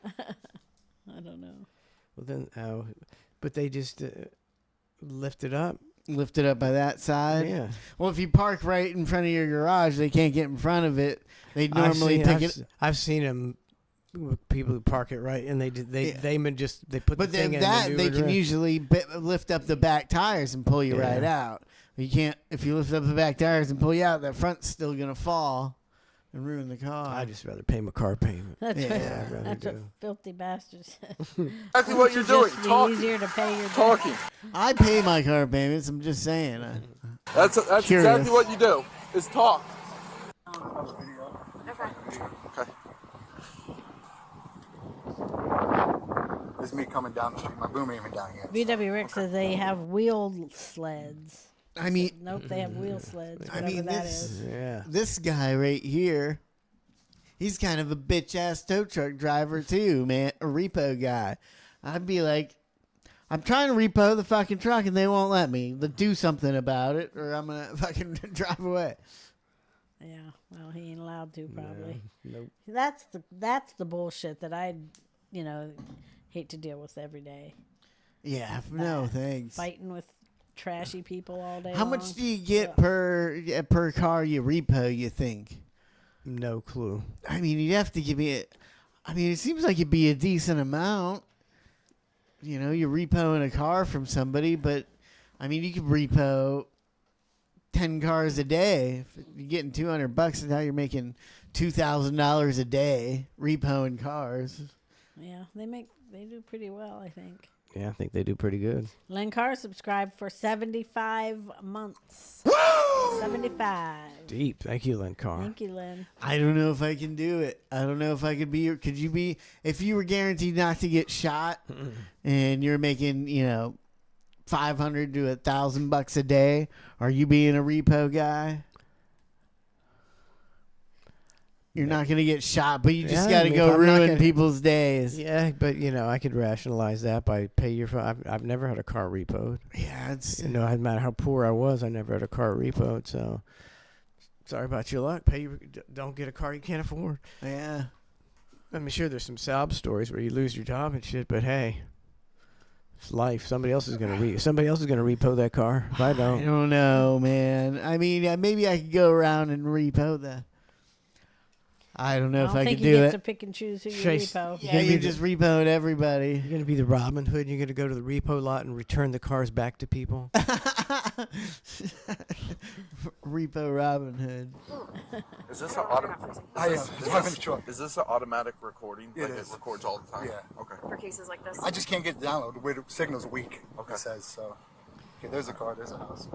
I don't know. Well, then, but they just lift it up. Lift it up by that side? Yeah. Well, if you park right in front of your garage, they can't get in front of it. They normally pick it. I've seen them. People who park it right, and they put But the thing in. But they can usually lift up the back tires and pull you right out. You can't, if you lift up the back tires and pull you out, that front's still gonna fall and ruin the car. I'd just rather pay my car payment. That's I'd rather what do. filthy bastards. Exactly what you're doing. Talking. Easier to pay your Talking. I pay my car payments. I'm just saying. That's exactly what you do. Is talk. Okay. This is me coming down the street. My boom ain't even down yet. VW Rick says they have wheel sleds. I mean, nope, they have wheel sleds. I mean, that is. this guy right here, he's kind of a bitch ass tow truck driver too, man. A repo guy. I'd be like, I'm trying to repo the fucking truck and they won't let me. Do something about it, or I'm gonna fucking drive away. Yeah, well, he ain't allowed to probably. Nope. That's the bullshit that I, hate to deal with every day. Yeah, no thanks. Fighting with trashy people all day. How much do you get per car you repo, you think? No clue. I mean, you'd have to give me it. I mean, it seems like it'd be a decent amount. You're repoing a car from somebody, but I mean, you could repo 10 cars a day. If you're getting $200, and now you're making $2,000 a day repoing cars. Yeah, they do pretty well, I think. Yeah, I think they do pretty good. Len Carr subscribed for 75 months. 75. Deep. Thank you, Len Carr. Thank you, Len. I don't know if I can do it. I don't know if I could be. Could you be? If you were guaranteed not to get shot, and you're making, $500 to $1,000 a day, are you being a repo guy? You're not gonna get shot, but you just got to go ruin people's days. Yeah, but I could rationalize that by pay your. I've never had a car repoed. Yeah, it's no matter how poor I was, I never had a car repoed. So sorry about your luck. Don't get a car you can't afford. Yeah, I'm sure there's some sob stories where you lose your job and shit, but hey, it's life. Somebody else is gonna repo that car. If I don't. I don't know, man. I mean, maybe I could go around and repo the. I don't know if I could do it. You get to pick and choose who you repo. Yeah, you just repoed everybody. You're going to be the Robin Hood. You're going to go to the repo lot and return the cars back to people. Repo Robin Hood. Is this an automatic? Is this an automatic recording? It It records all the time. Yeah. Okay. For cases like this. I just can't get it downloaded. The way the signal's weak. Okay. It says so. Okay, there's a car. There's a house.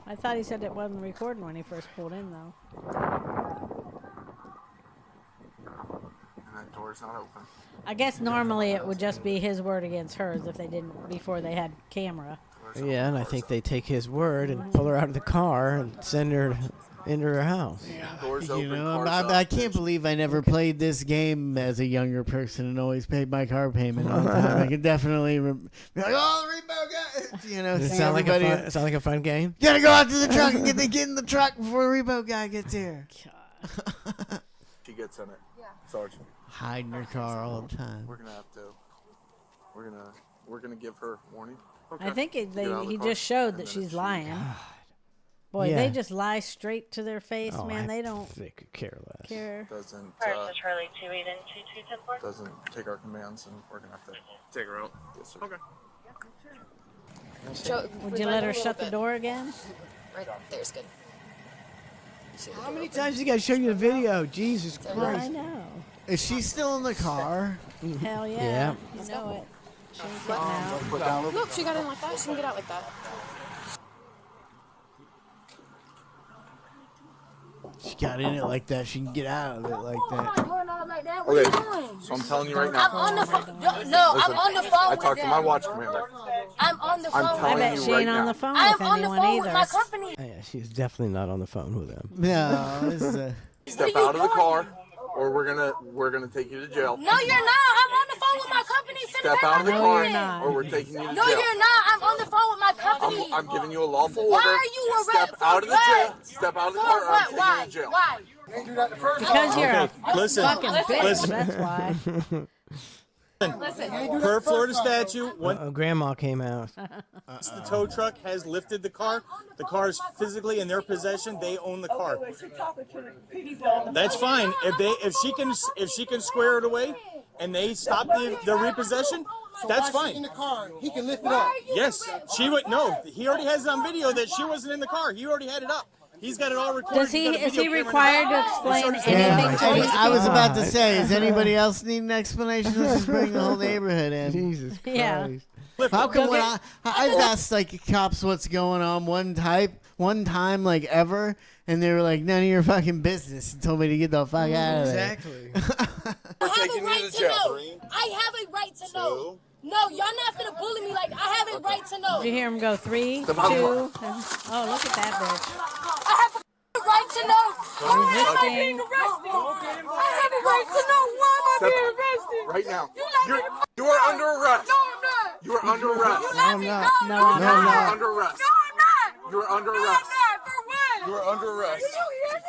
I thought he said it wasn't recording when he first pulled in, though. And that door's not open. I guess normally it would just be his word against hers if they didn't before they had camera. Yeah, and I think they take his word and pull her out of the car and send her into her house. Doors open, I can't believe I never played this game as a younger person and always paid my car payment on time. I could definitely be like, oh, the repo guy. Does it sound like a fun game? You gotta go out to the truck and get in the truck before the repo guy gets here. She gets in it. Yeah. Sergeant. Hide in her car all the time. We're gonna have to. We're gonna give her warning. Okay. I think he just showed that she's lying. Boy, they just lie straight to their face, man. They don't. They could care less. Doesn't Charlie 28 doesn't take our commands, and we're gonna have to take her out. Yes, sir. Okay. Would you let her shut the door again? Right there's good. How many times you guys show you the video? Jesus Christ. I know. Is she still in the car? Hell yeah. You know it. She ain't getting out. Look, she got in like that. She can get out like that. She got in it like that. She can get out of it like that. Okay, so I'm telling you right now. I'm on the phone. No, Listen, I'm on the phone I with talked to them. my watch commander. I'm on the phone. I'm telling I bet you she right ain't now. on the phone I'm with on the anyone phone with either. my company. Yeah, she's definitely not on the phone with them. No, this is a... Step out of the car, or we're gonna take you to jail. No, you're not. I'm on the phone with my company. Step out of the car, or we're taking you to No, jail. you're not. I'm on the phone with my company. I'm giving you a lawful order. Why are you arrested? Step out of the jail. Step out of the car, or I'm taking you to jail. Why? Because you're a Listen, fucking bitch. listen. That's why. Per Florida statute, once Grandma came out. the tow truck has lifted the car is physically in their possession. They own the car. That's fine. If she can square it away, and they stop the repossession, that's fine. In the car, he can lift it up. Yes, she would. No, he already has it on video that she wasn't in the car. He already had it up. He's got it all recorded. Is he required to explain anything to these I was people? about to say, does anybody else need an explanation? Let's just bring the whole neighborhood in. Jesus Christ. Yeah. How come when I've asked like cops what's going on one time like ever, and they were like, none of your fucking business, and told me to get the fuck out of there. Exactly. I have a right to know. I have a right to know. No, y'all not gonna bully me like I have a right to know. Did you hear him go 3, 2? Oh, look at that bitch. I have a right to know. Why am I Resisting. being arrested? I have a right to know why am I being arrested. Right now. You are under arrest. No, I'm not. You are under arrest. You let me go. No, I'm You are not. under arrest. No, I'm not. You are under No, arrest. I'm not. For what? You are under arrest. Did you hear me?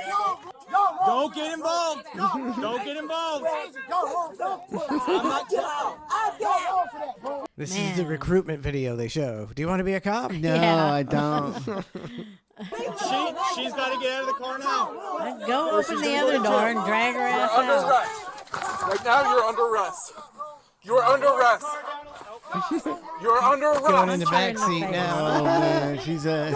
Don't get involved. Don't get involved. This is the recruitment video they show. Do you want to be a cop? No, Yeah. I don't. She's got to get out of the car now. Go open the other door and drag her ass Under out. arrest. Right now, you're under arrest. You are under arrest. You are under arrest. Going in the back seat now. Oh man, she's You're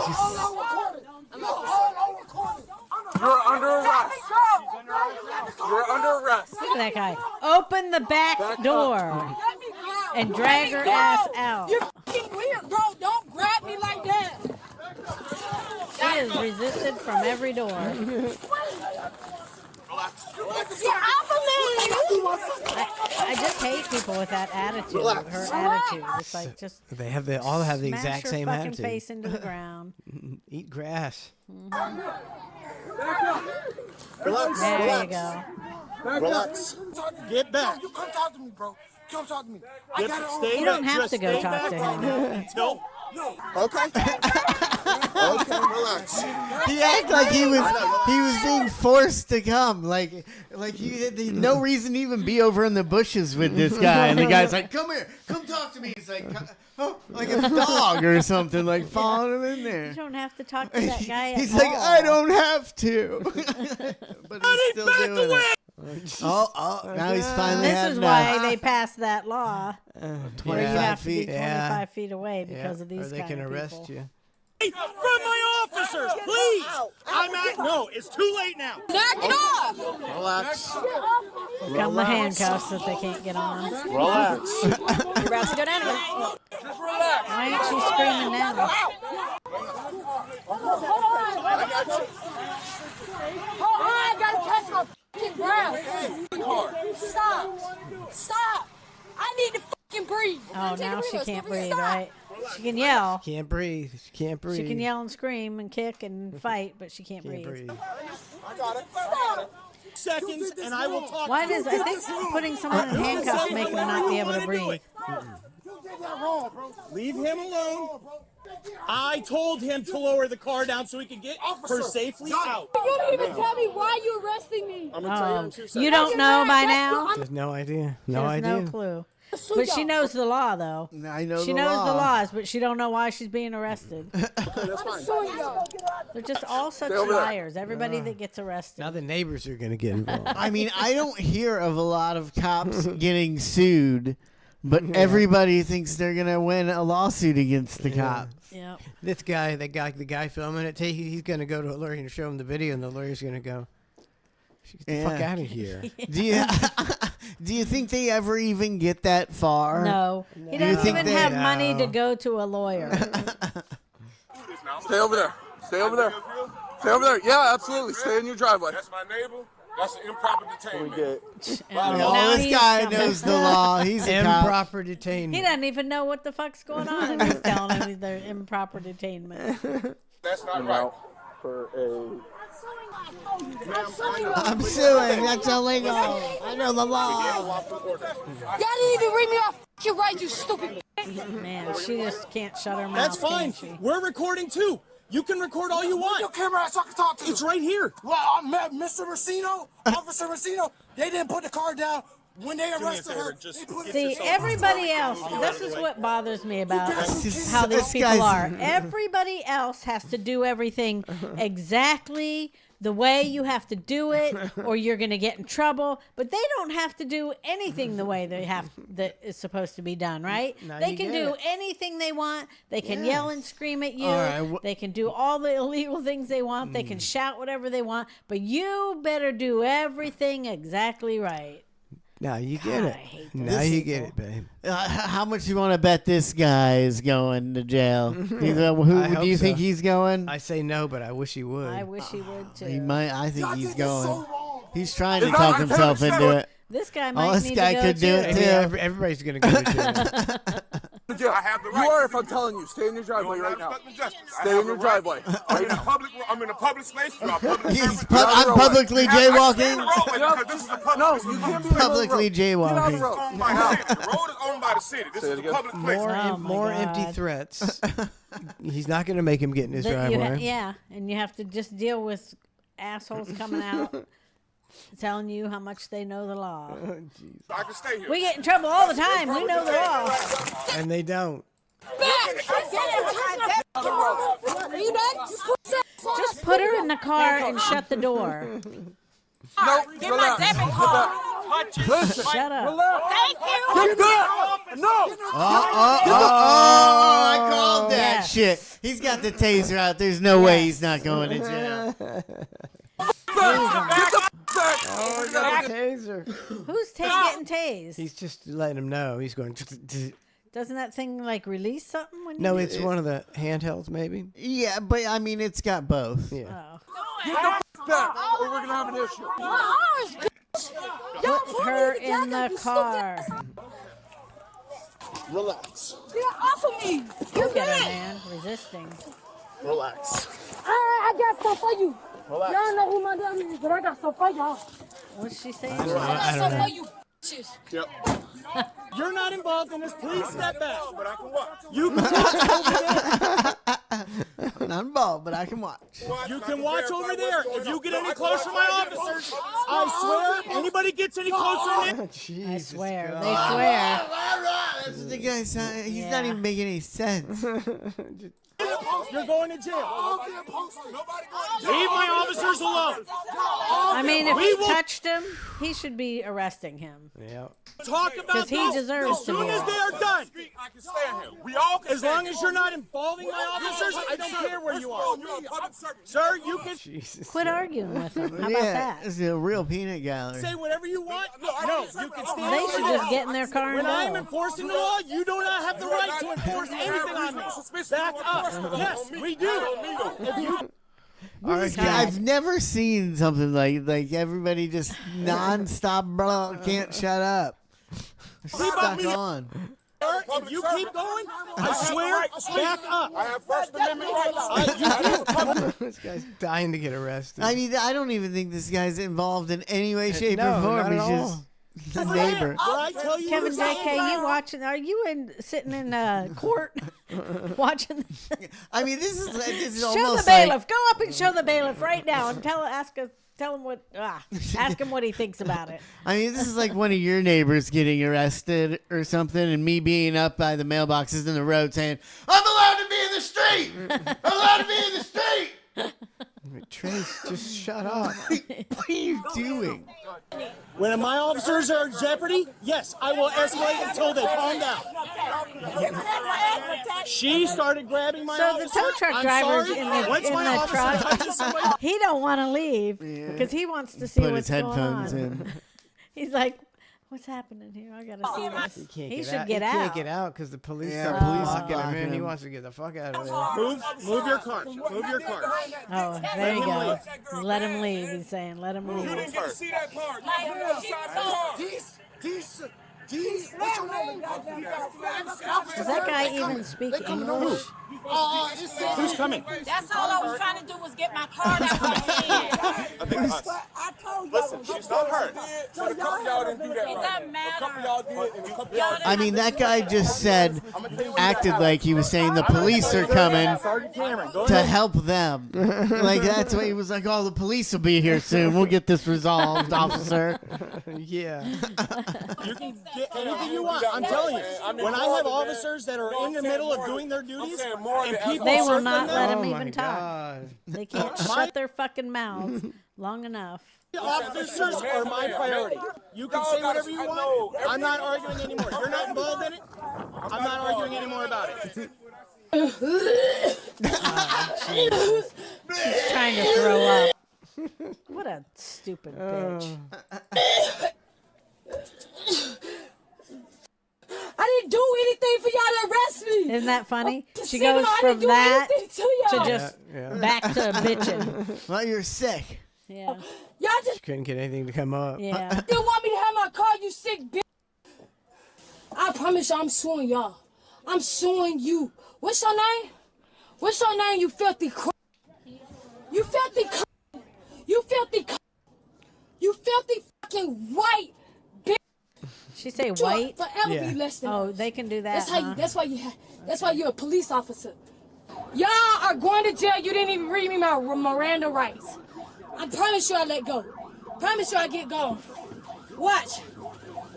under arrest. You're under arrest. Look at that guy. Open the back door and drag her ass out. You're fucking weird, bro. Don't grab me like that. She is resisted from every door. I just hate people with that attitude. Her attitude. It's like just They all have the smash exact her same fucking attitude. face into the ground. Eat grass. Relax. There you go. Relax. Get back. You come talk to me, bro. Come talk to me. I got it on. You don't have to go talk to him. Until Okay. Okay, relax. He acted like he was being forced to come. Like he had no reason to even be over in the bushes with this guy. And the guy's like, come here, come talk to me. He's like, oh, like a dog or something, like following him in You there. don't have to talk to that guy at He's all. like, I don't have to. But he's still doing it. Oh, now he's finally This had is enough. why they passed that law where you 25 have to be feet. 25 feet away because of these Or they kind can of arrest people. you. from my officers, please. No, it's too late now. Knock it off. Relax. Got the handcuffs that they can't get on. Relax. You're about to go down again. Why ain't she screaming now? I gotta catch my fucking breath. Stop. I need to fucking breathe. Oh, now she can't breathe, right? She can yell. Can't breathe. She can't breathe. She can yell and scream and kick and fight, but she can't breathe. I got it. I got it. Seconds, and I will talk. Why does I think putting someone in handcuffs make them not be able to breathe? You did that wrong, bro. Leave him alone. I told him to lower the car down so he could get her safely out. You didn't even tell me why you arresting me. I'm gonna tell you in 2 seconds. You don't know by now? There's no idea. She No has idea. no clue. But she knows the law, though. I know She the knows the law. laws, but she don't know why she's being arrested. That's fine. They're just all such Stay over there. liars. Everybody that gets arrested. Now the neighbors are going to get involved. I mean, I don't hear of a lot of cops getting sued, but everybody thinks they're gonna win a lawsuit against the cops. Yeah. This guy, the guy filming it, he's going to go to a lawyer and show him the video, and the lawyer's going to go, "Get the fuck out of here." Do you think they ever even get that far? No. He Do you doesn't think even they- have money to go to a lawyer. Stay over there. Stay over there. Stay over there. Yeah, absolutely. Stay in your driveway. That's my neighbor. That's an improper detainment. Oh, this guy knows the law. He's a cop. Improper detainment. He doesn't even know what the fuck's going on, and he's telling him they're improper detainment. That's not right. For a... I'm suing. That's illegal. I know the law. Y'all didn't even read me off your right, you stupid. Man, she just can't shut her mouth. That's fine. Can she? We're recording too. You can record all you want. Your camera so I can talk to you. It's right here. Well, I met Mr. Racino, Officer Racino. They didn't put the car down when they arrested her. See, everybody else, this is what bothers me about how these this people guy's- are. Everybody else has to do everything exactly the way you have to do it, or you're going to get in trouble. But they don't have to do anything the way that is supposed to be done, right? Now They you can get do it. anything they want. They can Yes. yell and scream at you. All right, They can do all the illegal things they want. They can shout whatever they want. But you better do everything exactly right. Now you get God, it. I hate Now this. you get it, babe. How much you want to bet this guy is going to jail? Who I do hope you think so. he's going? I say no, but I wish he would. I wish he would too. He might. I think he's going. He's trying to It's talk not- himself into it. This guy Oh, might this need guy to go could do too. it I too. mean, everybody's going to go to jail. I have the right. You are if I'm telling you. Stay in your driveway right now. Stay in your driveway. I'm in a public. I'm in a public space. You are public He's service. I'm publicly jaywalking. This is a public. No, you can't be Publicly jaywalking. jaywalking. Owned by the city. The road is owned by the city. This is a public place. More, Oh, my more empty God. threats. He's not going to make him get in his That you driveway. yeah, and you have to just deal with assholes coming out telling you how much they know the law. I can stay here. We get in trouble all the time. We know the law. And they don't. Just put her in the car and shut the door. No, relax. Listen, Shut up. relax. Thank you. You're good. No. I called that Yes. shit. He's got the taser out. There's no way he's not going to jail. Oh, he got a taser. Who's getting tased? He's just letting him know. He's going. Doesn't that thing like release something when you No, do it's one of the handhelds, maybe. Yeah, but I mean, it's got both. Yeah. Oh. Back, or we're gonna have an issue. Put her in the car. Relax. Get off of me. Look at her, man. Resisting. Relax. All right, I got stuff for you. Relax. Y'all know who my daddy is, but I got stuff for y'all. What's she saying? I got stuff for you, bitches. Yep. You're not involved in this. Please step back. But I can watch. You can watch over there. I'm not involved, but I can watch. You can watch over there. If you get any closer to my officers, I swear, anybody gets any closer than I swear. They swear. That's the guy. He's not even making any sense. you're going to jail. Leave my officers alone. I mean, if We he will touched him, he should be arresting him. Yeah. talk about 'Cause he this deserves as to soon be. as they are done. I can stand here. We all can As long as you're not involving my officers, I don't care where you are. You're a public servant. Sir, you can Quit arguing with him. How about Yeah, that? it's a real peanut gallery. say whatever you want. No, you can stand They where should you just are. get in their car and When I'm go. enforcing the law, you do not have the right to enforce anything on me. Back up. Yes, we do. If you All right, I've never seen something like everybody just nonstop blah, can't shut up. Stuck on. If you keep going, I swear, back up. I have First Amendment rights. This guy's dying to get arrested. I mean, I don't even think this guy's involved in any way, shape, No, or form. not at He's all. just a neighbor. Kevin JK, you watching? Are you sitting in court watching? I mean, this is Show almost the bailiff. like Go up and show the bailiff right now and tell him what. Ask him what he thinks about it. I mean, this is like one of your neighbors getting arrested or something, and me being up by the mailboxes in the road saying, "I'm allowed to be in the street. I'm allowed to be in the street." Trace, just shut up. What are you doing? When my officers are in jeopardy, yes, I will escalate until they calm down. She started grabbing my So officer. the tow truck I'm driver's sorry. in the Once my officer touches somebody, truck. He don't want to leave because he wants to see Put what's his going headphones on. in. He's like, What's happening here? I gotta see this. He should out. get he out. can't get out because the police Yeah, are police blocking are him in. He blocking wants to get the fuck out of there. Move your cart. Move your cart. Oh, there you go. Let him leave. He's saying, let him leave. You didn't get to see that part. You were outside the car. What's your name? Does that guy even speak English? Who's coming? That's all I was trying to do was get my card out of my hand. I think us. Listen, she's not hurt. But a couple y'all didn't do that It right. doesn't matter. A couple y'all did, and a couple y'all I mean, that guy just acted like he was saying the police are coming to help them. Like, that's what he was like, oh, the police will be here soon. We'll get this resolved, officer. Yeah. You can get anything you want. I'm telling you. When I have officers that are in the middle of doing their duties, and people They will circle not them, let him Oh even my talk. God. They can't shut their fucking mouths long enough. officers are my priority. You can say whatever you want. I'm not arguing anymore. You're not involved in it. I'm not arguing anymore about it. She's trying to throw up. What a stupid bitch. I didn't do anything for y'all to arrest me. Isn't that funny? She Casino, goes I from didn't do that anything to y'all. to just back to bitching. Well, you're sick. Yeah. Y'all just Couldn't get anything to come up. Yeah. didn't want me to have my car, you sick bitch. I promise you I'm suing y'all. I'm suing you. What's your name? What's your name, you filthy crap? You filthy crap. You filthy crap. You filthy fucking white bitch. She say You'll white? forever be less than Oh, us. they can do that. That's how. huh? That's why you're a police officer. Y'all are going to jail. You didn't even read me my Miranda rights. I promise you I let go. Promise you I get gone. Watch.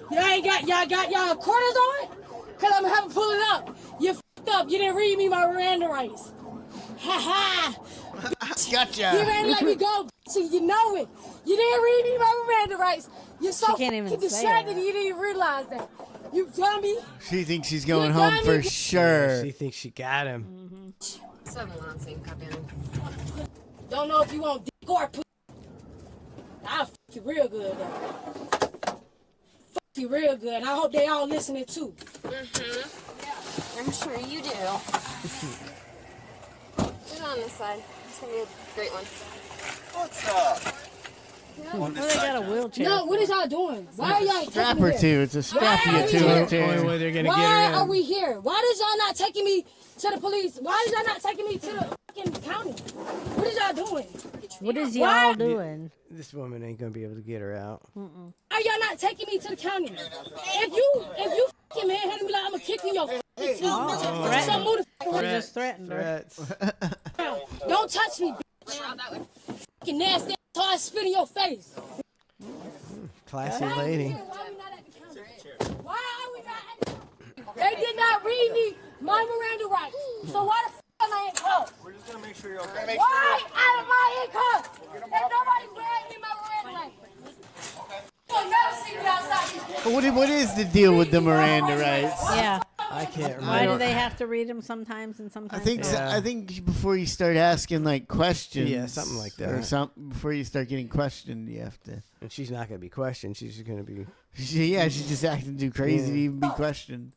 Y'all got y'all quarters on? Cause I'm gonna have to pull it up. You f***ed up. You didn't read me my Miranda rights. Ha ha. Gotcha. You didn't let me go. So you know it. You didn't read me my Miranda rights. You're so She can't even fucking say distracted. it. You didn't even realize that. You dummy. She thinks she's going home for sure. She thinks she got him. Don't know if you want dick or pussy. I'll fuck you real good though. Fuck you real good. And I hope they all listening too. I'm sure you do. Put it on this side. It's gonna be a great one. What's up? Well, they got a wheelchair. No, what is y'all doing? Why are y'all Strap taking me her here? to. It's a strap Why you are to we her here? chair. Only way they're gonna Why get her are in. we here? Why is y'all not taking me to the police? Why is y'all not taking me to the fucking county? What is y'all doing? What is Why? y'all doing? This woman ain't gonna be able to get her out. Are y'all not taking me to the county? If you fucking manhandle me like I'm gonna kick you in your fucking teeth. Threaten. So move the fuck She around. just threatened her. Threats. Don't touch me, bitch. Fucking nasty. So I spit in your face. Classy lady. Why are we not? They did not read me my Miranda rights. So why the f am I in court? We're just gonna make sure you're okay. Why out of my income? And nobody read me my Miranda rights. You'll never see me outside. What is the deal with the Miranda rights? Yeah. I can't remember. Why do they have to read them sometimes and I sometimes? think they so, don't? I think before you start asking like questions, Yeah, something like that. or something before you start getting questioned, you have to. And she's not gonna be questioned. She's just gonna be. She's just acting too crazy to even be questioned.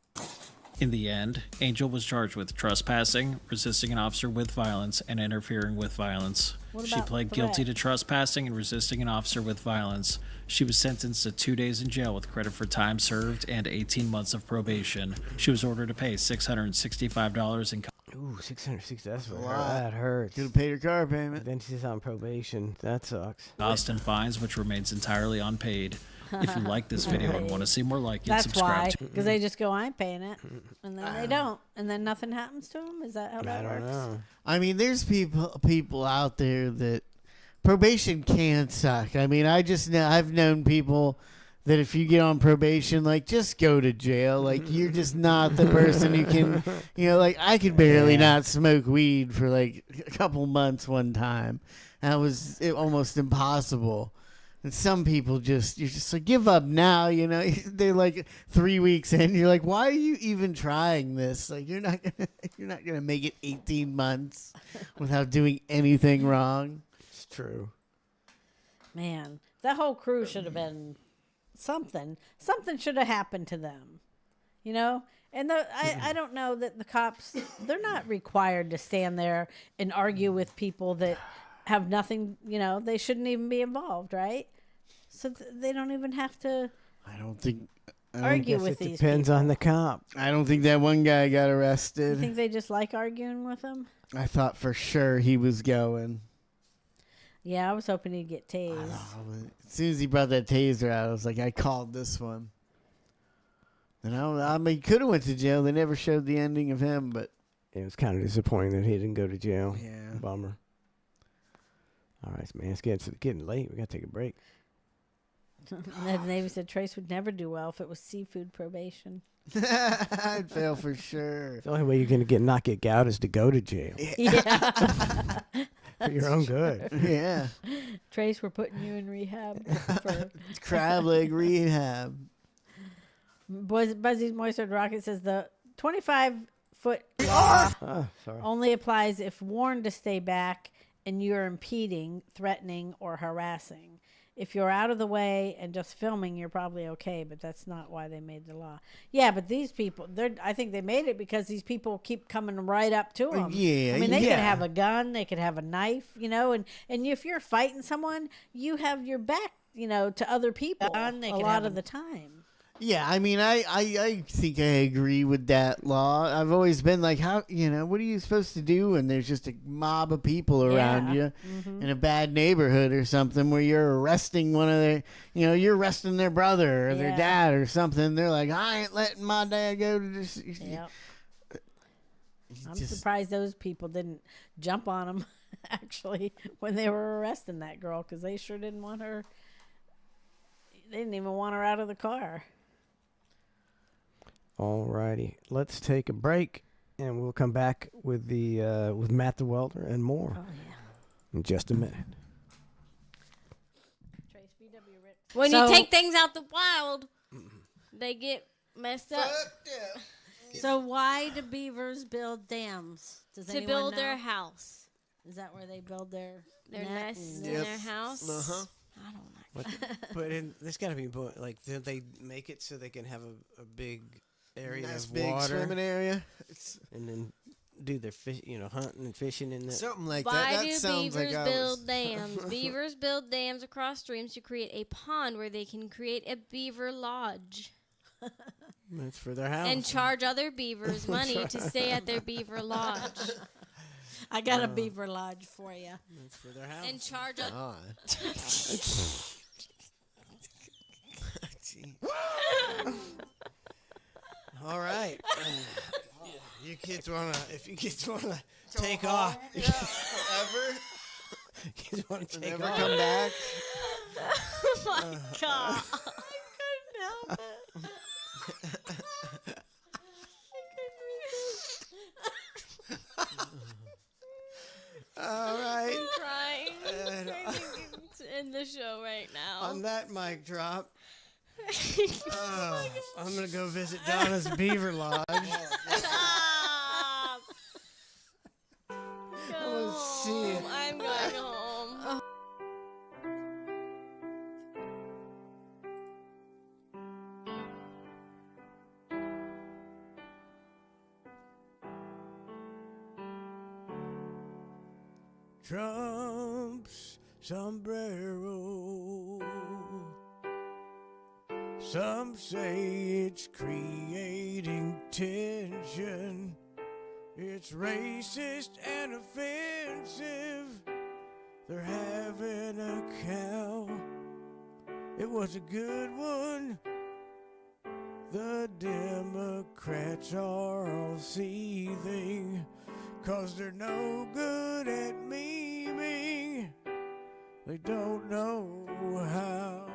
In the end, Angel was charged with trespassing, resisting an officer with violence, and interfering with violence. What She about pled threat? guilty to trespassing and resisting an officer with violence. She was sentenced to 2 days in jail with credit for time served and 18 months of probation. She was ordered to pay $665 in Ooh, 660. That's what Wow. that hurts. Could have paid her car payment. Then she's on probation. That sucks. cost and fines, which remains entirely unpaid. If you like this video and want to see more like it, That's subscribe why, to because they just go, I'm paying it, and then they don't, and then nothing happens to them. Is that how that I don't works? know. I mean, there's people out there that probation can suck. I mean, I've known people that if you get on probation, like, just go to jail. Like, you're just not the person who can, like, I could barely not smoke weed for like a couple months one time. That was almost impossible. And some people you're just like, give up now, They're like 3 weeks in, you're like, why are you even trying this? Like, you're not gonna make it 18 months without doing anything wrong. It's true. Man, that whole crew should have been something should have happened to them, you know. And I don't know that the cops, they're not required to stand there and argue with people that have nothing, you know, they shouldn't even be involved, right? So they don't even have to argue with these Depends people. on the cop. I don't think that one guy got arrested. You think they just like arguing with them? I thought for sure he was going. Yeah, I was hoping he'd get tased. As soon as he brought that taser out, I was like, I called this one. And I mean, he could have went to jail. They never showed the ending of him, but it was kind of disappointing that he didn't go to jail. Yeah. Bummer. All right, man, it's getting late. We got to take a break. Ned Navy said Trace would never do well if it was seafood probation. I'd fail for sure. The only way you're going to not get gout is to go to jail. Yeah. For your own good. Yeah. Trace, we're putting you in rehab for crab leg rehab. Buzzy's Moisturized Rocket says the 25-foot law only applies if warned to stay back and you're impeding, threatening, or harassing. If you're out of the way and just filming, you're probably okay, but that's not why they made the law. Yeah, but these people, I think they made it because these people keep coming right up to them. Yeah, I mean, they could have a gun, they could have a knife, you know, and if you're fighting someone, you have your back, you know, to other people a lot of the time. Yeah, I mean, I think I agree with that law. I've always been like, how, you know, what are you supposed to do when there's just a mob of people around you in a bad neighborhood or something where you're arresting one of their, you know, you're arresting their brother or their dad or something. They're like, I ain't letting my dad go to this. Yep. I'm surprised those people didn't jump on them, actually, when they were arresting that girl, because they sure didn't want her. They didn't even want her out of the car. All righty, let's take a break, and we'll come back with with Matt the Welder and more in just a minute. When you take things out the wild, they get messed up. So why do beavers build dams? To build their house. Is that where they build their nest in their house? Uh-huh. I don't know. But there's got to be like they make it so they can have a big area Nice of big water, swimming area, and then do their fish, you know, hunting and fishing in that. Something like Why that. do Sounds beavers like build dams? Beavers build dams across streams to create a pond where they can create a beaver lodge. That's for their house. And charge other beavers money to stay at their beaver lodge. I got a beaver lodge for you. That's for their house. And charge All right. You kids if you kids wanna take off forever. You want to take Never off. come back. Oh my god. I couldn't help it. All right. I'm crying. To end the show right now. On that mic drop, I'm going to go visit Donna's Beaver Lodge. Stop. Go see it. home. I'm going home. Trump's sombrero. Some say it's creating tension. It's racist and offensive. They're having a cow. It was a good one. The Democrats are all seething, 'cause they're no good at memeing. They don't know how.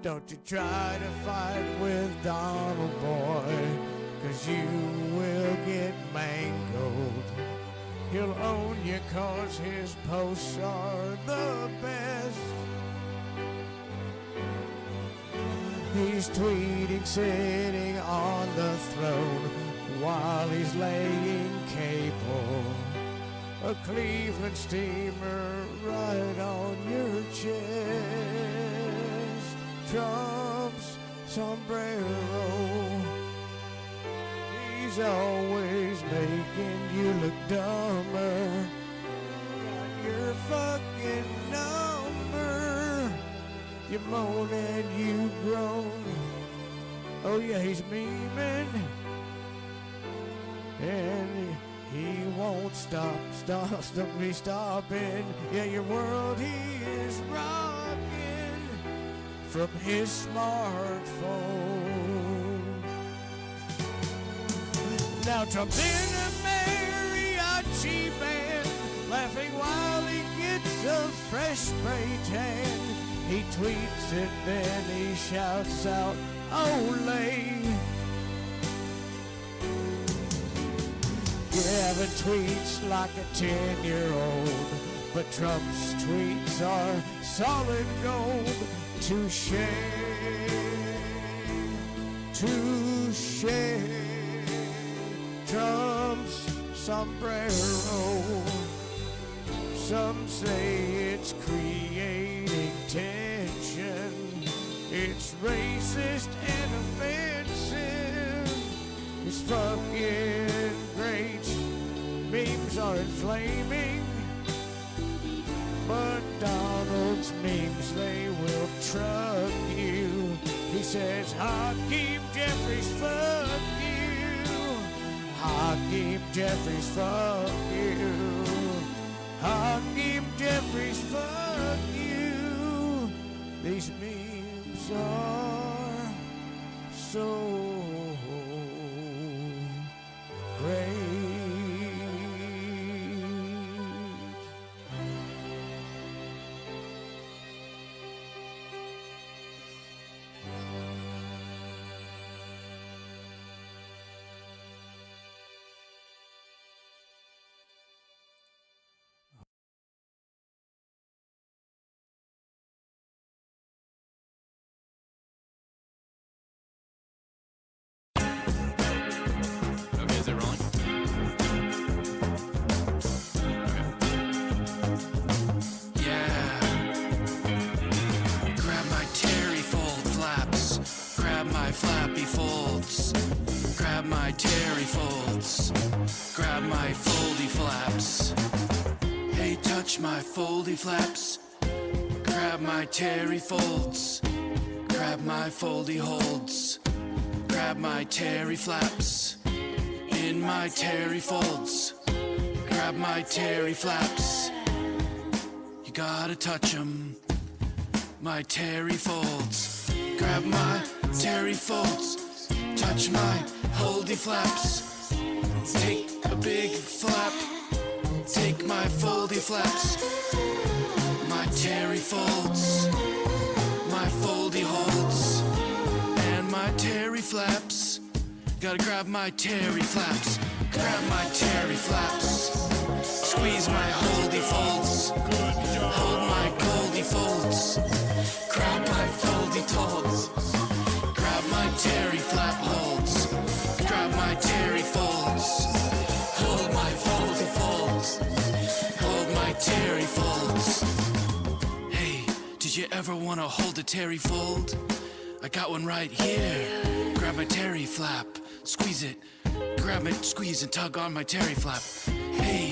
Don't you try to fight with Donald Boy, 'cause you will get mangled. He'll own you 'cause his posts are the best. He's tweeting sitting on the throne while he's laying cable. A Cleveland steamer right on your chest. Trump's sombrero. He's always making you look dumber. Your fucking number. You moan and you groan. Oh yeah, he's memeing. And he won't stop me stopping. Yeah, your world he is rocking from his smartphone. Now Trump's in a mariachi band, laughing while he gets a fresh spray tan. He tweets and then he shouts out, "Olay!" Gavin tweets like a 10-year-old, but Trump's tweets are solid gold. Touche, touche. Trump's sombrero. Some say it's creating tension. It's racist and offensive. It's fucking great. Memes are inflaming, but Donald's memes, they will truck you. He says, Hakeem Jeffries, fuck you. Hakeem Jeffries, fuck you. Hakeem Jeffries, fuck you. These memes are so great. Okay, is it rolling? flappy folds. Grab my terry folds. Grab my foldy flaps. Hey, touch my foldy flaps. Grab my terry folds. Grab my foldy holds. Grab my terry flaps. In my terry folds. Grab my terry flaps. You gotta touch 'em. My terry folds. Grab my terry folds. Touch my holdy flaps. Take a big flap. Take my foldy flaps. My terry folds. My foldy holds. And my terry flaps. Gotta grab my terry flaps. Grab my terry flaps. Squeeze my holdy folds. Hold my goldy folds. Grab my foldy folds. Grab my terry flap holds. Grab my terry folds. Hold my foldy folds. Hold my terry folds. Hey, did you ever want to hold a terry fold? I got one right here. Grab my terry flap. Squeeze it. Grab it, squeeze and tug on my terry flap. Hey,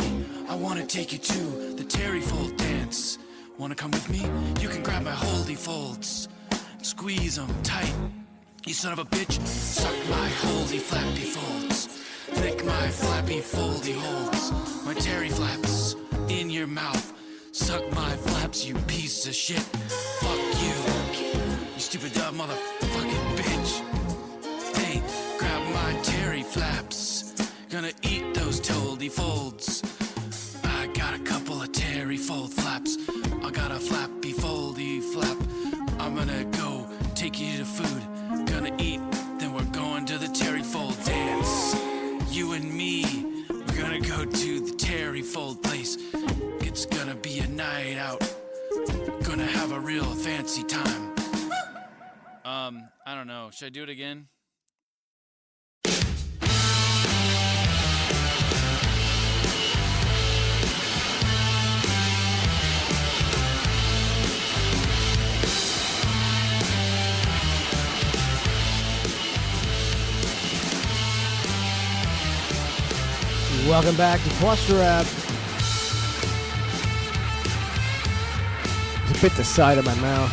I want to take you to the terry fold dance. Want to come with me? You can grab my holdy folds. Squeeze them tight. You son of a bitch. Suck my holdy flappy folds. Lick my flappy foldy holds. My terry flaps in your mouth. Suck my flaps, you piece of shit. Fuck you. You stupid dumb motherfucking bitch. Hey, grab my terry flaps. Gonna eat those toldy folds. I got a couple of terry fold flaps. I got a flappy foldy flap. I'm gonna go take you to food. Gonna eat, then we're going to the terry fold dance. You and me, we're gonna go to the terry fold place. It's gonna be a night out. Gonna have a real fancy time. I don't know. Should I do it again? Welcome back to ClusterF. It's a bit the side of my mouth.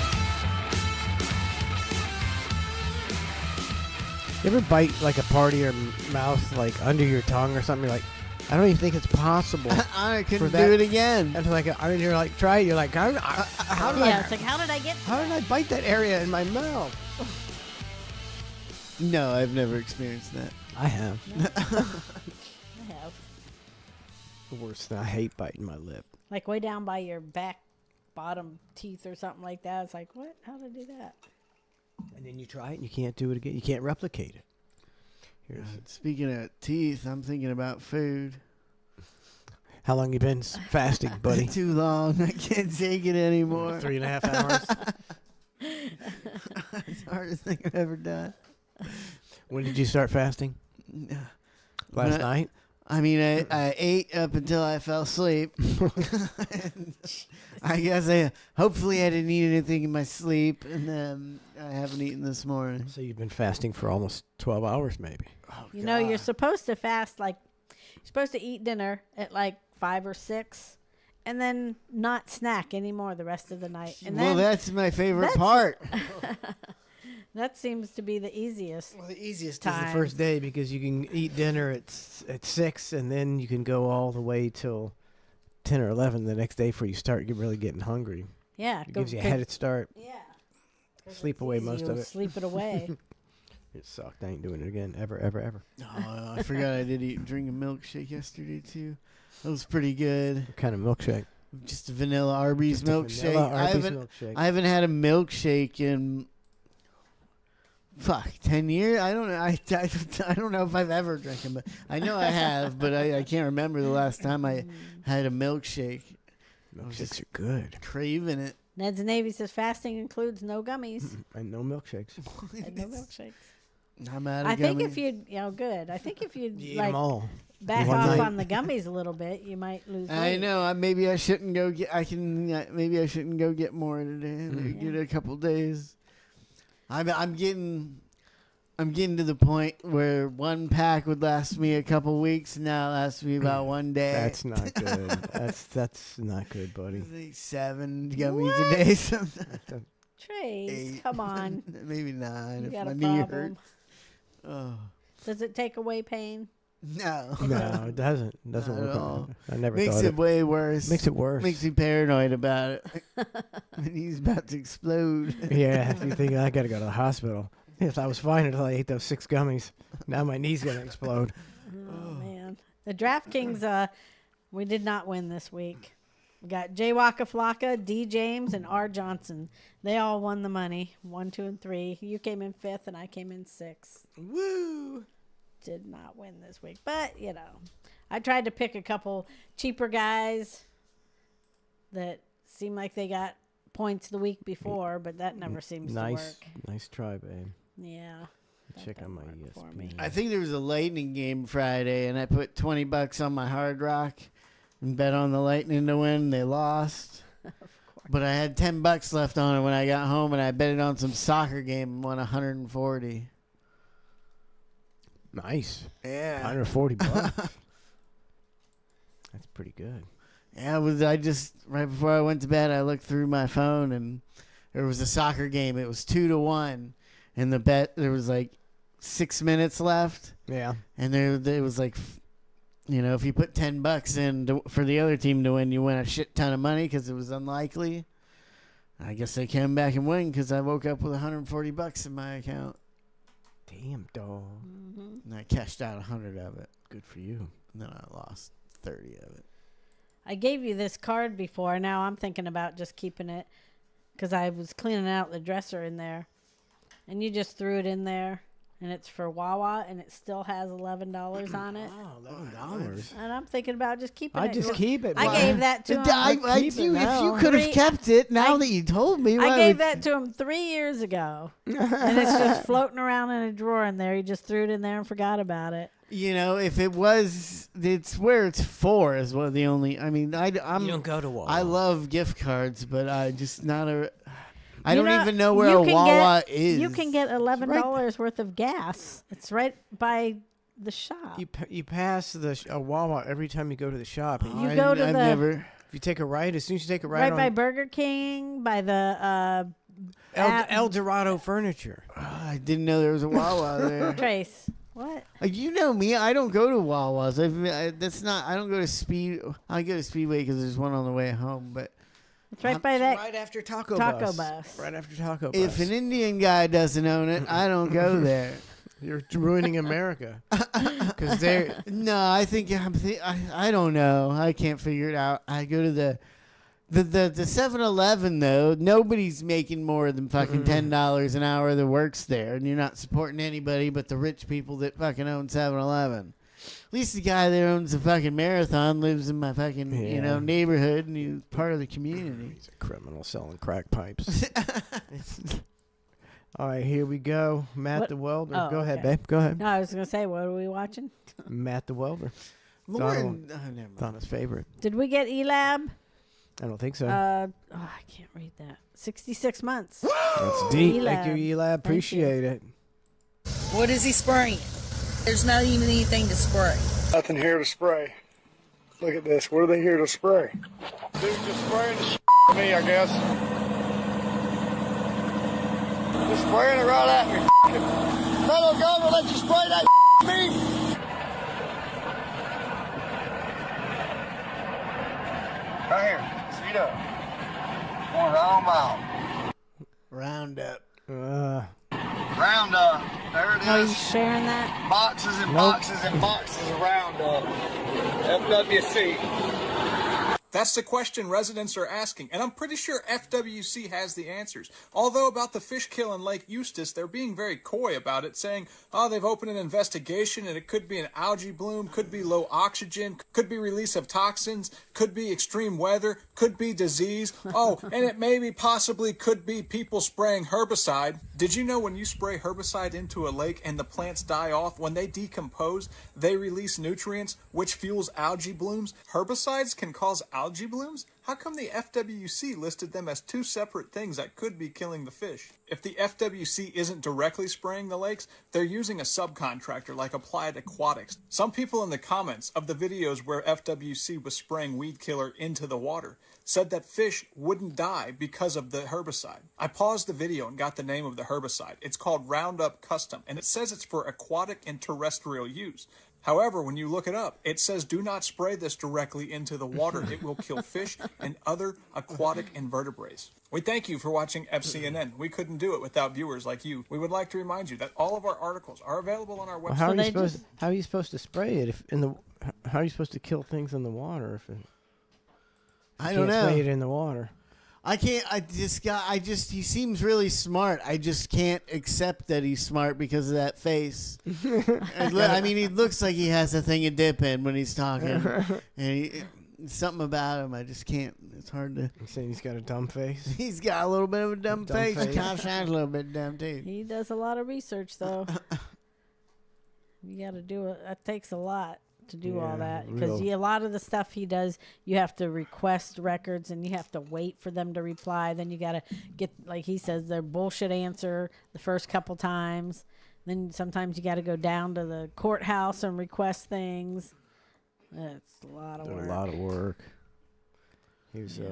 You ever bite like a part of your mouth, like under your tongue or something? You're like, I don't even think it's possible. I couldn't do it again. And like, I mean, you're like, try it. You're like, how did it's like, how did I get? How did I bite that area in my mouth? No, I've never experienced that. I have. I have. The worst thing. I hate biting my lip. Like way down by your back bottom teeth or something like that. It's like, what? How did I do that? And then you try it and you can't do it again. You can't replicate it. Speaking of teeth, I'm thinking about food. How long you been fasting, buddy? Too long. I can't take it anymore. 3.5 hours. It's the hardest thing I've ever done. When did you start fasting? Last night? I mean, I ate up until I fell asleep. I guess hopefully I didn't eat anything in my sleep, and then I haven't eaten this morning. So you've been fasting for almost 12 hours, maybe. Oh, You know, you're supposed to fast you're supposed to eat dinner at like 5 or 6, and then not snack anymore the rest of the night. And well, that's my favorite part. That seems to be the easiest. Well, the easiest time. is the first day because you can eat dinner at 6, and then you can go all the way till 10 or 11 the next day before you start really getting hungry. Yeah. It gives you a head start. Yeah. Sleep away most of it. Sleep it away. It sucked. I ain't doing it again. Ever, ever, ever. Oh, I forgot I did drink a milkshake yesterday, too. That was pretty good. What kind of milkshake? Just a vanilla Arby's milkshake. Vanilla Arby's milkshake. I haven't had a milkshake in 10 years. I don't know. I don't know if I've ever drank them, but I know I have. But I can't remember the last time I had a milkshake. Milkshakes are good. Craving it. Ned's Navy says fasting includes no gummies. And no milkshakes. And no milkshakes. I'm out of I think gummies. if you'd, good. I think if you'd eat 'em all. back One off night. on the gummies a little bit, you might lose weight. I know. Maybe I shouldn't go get. Maybe I shouldn't go get more today. Maybe get a couple days. I'm getting to the point where one pack would last me a couple weeks, and now it lasts me about one day. That's not good. That's not good, buddy. Like 7 gummies a day sometimes. Trace, 8. come on. Maybe 9 You if got my a knee problem. hurts. Oh. Does it take away pain? No. No, it doesn't. It doesn't Not work. at all. I never Makes thought it way worse. Makes it worse. Makes me paranoid about it. My knee's about to explode. Yeah, you think I got to go to the hospital. If I was fine until I ate those 6 gummies, now my knee's gonna explode. Oh, man. The DraftKings, we did not win this week. We got J. Waka Flocka, D. James, and R. Johnson. They all won the money. 1, 2, and 3. You came in 5th, and I came in 6th. Woo! Did not win this week. But, I tried to pick a couple cheaper guys that seemed like they got points the week before, but that never seems to work. Nice try, babe. Yeah. Check on my ESPN. I think there was a Lightning game Friday, and I put $20 on my Hard Rock and bet on the Lightning to win. They lost. But I had $10 left on it when I got home, and I bet it on some soccer game and won 140. Nice. Yeah. $140. That's pretty good. Yeah, I just right before I went to bed, I looked through my phone, and there was a soccer game. It was 2-1, and the bet there was like 6 minutes left. Yeah. And there was like, if you put $10 in for the other team to win, you win a shit ton of money because it was unlikely. I guess they came back and win because I woke up with $140 in my account. Damn, dog. Mm-hmm. And I cashed out 100 of it. Good for you. And then I lost 30 of it. I gave you this card before. Now I'm thinking about just keeping it because I was cleaning out the dresser in there. And you just threw it in there. And it's for Wawa, and it still has $11 on it. Wow, $11. And I'm thinking about just keeping it. I just keep it. I gave that to him. If you could have kept it now that you told me. I gave that to him 3 years ago. And it's just floating around in a drawer in there. He just threw it in there and forgot about it. If it was, it's where it's for is one of the only. I mean, I'm. You don't go to Wawa. I love gift cards, but I just not a. I don't even know where a you can Wawa get, is. You can get $11 worth of gas. It's right by the shop. You pass the Wawa every time you go to the shop. And You go to I've the never. If you take a right, as soon as you take a right right by on Burger King, by the El Dorado Furniture. I didn't know there was a Wawa there. Trace. What? You know me. I don't go to Wawas. That's not. I don't go to Speed. I go to Speedway because there's one on the way home. But it's right by that. Right after Taco Bus. Right after Taco Bus. if an Indian guy doesn't own it, I don't go there. You're ruining America. Because they're No, I think I don't know. I can't figure it out. I go to the 7-Eleven though. Nobody's making more than fucking $10 an hour that works there, and you're not supporting anybody but the rich people that fucking own 7-Eleven. At least the guy that owns the fucking Marathon lives in my fucking neighborhood, and he's part of the community. He's a criminal selling crack pipes. All right, here we go. Matt the Welder. Oh, go ahead, okay. babe. Go ahead. No, I was gonna say, what are we watching? Matt the Welder. Lauren, never mind. Donna's favorite. Did we get Elab? I don't think so. I can't read that. 66 months. That's deep. Elab. Thank you, Elab. Appreciate it. What is he spraying? There's not even anything to spray. Nothing here to spray. Look at this. What are they here to spray? Dude, just spraying the at me, I guess. Just spraying it right at me. Federal government let you spray that at me? Right here. Speed up. Going right on out. Roundup. Roundup. There it is. Oh, he's sharing that? Boxes and boxes and boxes of Roundup. FWC. That's the question residents are asking, and I'm pretty sure FWC has the answers. Although about the fish kill in Lake Eustis, they're being very coy about it, saying, oh, they've opened an investigation, and it could be an algae bloom, could be low oxygen, could be release of toxins, could be extreme weather, could be disease. Oh, and it maybe possibly could be people spraying herbicide. Did you know when you spray herbicide into a lake and the plants die off, when they decompose, they release nutrients, which fuels algae blooms? Herbicides can cause algae blooms? How come the FWC listed them as two separate things that could be killing the fish? If the FWC isn't directly spraying the lakes, they're using a subcontractor like Applied Aquatics. Some people in the comments of the videos where FWC was spraying weed killer into the water said that fish wouldn't die because of the herbicide. I paused the video and got the name of the herbicide. It's called Roundup Custom, and it says it's for aquatic and terrestrial use. However, when you look it up, it says do not spray this directly into the water. It will kill fish and other aquatic invertebrates. We thank you for watching FCNN. We couldn't do it without viewers like you. We would like to remind you that all of our articles are available on our website. Well, how are you supposed to spray it if in the? How are you supposed to kill things in the water if it? I don't know. Spray it in the water. I can't. He seems really smart. I just can't accept that he's smart because of that face. I mean, he looks like he has a thing of dip in when he's talking. And something about him, I just can't. It's hard to. You saying he's got a dumb face? He's got a little bit of a dumb face. face. He kind of sounds a little bit dumb, too. He does a lot of research, though. You got to do it. That takes a lot to do all that because a lot of the stuff he does, you have to request records and you have to wait for them to reply. Then you got to get, like he says, their bullshit answer the first couple times. Then sometimes you got to go down to the courthouse and request things. It's a lot of work. A lot of work. He was, we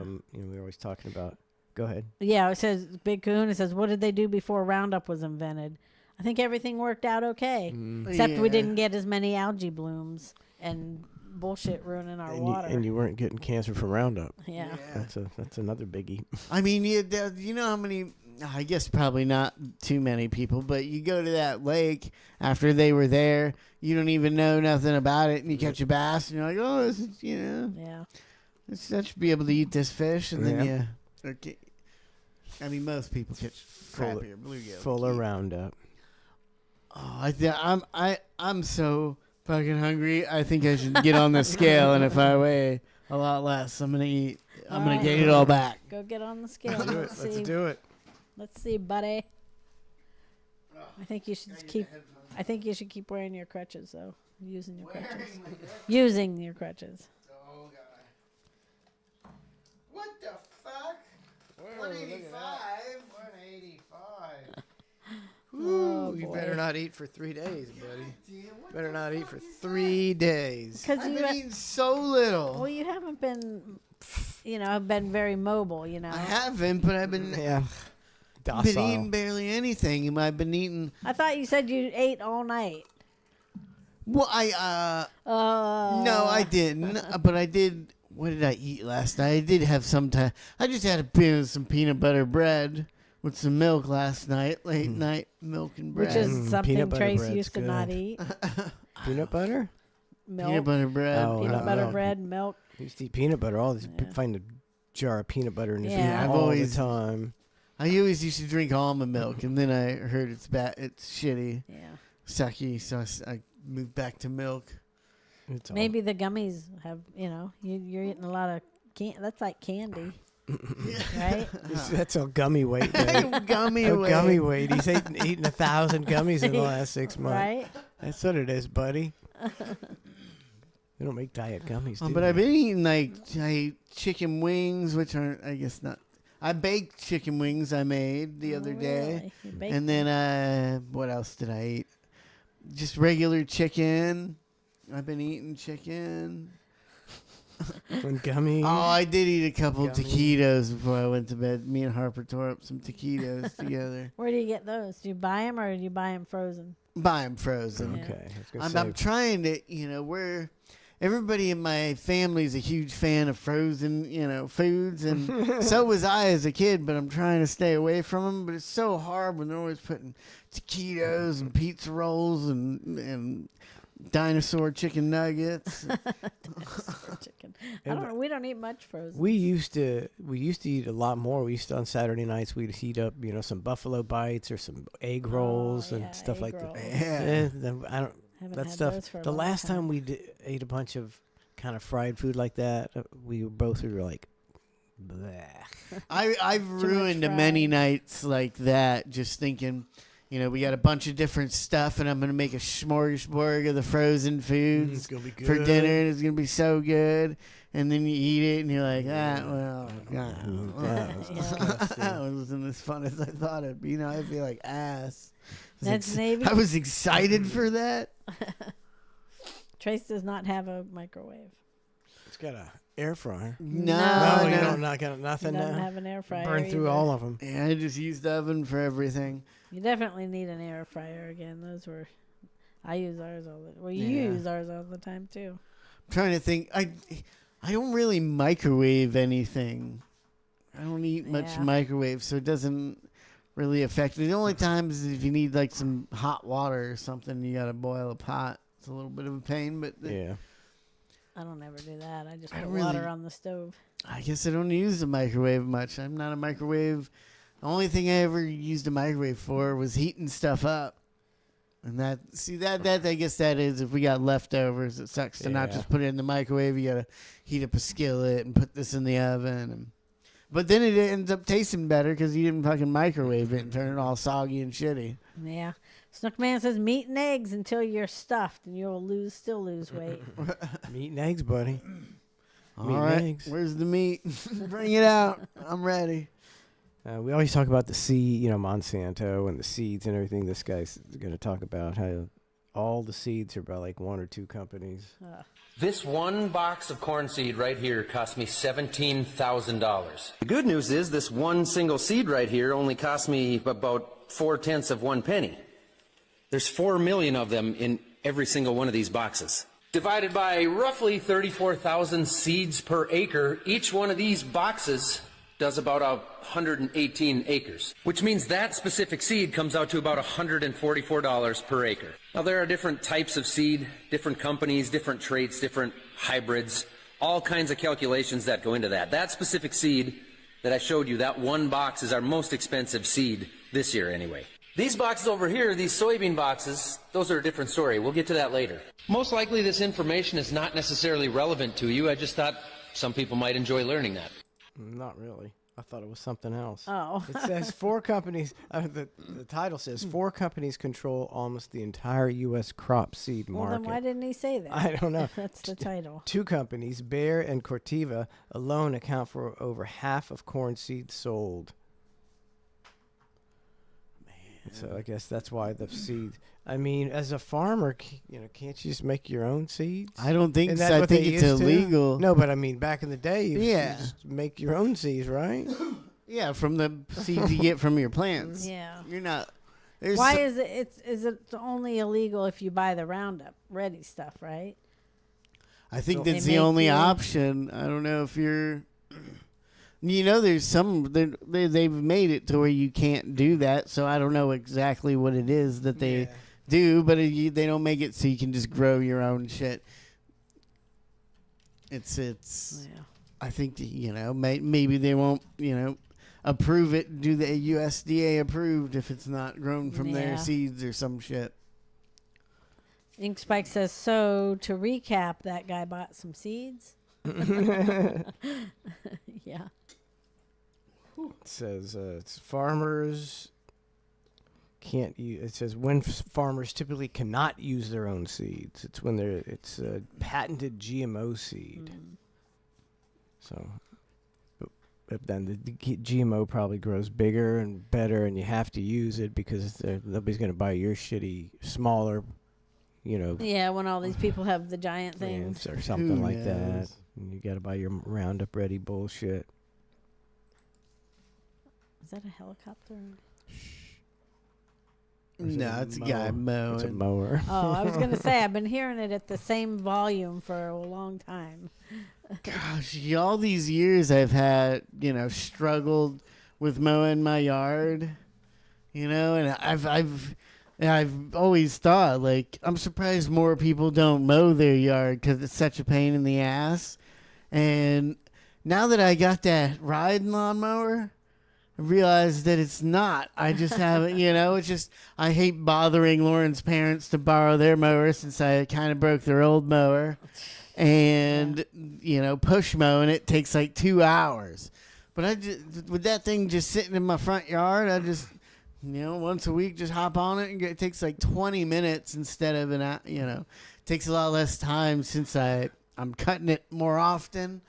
were always talking about. Go ahead. Yeah, it says Big Kahuna says, what did they do before Roundup was invented? I think everything worked out okay, except we didn't get as many algae blooms and bullshit ruining our water. And you weren't getting cancer from Roundup. Yeah. That's another biggie. I mean, you know how many? I guess probably not too many people, but you go to that lake after they were there, you don't even know nothing about it, and you catch a bass, and you're like, oh, this is, yeah, I should be able to eat this fish, and then okay. I mean, most people catch crappier bluegill. Full of Roundup. Oh, I'm so fucking hungry. I think I should get on the scale, and if I weigh a lot less, I'm gonna eat. I'm gonna gain it all back. Go get on the scale. Let's do it. Let's see, buddy. I think you should keep. I think you should keep wearing your crutches, though. Using your crutches. Using your crutches. Oh god. What the fuck? 185. 185. Ooh, You boy. better not eat for 3 days, buddy. Better not eat for 3 days. Because I've been eating so little. Well, you haven't been, been very mobile. I haven't, but I've been. Yeah. I've been eating barely anything. I've been eating. I thought you said you ate all night. Well, no, I didn't. But I did. What did I eat last night? I did have some time. I just had a bit of some peanut butter bread with some milk last night. Late night milk and bread. Which is something peanut butter Trace bread's used to not good. eat. Peanut butter? Milk. Peanut butter bread. Oh, Peanut not butter milk. bread, milk. I used to eat peanut butter. Find a jar of peanut butter in his Yeah. room I've all always- the time. I always used to drink almond milk, and then I heard it's bad. It's shitty. Yeah. Sucky. So I moved back to milk. Maybe the gummies have, you're eating a lot of that's like candy. Right? That's a gummy weight. Babe. Gummy weight. Gummy weight. He's eaten 1,000 gummies in the last 6 months. Right? That's what it is, buddy. They don't make diet gummies, do But they? I've been eating I ate chicken wings, which aren't, I guess not. I baked chicken wings I made the other day. really? You baked And then what else did I eat? Just regular chicken. I've been eating chicken. And gummies. Oh, I did eat a couple Gummies. taquitos before I went to bed. Me and Harper tore up some taquitos together. Where do you get those? Do you buy them or do you buy them frozen? Buy them frozen. Okay. I was gonna I'm say- trying to, everybody in my family is a huge fan of frozen, foods, and so was I as a kid. But I'm trying to stay away from them. But it's so hard when they're always putting taquitos and pizza rolls and dinosaur chicken nuggets. Dinosaur chicken. We don't eat much frozen. We used to eat a lot more. We used to on Saturday nights we'd heat up, some buffalo bites or some egg rolls and stuff egg like rolls. that. Yeah. I don't. Haven't That had stuff. those for a The long last time. time we ate a bunch of kind of fried food like that, we were like, bleh. I've much ruined many nights like that just thinking, we got a bunch of different stuff and I'm going to make a smorgasbord of the frozen foods It's gonna be for good. dinner and it's going to be so good. And then you eat it and you're like, that wasn't as fun as I thought it'd be. I feel like ass. That's Navy. I was excited for that. Trace does not have a microwave. It's got a air fryer. No, you no. don't. Not got nothing. He doesn't now? have an air fryer. Burn through either. all of them. Yeah, I just used the oven for everything. You definitely need an air fryer again. I use ours all the. Well, you Yeah. use ours all the time too. I'm trying to think. I don't really microwave anything. I don't eat much Yeah. microwave, so it doesn't really affect me. The only times is if you need like some hot water or something, you gotta boil a pot. It's a little bit of a pain, but Yeah. I don't ever do that. I just I put don't really- water on the stove. I guess I don't use the microwave much. I'm not a microwave. The only thing I ever used a microwave for was heating stuff up. And that I guess that is if we got leftovers, it sucks to not Yeah. just put it in the microwave. You gotta heat up a skillet and put this in the oven. But then it ends up tasting better because you didn't fucking microwave it and turn it all soggy and shitty. Yeah. Snookman says meat and eggs until you're stuffed and you'll still lose weight. Meat and eggs, buddy. All Meat and right, eggs. where's the meat? Bring it out. I'm ready. We always talk about the seed, Monsanto and the seeds and everything. This guy's going to talk about how all the seeds are by like one or two companies. This one box of corn seed right here cost me $17,000. The good news is this one single seed right here only cost me about 0.4 of 1 penny. There's 4 million of them in every single one of these boxes. Divided by roughly 34,000 seeds per acre, each one of these boxes does about 118 acres, which means that specific seed comes out to about $144 per acre. Now, there are different types of seed, different companies, different traits, different hybrids, all kinds of calculations that go into that. That specific seed that I showed you, that one box, is our most expensive seed this year anyway. These boxes over here, these soybean boxes, those are a different story. We'll get to that later. Most likely this information is not necessarily relevant to you. I just thought some people might enjoy learning that. Not really. I thought it was something else. Oh. It says 4 companies. The title says 4 companies control almost the entire U.S. crop seed Well, market. then why didn't he say that? I don't know. That's the title. 2 companies, Bayer and Corteva, alone account for over half of corn seeds sold. So I guess that's why the seed. I mean, as a farmer, can't you just make your own seeds? I don't think Isn't so. that I what think they it's used to? illegal. No, but I mean, back in the day, you Yeah. just make your own seeds, right? Yeah, from the seeds you get from your plants. Yeah. You're not. Why is it? Is it only illegal if you buy the Roundup Ready stuff, right? I think So that's they the make only you- option. I don't know if you're. There's some they've made it to where you can't do that. So I don't know exactly what it is that they do, but they don't make it so you can just grow your own shit. It's. I think maybe they won't approve it. Do the USDA approved if it's not grown from their Yeah. seeds or some shit. Ink Spike says, so to recap, that guy bought some seeds. Yeah. It says it's farmers can't use. It says when farmers typically cannot use their own seeds. It's when it's a patented GMO seed. So, but then the GMO probably grows bigger and better, and you have to use it because nobody's going to buy your shitty smaller, Yeah, when all these people have the giant things. or something like that. And you got to buy your Roundup Ready bullshit. Is that a helicopter? No, it's a guy mowing. It's a mower. Oh, I was going to say, I've been hearing it at the same volume for a long time. Gosh, all these years I've had, struggled with mowing my yard, and I've always thought, like, I'm surprised more people don't mow their yard because it's such a pain in the ass. And now that I got that riding lawnmower, I realized that it's not. I just haven't, it's just, I hate bothering Lauren's parents to borrow their mower since I kind of broke their old mower. And, push mowing it takes like 2 hours. But with that thing just sitting in my front yard, I just, once a week just hop on it and it takes like 20 minutes instead of it takes a lot less time since I'm cutting it more often.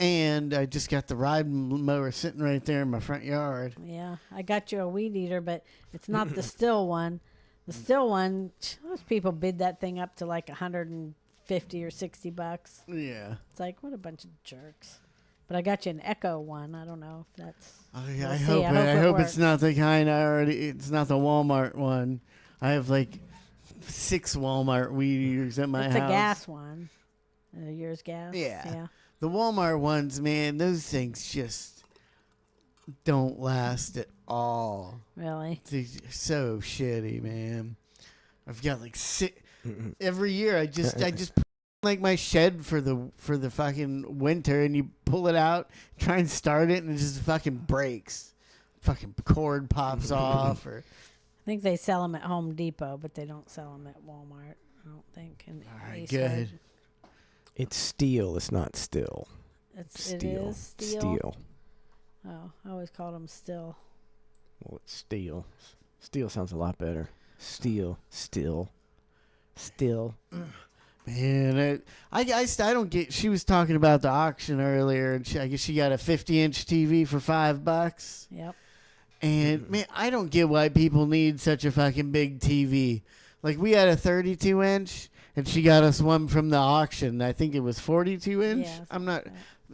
And I just got the ride mower sitting right there in my front yard. Yeah, I got you a weed eater, but it's not the still one. The still one, most people bid that thing up to like $150 or $60. Yeah. It's like, what a bunch of jerks. But I got you an Echo one. I don't know if that's. I hope it's not the kind it's not the Walmart one. I have like 6 Walmart weed eaters at my house. It's a gas one. Yours gas? Yeah. The Walmart ones, man, those things just don't last at all. Really? They're so shitty, man. I've got like 6 every year. I just put like my shed for the fucking winter, and you pull it out, try and start it, and it just fucking breaks. Fucking cord pops off. Or I think they sell them at Home Depot, but they don't sell them at Walmart. I don't think. All right, good. It's steel. It's not still. It is steel. Steel. Oh, I always called them still. Well, it's steel. Steel sounds a lot better. Steel. Still. Man, I don't get. She was talking about the auction earlier, and I guess she got a 50-inch TV for $5. Yep. And man, I don't get why people need such a fucking big TV. Like, we had a 32-inch, and she got us one from the auction. I think it was 42-inch. Yeah, I'm not.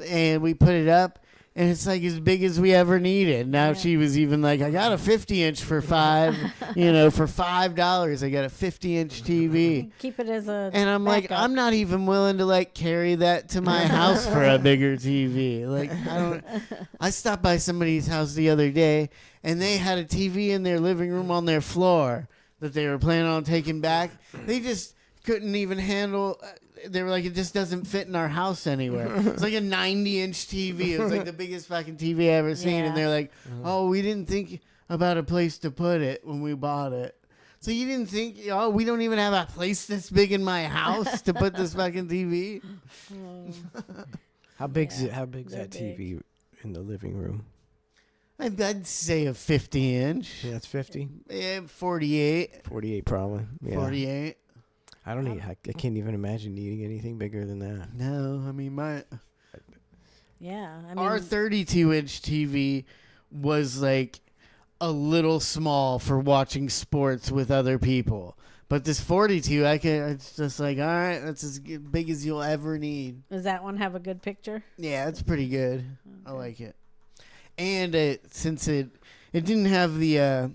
And we put it up, and it's like as big as we ever needed. Now she was even like, I got a 50-inch for for $5. I got a 50-inch TV. Keep it as a. And I'm like, I'm not even willing to like carry that to my house for a bigger TV. Like, I stopped by somebody's house the other day, and they had a TV in their living room on their floor that they were planning on taking back. They just couldn't even handle. They were like, it just doesn't fit in our house anywhere. It's like a 90-inch TV. It was like the biggest fucking TV I ever seen. And they're like, oh, we didn't think about a place to put it when we bought it. So you didn't think, we don't even have a place this big in my house to put this fucking TV? How big's it? How big's that TV in the living room? I'd say a 50-inch. Yeah, it's 50. Yeah, 48. 48 probably. Yeah. 48. I can't even imagine needing anything bigger than that. No, I mean Yeah, I mean, our 32-inch TV was like a little small for watching sports with other people. But this 42, it's just like, all right, that's as big as you'll ever need. Does that one have a good picture? Yeah, it's pretty good. Okay. I like it. And since it didn't have the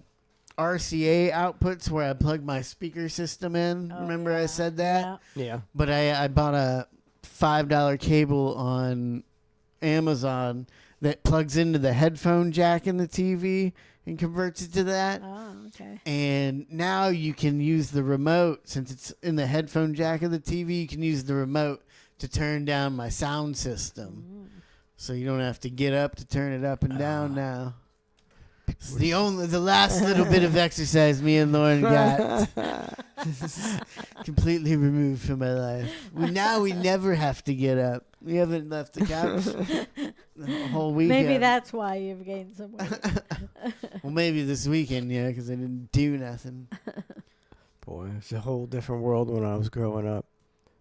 RCA outputs where I plug my speaker system in. Remember I said that? Yeah. But I bought a $5 cable on Amazon that plugs into the headphone jack in the TV and converts it to that. Oh, okay. And now you can use the remote, since it's in the headphone jack of the TV, you can use the remote to turn down my sound system. So you don't have to get up to turn it up and down now. It's the last little bit of exercise me and Lauren got. Completely removed from my life. Now we never have to get up. We haven't left the couch the whole weekend. Maybe that's why you've gained some weight. Well, maybe this weekend, yeah, because I didn't do nothing. Boy, it's a whole different world when I was growing up.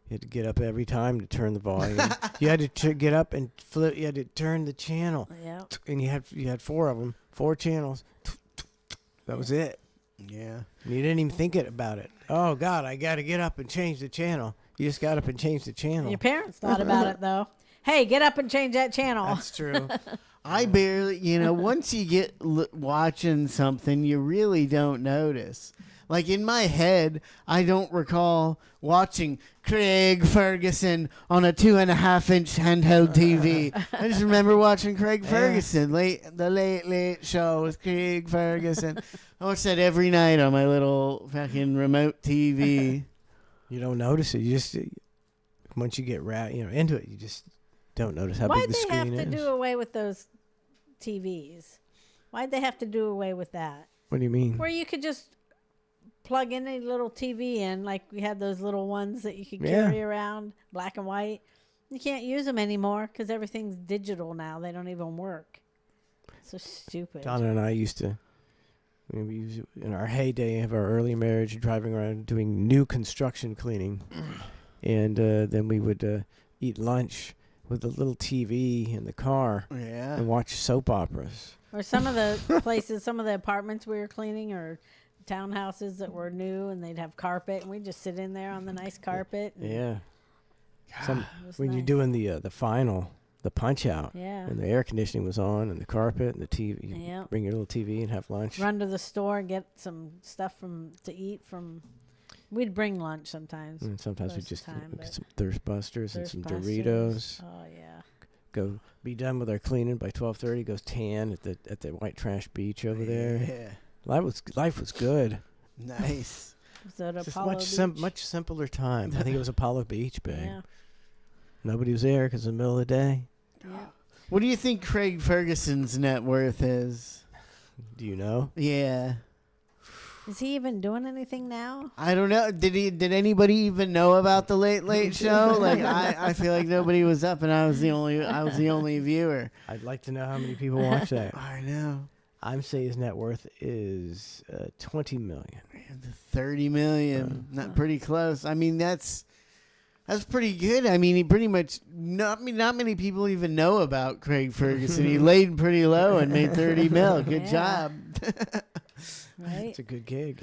You had to get up every time to turn the volume. You had to get up and flip. You had to turn the channel. Yeah. And you had 4 of them, 4 channels. That was it. Yeah. You didn't even think about it. Oh God, I got to get up and change the channel. You just got up and changed the channel. Your parents thought about it though. Hey, get up and change that channel. That's true. I barely, once you get watching something, you really don't notice. Like in my head, I don't recall watching Craig Ferguson on a 2.5-inch handheld TV. I just remember watching Craig Ferguson, the Late Show with Craig Ferguson. I watch that every night on my little fucking remote TV. You don't notice it. You just once you get into it, you just don't notice how big the screen is. Why'd they have to do away with those TVs? Why'd they have to do away with that? What do you mean? Where you could just plug in a little TV in, like we had those little ones that you could carry around, black and white. You can't use them anymore because everything's digital now. They don't even work. So stupid. Donna and I used to, we used it in our heyday of our early marriage, driving around doing new construction cleaning. And then we would eat lunch with a little TV in the car and watch soap operas. Or some of the places, some of the apartments we were cleaning or townhouses that were new, and they'd have carpet, and we'd just sit in there on the nice carpet. Yeah. When you're doing the final, the punch out, and the air conditioning was on, and the carpet and the TV, bring your little TV and have lunch. Run to the store and get some stuff to eat from. We'd bring lunch sometimes. And sometimes we'd just get some Thirst Busters and some Doritos. Oh yeah. Go be done with our cleaning by 12:30. Goes tan at the white trash beach over there. Yeah. Life was good. Nice. Was that Just Apollo Beach? much simpler time. I think it was Apollo Beach, babe. Yeah. Nobody was there because in the middle of the day. Yeah. What do you think Craig Ferguson's net worth is? Do you know? Yeah. Is he even doing anything now? I don't know. Did anybody even know about the Late Show? Like I feel like nobody was up, and I was the only viewer. I'd like to know how many people watch that. I know. I'm saying his net worth is $20 million. 30 million. Not pretty close. I mean, that's pretty good. I mean, he pretty much not many people even know about Craig Ferguson. He laid pretty low and made 30 mil. Good job. Right? It's a good gig.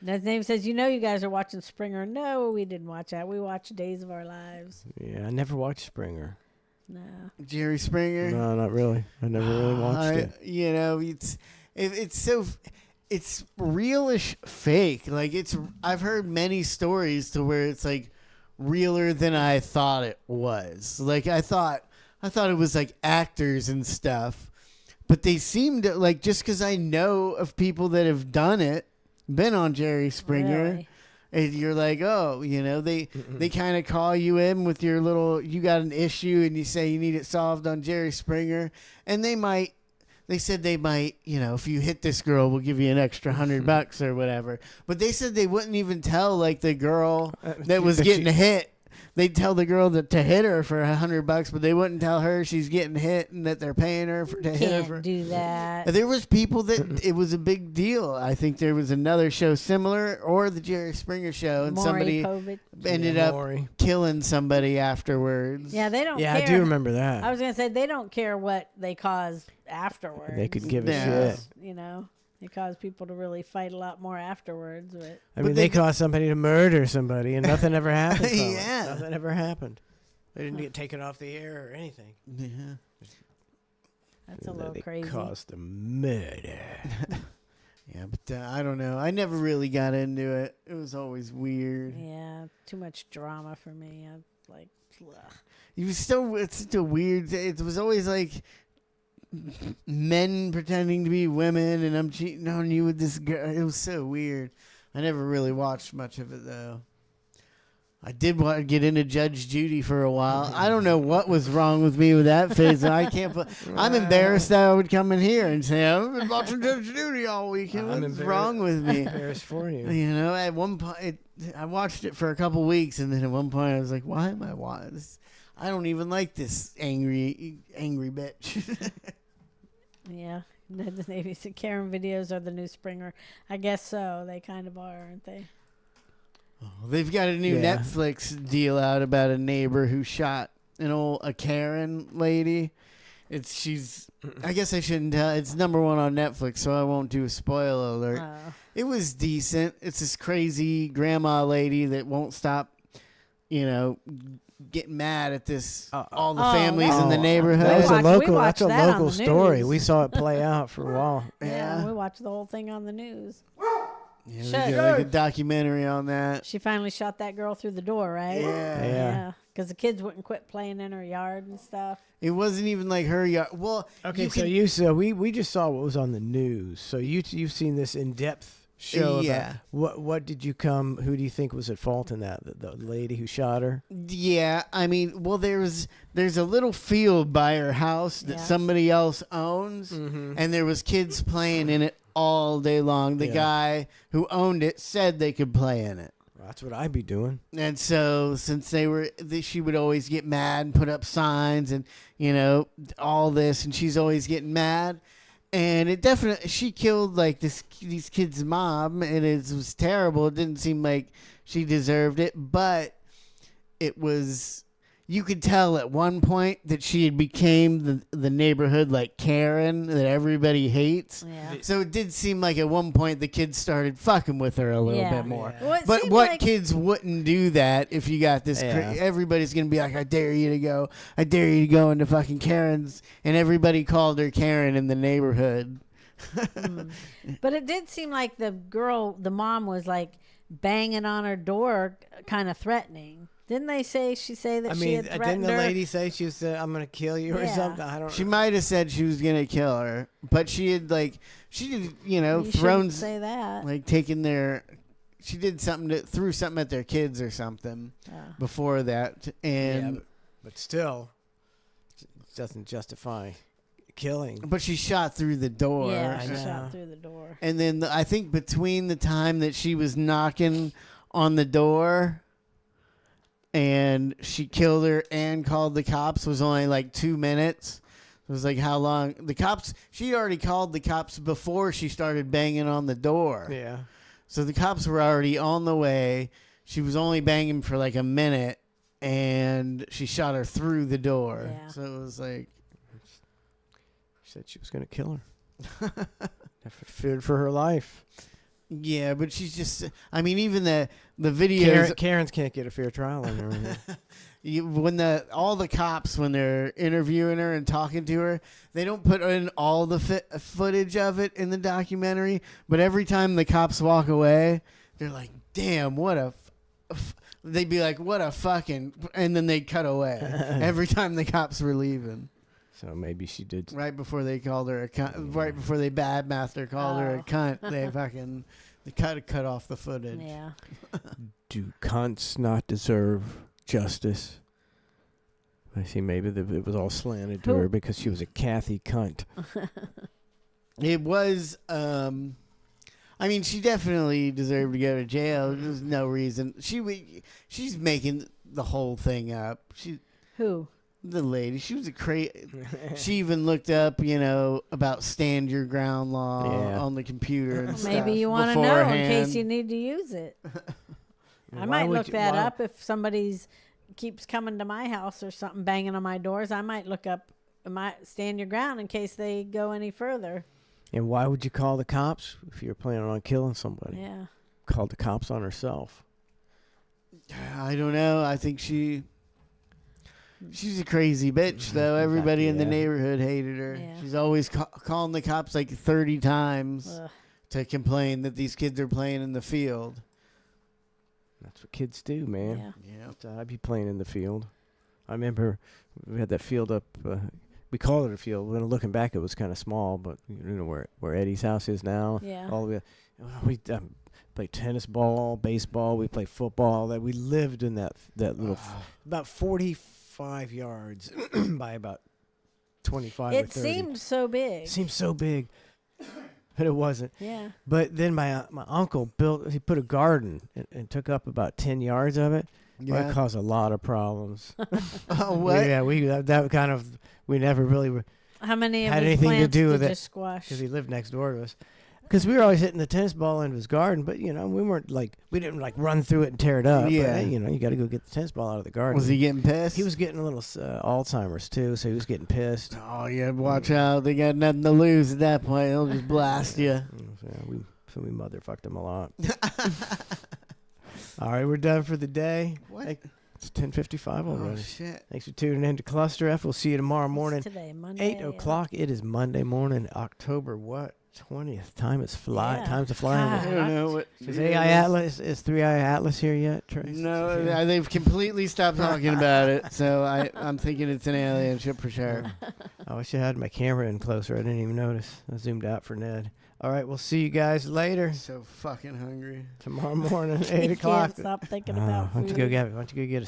His name says, you guys are watching Springer. No, we didn't watch that. We watched Days of Our Lives. Yeah, I never watched Springer. No. Jerry Springer? No, not really. I never really watched it. It's realish fake. Like I've heard many stories to where it's like realer than I thought it was. Like I thought it was like actors and stuff, but they seemed like, just because I know of people that have done it, been on Jerry Springer. Really? And you're like, oh, they kind of call you in with your you got an issue and you say you need it solved on Jerry Springer. And they said they might, if you hit this girl, we'll give you an extra $100 or whatever. But they said they wouldn't even tell the girl that was getting hit. They'd tell the girl to hit her for $100, but they wouldn't tell her she's getting hit and that they're paying her to hit her. Can't do that. There was people that it was a big deal. I think there was another show similar, or the Jerry Springer show, and somebody ended up killing somebody afterwards. Yeah, they don't care. Yeah, I do remember that. I was going to say, they don't care what they caused afterwards. They could give a shit. It caused people to really fight a lot more afterwards. But I mean, they caused somebody to murder somebody, and nothing ever happened. From Yeah. it. Nothing ever happened. They didn't get taken off the air or anything. Yeah. That's a little crazy. They caused a murder. Yeah, but I don't know. I never really got into it. It was always weird. Yeah, too much drama for me. I'm like, ugh. It's such a weird. It was always like men pretending to be women, and I'm cheating on you with this girl. It was so weird. I never really watched much of it though. I did want to get into Judge Judy for a while. I don't know what was wrong with me with that phase. I can't. I'm embarrassed that I would come in here and say I've been watching Judge Judy all weekend. What's wrong with me? Embarrassed for you. You know, at one point I watched it for a couple weeks, and then at one point I was like, "Why am I watching this? I don't even like this angry bitch." Yeah. Maybe the Karen videos are the new Springer. I guess so. They kind of are, aren't they? They've got a new Netflix deal out about a neighbor who shot a Karen lady. I guess I shouldn't tell. It's #1 on Netflix, so I won't do a spoiler alert. It was decent. It's this crazy grandma lady that won't stop, getting mad at all the families in the neighborhood. That's a local story. We saw it play out for a while. Yeah, we watched the whole thing on the news. Yeah, we got like a documentary on that. She finally shot that girl through the door, right? Yeah. Because the kids wouldn't quit playing in her yard and stuff. It wasn't even like her yard. Well, okay, we just saw what was on the news. So you've seen this in-depth show. Yeah. What did you come? Who do you think was at fault in that? The lady who shot her? Yeah, I mean, well, there's a little field by her house that somebody else owns, and there was kids playing in it all day long. The guy who owned it said they could play in it. Well, that's what I'd be doing. And so since she would always get mad and put up signs and, all this, and she's always getting mad. And she killed like these kids' mom, and it was terrible. It didn't seem like she deserved it, but it was. You could tell at one point that she had became the neighborhood like Karen that everybody hates. Yeah. So it did seem like at one point the kids started fucking with her a little bit more. Well, but what kids wouldn't do that if you got this? Everybody's going to be like, I dare you to go. I dare you to go into fucking Karen's. And everybody called her Karen in the neighborhood. But it did seem like the mom was like banging on her door, kind of threatening. Didn't they say she had threatened didn't the her? lady say she said, "I'm going to kill you" or something? I don't. She might have said she was going to kill her, but she had thrown say that. Like she did threw something at their kids or something before that, and but still, it doesn't justify killing. But she shot through the door. Yeah, she shot through the door. And then I think between the time that she was knocking on the door and she killed her and called the cops was only like 2 minutes. It was like how long she already called the cops before she started banging on the door. Yeah. So the cops were already on the way. She was only banging for like a minute and she shot her through the door. Yeah. So it was like she said she was going to kill her. Feared for her life. Yeah, but she's just. I mean, even the videos. Karens can't get a fair trial on her. When all the cops, when they're interviewing her and talking to her, they don't put in all the footage of it in the documentary. But every time the cops walk away, they're like, "Damn, what a." They'd be like, "What a fucking," and then they'd cut away every time the cops were leaving. So maybe she did. Right before they called her a cunt. Right before they badmouthed her, called her a cunt. They cut off the footage. Yeah. Do cunts not deserve justice? I see. Maybe it was all slanted to her because she was a Kathy cunt. It was. I mean, she definitely deserved to go to jail. There's no reason she's making the whole thing up. Who? The lady, she was she even looked up, about stand your ground law on the computer and stuff. Maybe you want to know in case you need to use it. I might look that up if somebody's keeps coming to my house or something, banging on my doors. I might look up stand your ground in case they go any further. And why would you call the cops if you're planning on killing somebody? Yeah. Called the cops on herself. I don't know. I think she's a crazy bitch, though. Everybody in the neighborhood hated her. Yeah. She's always calling the cops like 30 times to complain that these kids are playing in the field. That's what kids do, man. Yeah. I'd be playing in the field. I remember we had that field up. We called it a field. When looking back, it was kind of small, but you know where Eddie's house is now. Yeah. All the way. We played tennis ball, baseball. We played football. That we lived in that little about 45 yards by about 25 or 30. It seemed so big. It seemed so big, but it wasn't. Yeah. But then my uncle he put a garden and took up about 10 yards of it. Yeah. Well, that caused a lot of problems. Oh, what? That kind of we never really How many of had his anything to plants do did with you it squash? because he lived next door to us. Because we were always hitting the tennis ball into his garden, but you know we didn't like run through it and tear it up. Yeah. But, hey, you got to go get the tennis ball out of the garden. Was he getting pissed? He was getting a little Alzheimer's too, so he was getting pissed. Oh yeah, watch out! They got nothing to lose at that point. They'll just blast you. So we motherfucked him a lot. All right, we're done for the day. What? It's 10:55 already. Oh shit! Thanks for tuning in to ClusterF. We'll see you tomorrow morning. Today, Monday, 8 o'clock. It is Monday morning, October 20th. Time is Yeah. Time's a flying. I don't know what. Is AI Atlas? Is 3i Atlas here yet, Trace? No, they've completely stopped talking about it. So I'm thinking it's an alien ship for sure. I wish I had my camera in closer. I didn't even notice. I zoomed out for Ned. All right, we'll see you guys later. So fucking hungry. Tomorrow morning, 8 You o'clock. can't stop thinking about Why don't you food. go get a